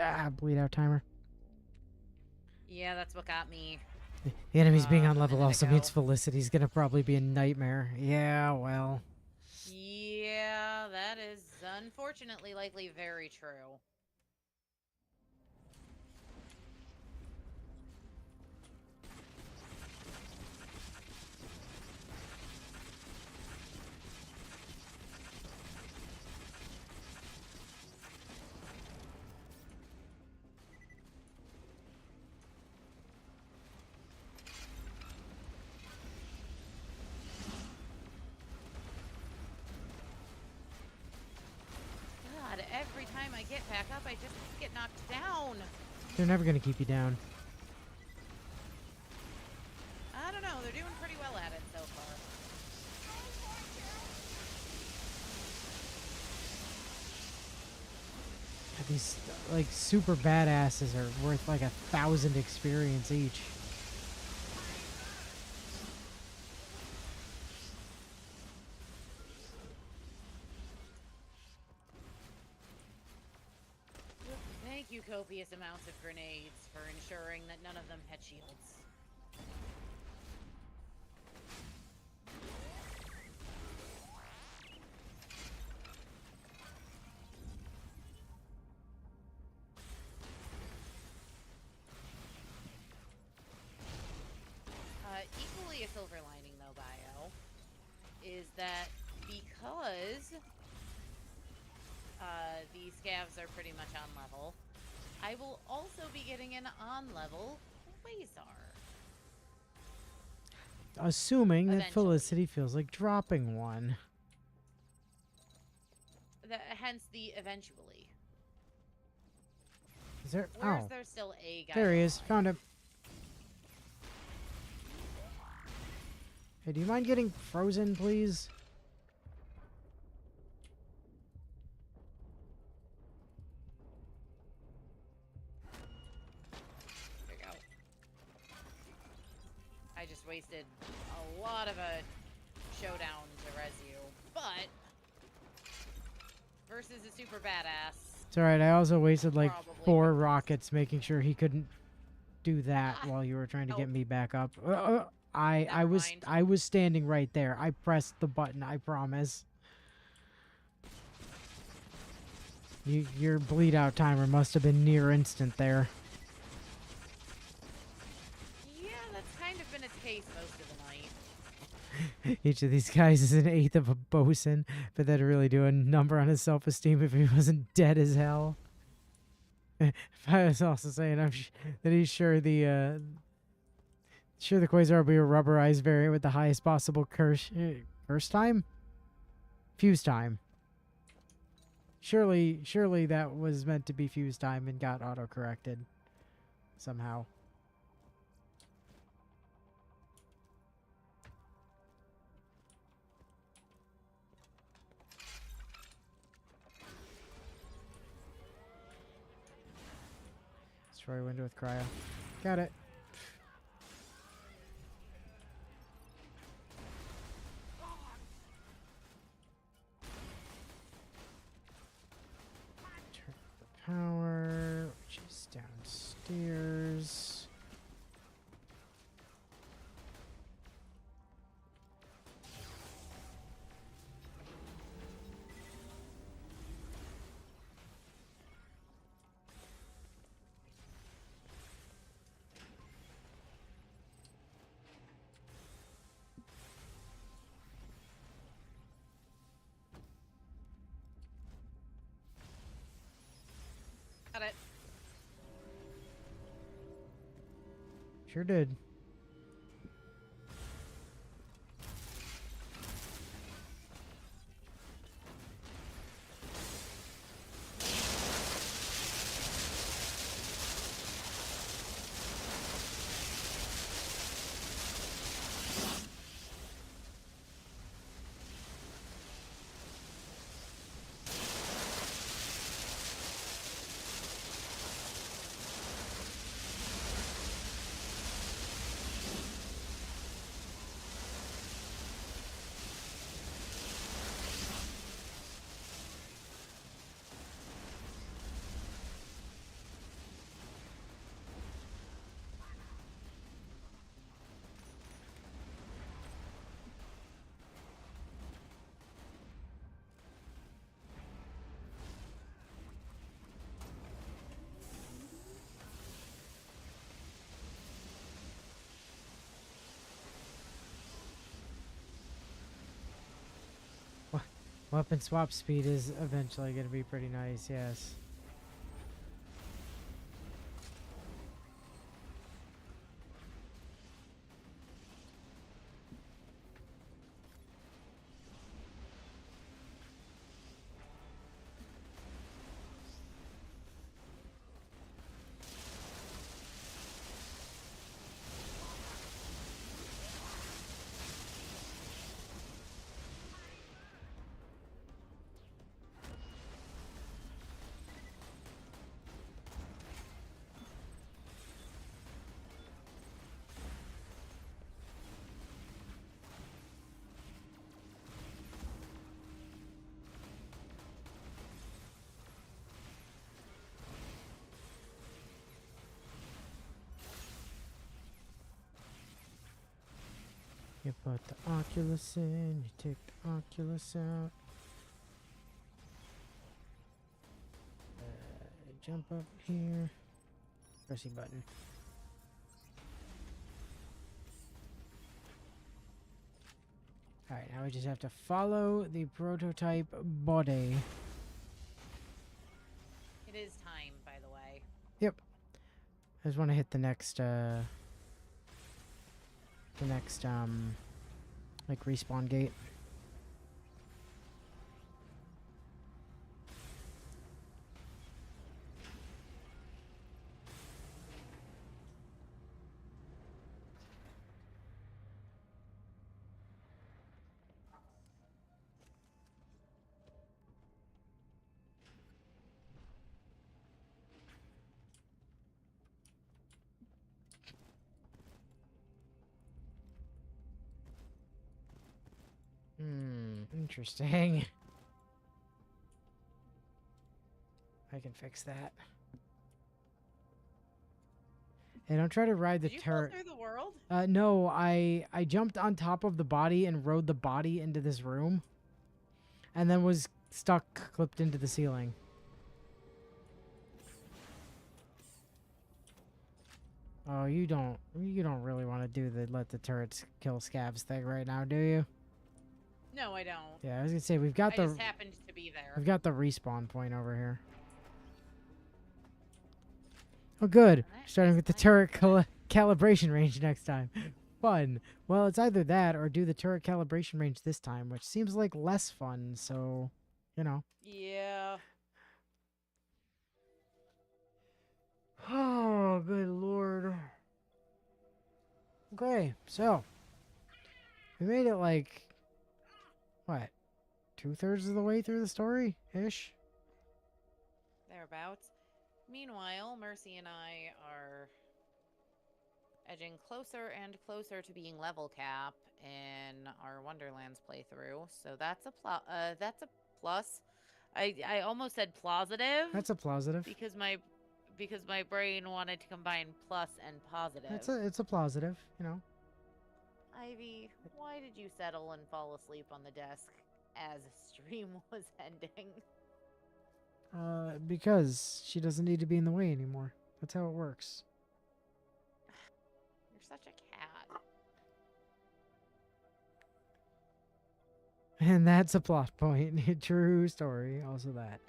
Ah, bleed out timer. Yeah, that's what got me. The enemies being on a level minute also ago. means Felicity's gonna probably be a nightmare. Yeah, well. Yeah, that is unfortunately likely very true. God, every time I get back up, I just get knocked down. They're never gonna keep you down. I don't know, they're doing pretty well at it so far. These, like, super badasses are worth like 1,000 experience each. Thank you, copious amounts of grenades, for ensuring that none of them had shields. Equally a silver lining, though, Bio, is that because these scavs are pretty much on level, I will also be getting an on-level Quasar. Assuming that Eventually. Felicity feels like dropping one. Hence the eventually. Is there? Where's Oh, there still a guy? there he is. Found him. Hey, do you mind getting frozen, please? There you go. I just wasted a lot of a showdown to res you, but versus a super badass. It's alright, I also wasted like Probably 4 rockets making sure he couldn't do that while you were trying to get me back up. I was standing right there. I pressed the button, I promise. Your bleed out timer must have been near instant there. Yeah, that's kind of been its case most of the night. Each of these guys is an eighth of a bosun, but that'd really do a number on his self-esteem if he wasn't dead as hell. I was also saying that he's sure the Quasar will be a rubberized variant with the highest possible curse time? Fuse time. Surely that was meant to be fuse time and got auto-corrected somehow. Destroy window with cryo. Got it. Turn the power, which is downstairs. Got it. Sure did. Weapon swap speed is eventually going to be pretty nice, yes. You put the Oculus in, you take the Oculus out. Jump up here. Pressy button. Alright, now we just have to follow the prototype body. It is time, by the way. Yep. I just want to hit the next, like, respawn gate. Interesting. I can fix that. Hey, don't try to ride the Did you turret. fall through the world? No, I jumped on top of the body and rode the body into this room. And then was stuck, clipped into the ceiling. Oh, you don't really want to do the let the turrets kill scabs thing right now, do you? No, I don't. Yeah, I was gonna say we've got I the just happened to be there. we've got the respawn point over here. Oh, good. Starting with the turret calibration range next time. Fun. Well, it's either that or do the turret calibration range this time, which seems like less fun. So, you know. Yeah. Oh, good lord. Okay, so we made it like what, 2/3 of the way through the story ish. Thereabouts. Meanwhile, Mercy and I are edging closer and closer to being level cap in our Wonderlands playthrough. So that's a plus. I almost said plausitive. That's a plausitive. Because my brain wanted to combine plus and positive. It's a plausitive, you know. Ivy, why did you settle and fall asleep on the desk as stream was ending? Because she doesn't need to be in the way anymore. That's how it works. You're such a cat. And that's a plot point. True story. Also that.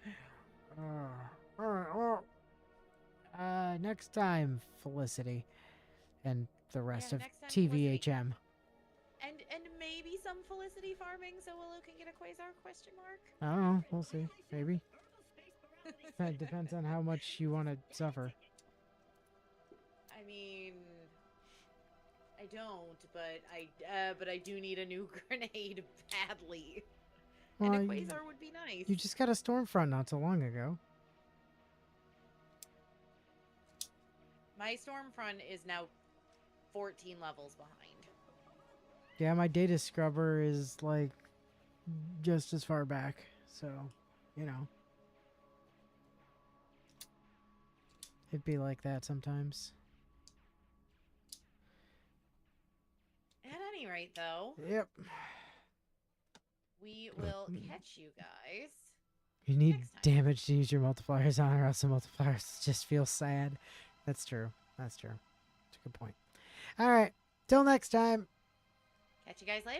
Alright, well, Next time, Felicity. And the rest Yeah, of next time, Felicity. TVHM. And maybe some Felicity farming so Willow can get a Quasar question mark? I don't know. We'll see. Maybe. That depends on how much you want to suffer. I mean, I don't, but I do need a new grenade badly. Well, and a Quasar would be nice. You just got a Stormfront not so long ago. My Stormfront is now 14 levels behind. Yeah, my data scrubber is like just as far back. So, you know. It'd be like that sometimes. At any rate, though. Yep. We will catch you guys. You need damage to use your multipliers on, or else the multipliers just feel sad. That's true. That's true. That's a good point. All right. Till next time. Catch you guys later.